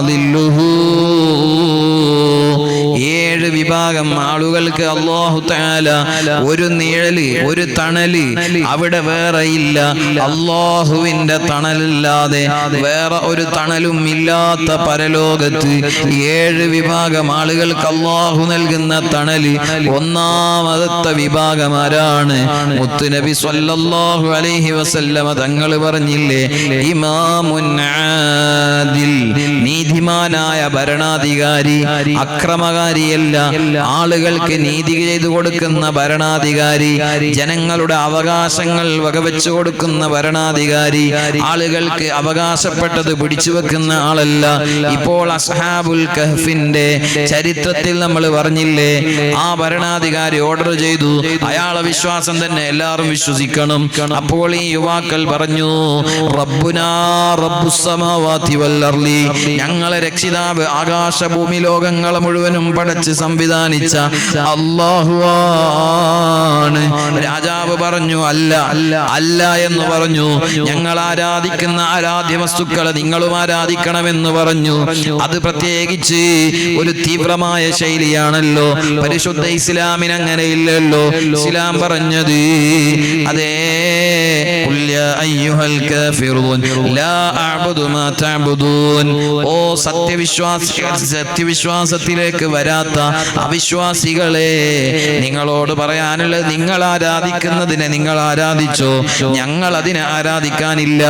ദില്ലുഹു. 7 വിഭാഗം ആളുകൾക്ക് അല്ലാഹു തആല ഒരു നിഴല്, ഒരു തണല് അവിടെ വേറെ ഇല്ല. അല്ലാഹുവിന്റെ തണലല്ലാതെ വേറെ ഒരു തണലും ഇല്ലാത്ത പരലോകത്ത് 7 വിഭാഗം ആളുകൾക്ക് അല്ലാഹു നൽകുന്ന തണല്. ഒന്നാമത്തെ വിഭാഗം ആരാണ്? മുത്തുനബി സ്വല്ലല്ലാഹു അലൈഹി വസല്ലമ തങ്ങൾ പറഞ്ഞില്ലേ, ഇമാമുൻ ആദിൽ, നീതിമാനായ ഭരണാധികാരി, അക്രമകാരിയല്ല, ആളുകൾക്ക് നീതി ചെയ്തു കൊടുക്കുന്ന ഭരണാധികാരി, ജനങ്ങളുടെ അവകാശങ്ങൾ വകവെച്ചു കൊടുക്കുന്ന ഭരണാധികാരി, ആളുകൾക്ക് അവകാശപ്പെട്ടത് പിടിച്ചു വെക്കുന്ന ആളല്ല. ഇപ്പോൾ അസ്ഹാബുൽ കഹ്ഫിന്റെ ചരിത്രത്തിൽ നമ്മൾ പറഞ്ഞില്ലേ, ആ ഭരണാധികാരി ഓർഡർ ചെയ്തു, അയാളെ വിശ്വാസം തന്നെ എല്ലാവരും വിശ്വസിക്കണം. അപ്പോൾ ഈ യുവാക്കൾ പറഞ്ഞു, റബ്ബുനാ റബ്ബുസ് സമാവാതി വൽ അർളി, ഞങ്ങളെ രക്ഷിതാവ് ആകാശഭൂമി ലോകങ്ങളെ മുഴുവനും പടച്ച് സംവിധാനിച്ച അല്ലാഹുവാണ്. രാജാവ് പറഞ്ഞു, അല്ല അല്ല എന്ന് പറഞ്ഞു. ഞങ്ങൾ ആരാധിക്കുന്ന ആരാധ്യ വസ്തുക്കളെ നിങ്ങളും ആരാധിക്കണമെന്ന് പറഞ്ഞു. അത് പ്രത്യേകിച്ച് ഒരു തീവ്രമായ ശൈലിയാണല്ലോ. പരിശുദ്ധ ഇസ്ലാമിന് അങ്ങനെ ഇല്ലല്ലോ. ഇസ്ലാം പറഞ്ഞത് അതേ, ഓ സത്യവിശ്വാസത്തിലേക്ക് വരാത്ത അവിശ്വാസികളെ, നിങ്ങളോട് പറയാനുള്ളത്, നിങ്ങൾ ആരാധിക്കുന്നതിനെ നിങ്ങൾ ആരാധിച്ചോ, ഞങ്ങൾ അതിനെ ആരാധിക്കാനില്ല.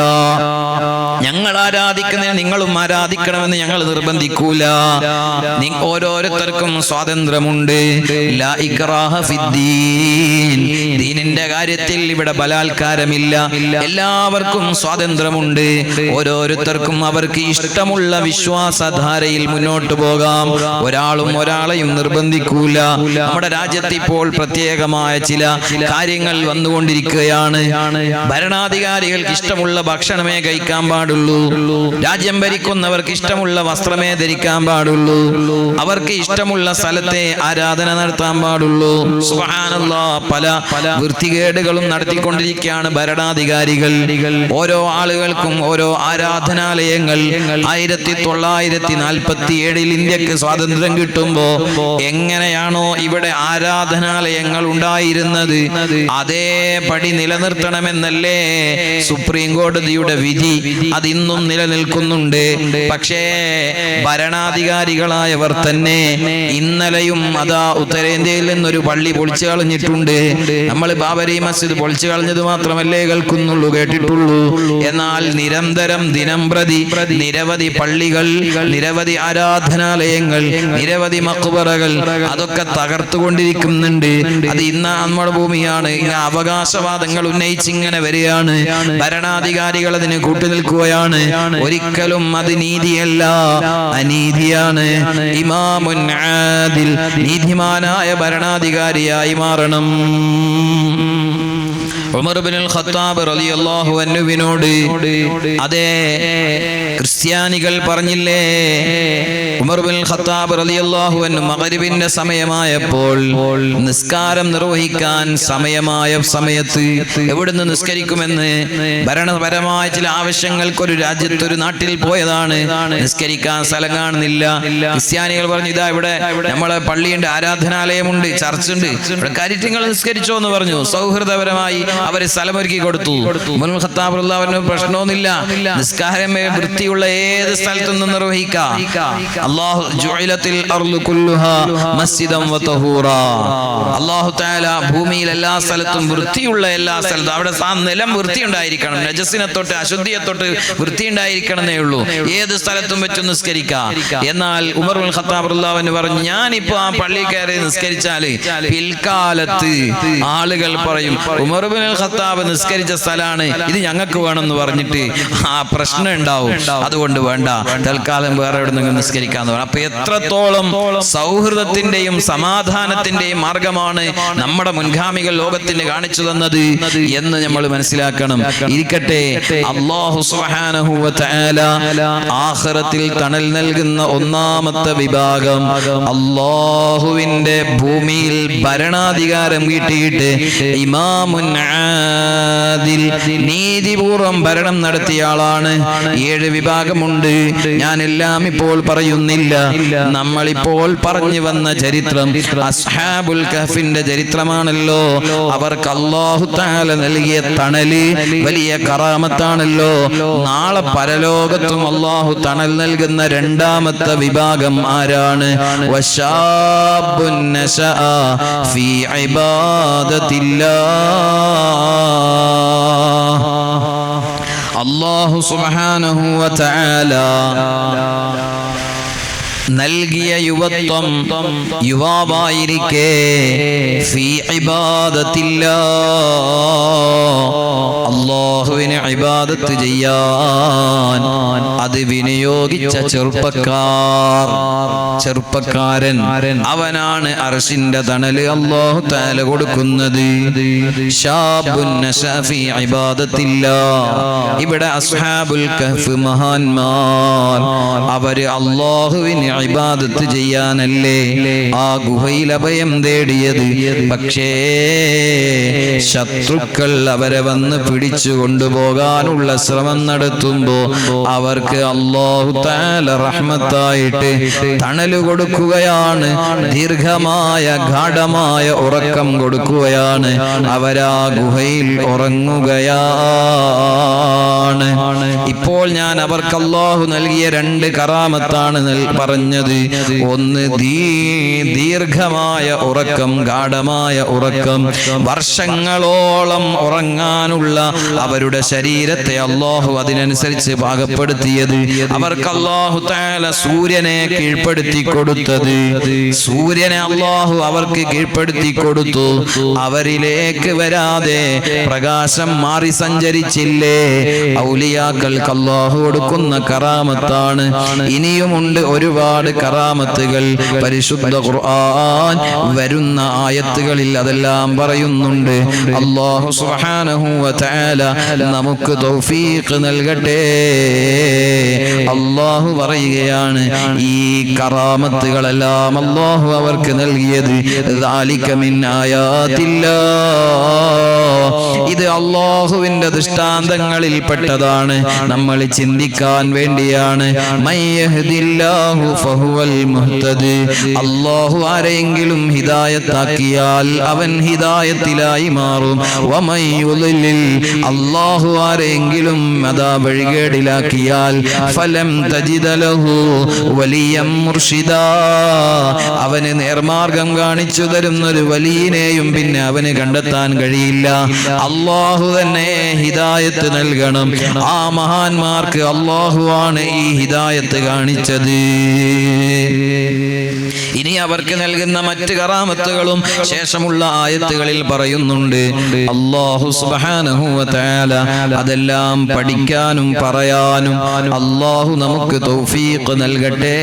ഞങ്ങൾ ആരാധിക്കുന്നതിന് നിങ്ങളും ആരാധിക്കണമെന്ന് ഞങ്ങൾ നിർബന്ധിക്കൂല. ഓരോരുത്തർക്കും സ്വാതന്ത്ര്യമുണ്ട്. ലാ ഇക്റാഹ ഫിദ്ദീൻ, ദീനിന്റെ കാര്യത്തിൽ ഇവിടെ ബലാത്കാരമില്ല. എല്ലാവർക്കും സ്വാതന്ത്ര്യമുണ്ട്. ഓരോരുത്തർക്കും അവർക്ക് ഇഷ്ടമുള്ള വിശ്വാസധാരയിൽ മുന്നോട്ട് പോകാം. ഒരാളും ഒരാളെയും നിർബന്ധിക്കൂല. നമ്മുടെ രാജ്യത്ത് ഇപ്പോൾ പ്രത്യേകമായ ചില കാര്യങ്ങൾ വന്നുകൊണ്ടിരിക്കുകയാണ്. ഭരണാധികാരികൾക്ക് ഇഷ്ടമുള്ള ഭക്ഷണമേ കഴിക്കാൻ പാടുള്ളൂ. രാജ്യം ഭരിക്കുന്നവർക്ക് ഇഷ്ടമുള്ള വസ്ത്രമേ ധരിക്കാൻ പാടുള്ളൂ. അവർക്ക് ഇഷ്ടമുള്ള സ്ഥലത്തെ ആരാധന നടത്താൻ പാടുള്ളൂ. സുബ്ഹാനല്ലാഹ്, പല വൃത്തികേടുകളും നടത്തിക്കൊണ്ടിരിക്കുകയാണ് ഭരണാധികാരികൾ. ഓരോ ആളുകൾക്കും ഓരോ ആരാധനാലയങ്ങൾ. 1947 ഇന്ത്യക്ക് സ്വാതന്ത്ര്യം കിട്ടുമ്പോ എങ്ങനെയാണോ ഇവിടെ ആരാധനാലയങ്ങൾ ഉണ്ടായിരുന്നത്, അതേപടി നിലനിർത്തണമെന്നല്ലേ സുപ്രീം കോടതിയുടെ വിധി. അതിന്നും നിലനിൽക്കുന്നുണ്ട്. പക്ഷേ ഭരണാധികാരികളായവർ തന്നെ ഇന്നലെയും അതാ ഉത്തരേന്ത്യയിൽ നിന്നൊരു പള്ളി പൊളിച്ചു കളഞ്ഞിട്ടുണ്ട്. നമ്മൾ ബാബരി മസ്ജിദ് പൊളിച്ചു കളഞ്ഞത് മാത്രമല്ലേ കേൾക്കുന്നുള്ളൂ, കേട്ടിട്ടുള്ളൂ. എന്നാൽ നിരന്തരം ദിനം പ്രതി നിരവധി പള്ളികൾ, നിരവധി ആരാധനാലയങ്ങൾ, നിരവധി മഖ്ബറകൾ അതൊക്കെ തകർത്തുകൊണ്ടിരിക്കുന്നുണ്ട്. അത് ഇന്ന് നമ്മുടെ ഭൂമിയാണ്. ഇങ്ങനെ അവകാശവാദങ്ങൾ ഉന്നയിച്ച് ഇങ്ങനെ വരികയാണ്. ഭരണാധികാരികൾ അതിന് കൂട്ടുനിൽക്കുകയാണ്. ഒരിക്കലും അത് നീതിയല്ല, അനീതിയാണ്. ഇമാമുൻ ആദിൽ, നീതിമാനായ ഭരണാധികാരിയായി മാറണം. ഉമർ ഇബ്നുൽ ഖത്താബ് റളിയല്ലാഹു അൻഹുവിനോട് അതേ ക്രിസ്ത്യാനികൾ പറഞ്ഞില്ലേ, ഉമർ ഇബ്നുൽ ഖത്താബ് റളിയല്ലാഹു അൻഹു മഗ്രിബിന്റെ സമയമായപ്പോൾ നിസ്കാരം നിർവഹിക്കാൻ സമയമായ സമയത്ത് എവിടുന്ന് നിസ്കരിക്കുമെന്ന് ഭരണപരമായ ചില ആവശ്യങ്ങൾക്ക് ഒരു രാജ്യത്ത് ഒരു നാട്ടിൽ പോയതാണ്. നിസ്കരിക്കാൻ സ്ഥലം കാണുന്നില്ല. ക്രിസ്ത്യാനികൾ പറഞ്ഞു, ഇതാ ഇവിടെ നമ്മളെ പള്ളിയുണ്ട്, ആരാധനാലയമുണ്ട്, ചർച്ചുണ്ട്, ഇവിടെ കാര്യങ്ങൾ നിസ്കരിച്ചോ എന്ന് പറഞ്ഞു. സൗഹൃദപരമായി അവരെ സ്ഥലമൊരുക്കി കൊടുത്തു. ഉമർ ഇബ്നുൽ ഖത്താബ് റളിയല്ലാഹു അൻഹു പ്രശ്നമൊന്നുമില്ല, നിസ്കാരം വൃത്തിയുള്ള ഏത് സ്ഥലത്തുനിന്ന് നിർവഹിക്കാം. അല്ലാഹു ജുഇലത്തിൽ അർളു കുല്ലുഹാ മസ്ജിദൻ വതഹൂറാ, അല്ലാഹു തആല ഭൂമിയിൽ എല്ലാ സ്ഥലത്തും വൃത്തിയുള്ള എല്ലാ സ്ഥലത്തും, അവിടെ നിലം വൃത്തി ഉണ്ടായിരിക്കണം, നജസിനെ തൊട്ട് അശുദ്ധിയെ തൊട്ട് വൃത്തി ഉണ്ടായിരിക്കണമെന്നേ ഉള്ളൂ. ഏത് സ്ഥലത്തും വെച്ച് നിസ്കരിക്കാം. എന്നാൽ ഉമർ ഇബ്നുൽ ഖത്താബ് റളിയല്ലാഹു അൻഹു പറഞ്ഞു, ഞാനിപ്പോ ആ പള്ളി കയറി നിസ്കരിച്ചാല് പിൽക്കാലത്ത് ആളുകൾ പറയും ഉമർ ഇബ്നുൽ ഖത്താബ് നിസ്കരിച്ച സ്ഥലമാണ് ഇത്, ഞങ്ങൾക്ക് വേണമെന്ന് പറഞ്ഞിട്ട് ആ പ്രശ്നം ഉണ്ടാവും. അതുകൊണ്ട് വേണ്ട, തൽക്കാലം വേറെ എവിടെ നിന്ന് നിസ്കരിക്കാന്ന് പറഞ്ഞു. അപ്പൊ എത്രത്തോളം സൗഹൃദത്തിന്റെയും സമാധാനത്തിന്റെയും മാർഗമാണ് നമ്മുടെ മുൻഗാമികൾ ലോകത്തിന് കാണിച്ചു തന്നത് എന്ന് നമ്മൾ മനസ്സിലാക്കണം. ഇരിക്കട്ടെ, അല്ലാഹു സുബ്ഹാനഹു വ തആല ആഖിറത്തിൽ തണൽ നൽകുന്ന ഒന്നാമത്തെ വിഭാഗം അല്ലാഹുവിന്റെ ഭൂമിയിൽ ഭരണാധികാരം കിട്ടിയിട്ട് ഇമാമുൻ ആദിൽ, നീതിപൂർവം ഭരണം നടത്തിയ ആളാണ്. 7 വിഭാഗമുണ്ട്. ഞാൻ എല്ലാം ഇപ്പോൾ പറയുന്നില്ല. നമ്മളിപ്പോൾ പറഞ്ഞു വന്ന ചരിത്രം അസ്ഹാബുൽ കഹ്ഫിന്റെ ചരിത്രമാണല്ലോ. അവർക്ക് അല്ലാഹു തആല നൽകിയ തണല് വലിയ കറാമത്താണല്ലോ. നാളെ പരലോകത്തും അല്ലാഹു തണൽ നൽകുന്ന രണ്ടാമത്തെ വിഭാഗം ആരാണ്? വശാബുൻ നശഅ ഫീ ഇബാദത്തില്ലാഹ്. അല്ലാഹു സുബ്ഹാനഹു വ തആല നൽകിയ യുവത്വം യുവാവായിരിക്കെ ഫീ ഇബാദത്തില്ലാ അല്ലാഹുവിനെ ഇബാദത്ത് ചെയ്യാൻ അത് വിനിയോഗിച്ച ചെറുപ്പക്കാരൻ അവനാണ് അർശിന്റെ തണല് അല്ലാഹു തആല കൊടുക്കുന്നത്. ശാബുൻ നശഅ ഫീ ഇബാദത്തില്ലാ. ഇവിടെ അസ്ഹാബുൽ കഹ്ഫ് മഹാന്മാർ അവര് അല്ലാഹുവിനെ ഇബാദത്ത് ചെയ്യാനല്ലേ ആ ഗുഹയിൽ അഭയം തേടിയത്. പക്ഷേ ശത്രുക്കൾ അവരെ വന്ന് പിടിച്ചു കൊണ്ടുപോകാനുള്ള ശ്രമം നടത്തുമ്പോ അവർക്ക് അല്ലാഹു തആല റഹ്മത്തായിട്ട് തണല് കൊടുക്കുകയാണ്, ദീർഘമായ ഗാഢമായ ഉറക്കം കൊടുക്കുകയാണ്. അവരാ ഗുഹയിൽ ഉറങ്ങുകയാണ്. ഇപ്പോൾ ഞാൻ അവർക്ക് അല്ലാഹു നൽകിയ 2 കറാമത്താണ് പറഞ്ഞത്. ഒന്ന് ദീർഘമായ ഉറക്കം, ഗാഢമായ ഉറക്കം, വർഷങ്ങളോളം ഉറങ്ങാനുള്ള അവരുടെ ശരീരത്തെ അല്ലാഹു അതിനനുസരിച്ച് പാകപ്പെടുത്തിയത്. അവർക്ക് അല്ലാഹു തആല സൂര്യനെ കീഴ്പ്പെടുത്തി കൊടുത്തത്. സൂര്യനെ അല്ലാഹു അവർക്ക് കീഴ്പ്പെടുത്തി കൊടുത്തു. അവരിലേക്ക് വരാതെ പ്രകാശം മാറി സഞ്ചരിച്ചില്ലേ. ഔലിയാക്കൾക്ക് അല്ലാഹു കൊടുക്കുന്ന കറാമത്താണ്. ഇനിയുമുണ്ട് ഒരുപാട് കറാമത്തുകൾ. പരിശുദ്ധ ഖുർആൻ വരുന്ന ആയത്തുകളിൽ അതെല്ലാം പറയുന്നുണ്ട്. അല്ലാഹു സുബ്ഹാനഹു വ തആല നമുക്ക് തൗഫീഖ് നൽകട്ടെ. അല്ലാഹു പറയുകയാണ്, ഈ കറാമത്തുകളെല്ലാം അല്ലാഹു അവർക്ക് നൽകിയത് ദാലിക മിൻ ആയാത്തില്ലാഹ്. ഇത് അല്ലാഹുവിന്റെ ദൃഷ്ടാന്തങ്ങളിൽ പെട്ടതാണ്. നമ്മൾ ചിന്തിക്കാൻ വേണ്ടിയാണ്. മയ്യഹ്ദില്ലാഹു ഫഹുവൽ മുഹ്തദി. അല്ലാഹു ആരെങ്കിലും ഹിദായത്താക്കിയാൽ അവൻ ഹിദായത്തിലായി മാറും. വമയ്യുളിൽ അല്ലാഹു ആരെങ്കിലും അതാ വഴികേടിലാക്കിയാൽ ഫലം തജിദ ലഹു വലിയം മുർഷിദാ. അവന് നേർമാർഗം കാണിച്ചു തരുന്ന ഒരു വലിയനെയും പിന്നെ അവന് കണ്ടെത്താൻ കഴിയില്ല. അല്ലാഹു തന്നെ ഹിദായത്ത് നൽകണം. ആ മഹാന്മാർക്ക് അല്ലാഹുവാണ് ഈ ഹിദായത്ത് കാണിച്ചത്. ഇനി അവർക്ക് നൽകുന്ന മറ്റ് കറാമത്തുകളും ശേഷമുള്ള ആയത്തുകളിൽ പറയുന്നുണ്ട്. അല്ലാഹു സുബ്ഹാനഹു വ തആല അതെല്ലാം പഠിക്കാനും പറയാനും അല്ലാഹു നമുക്ക് തൗഫീഖ് നൽകട്ടെ.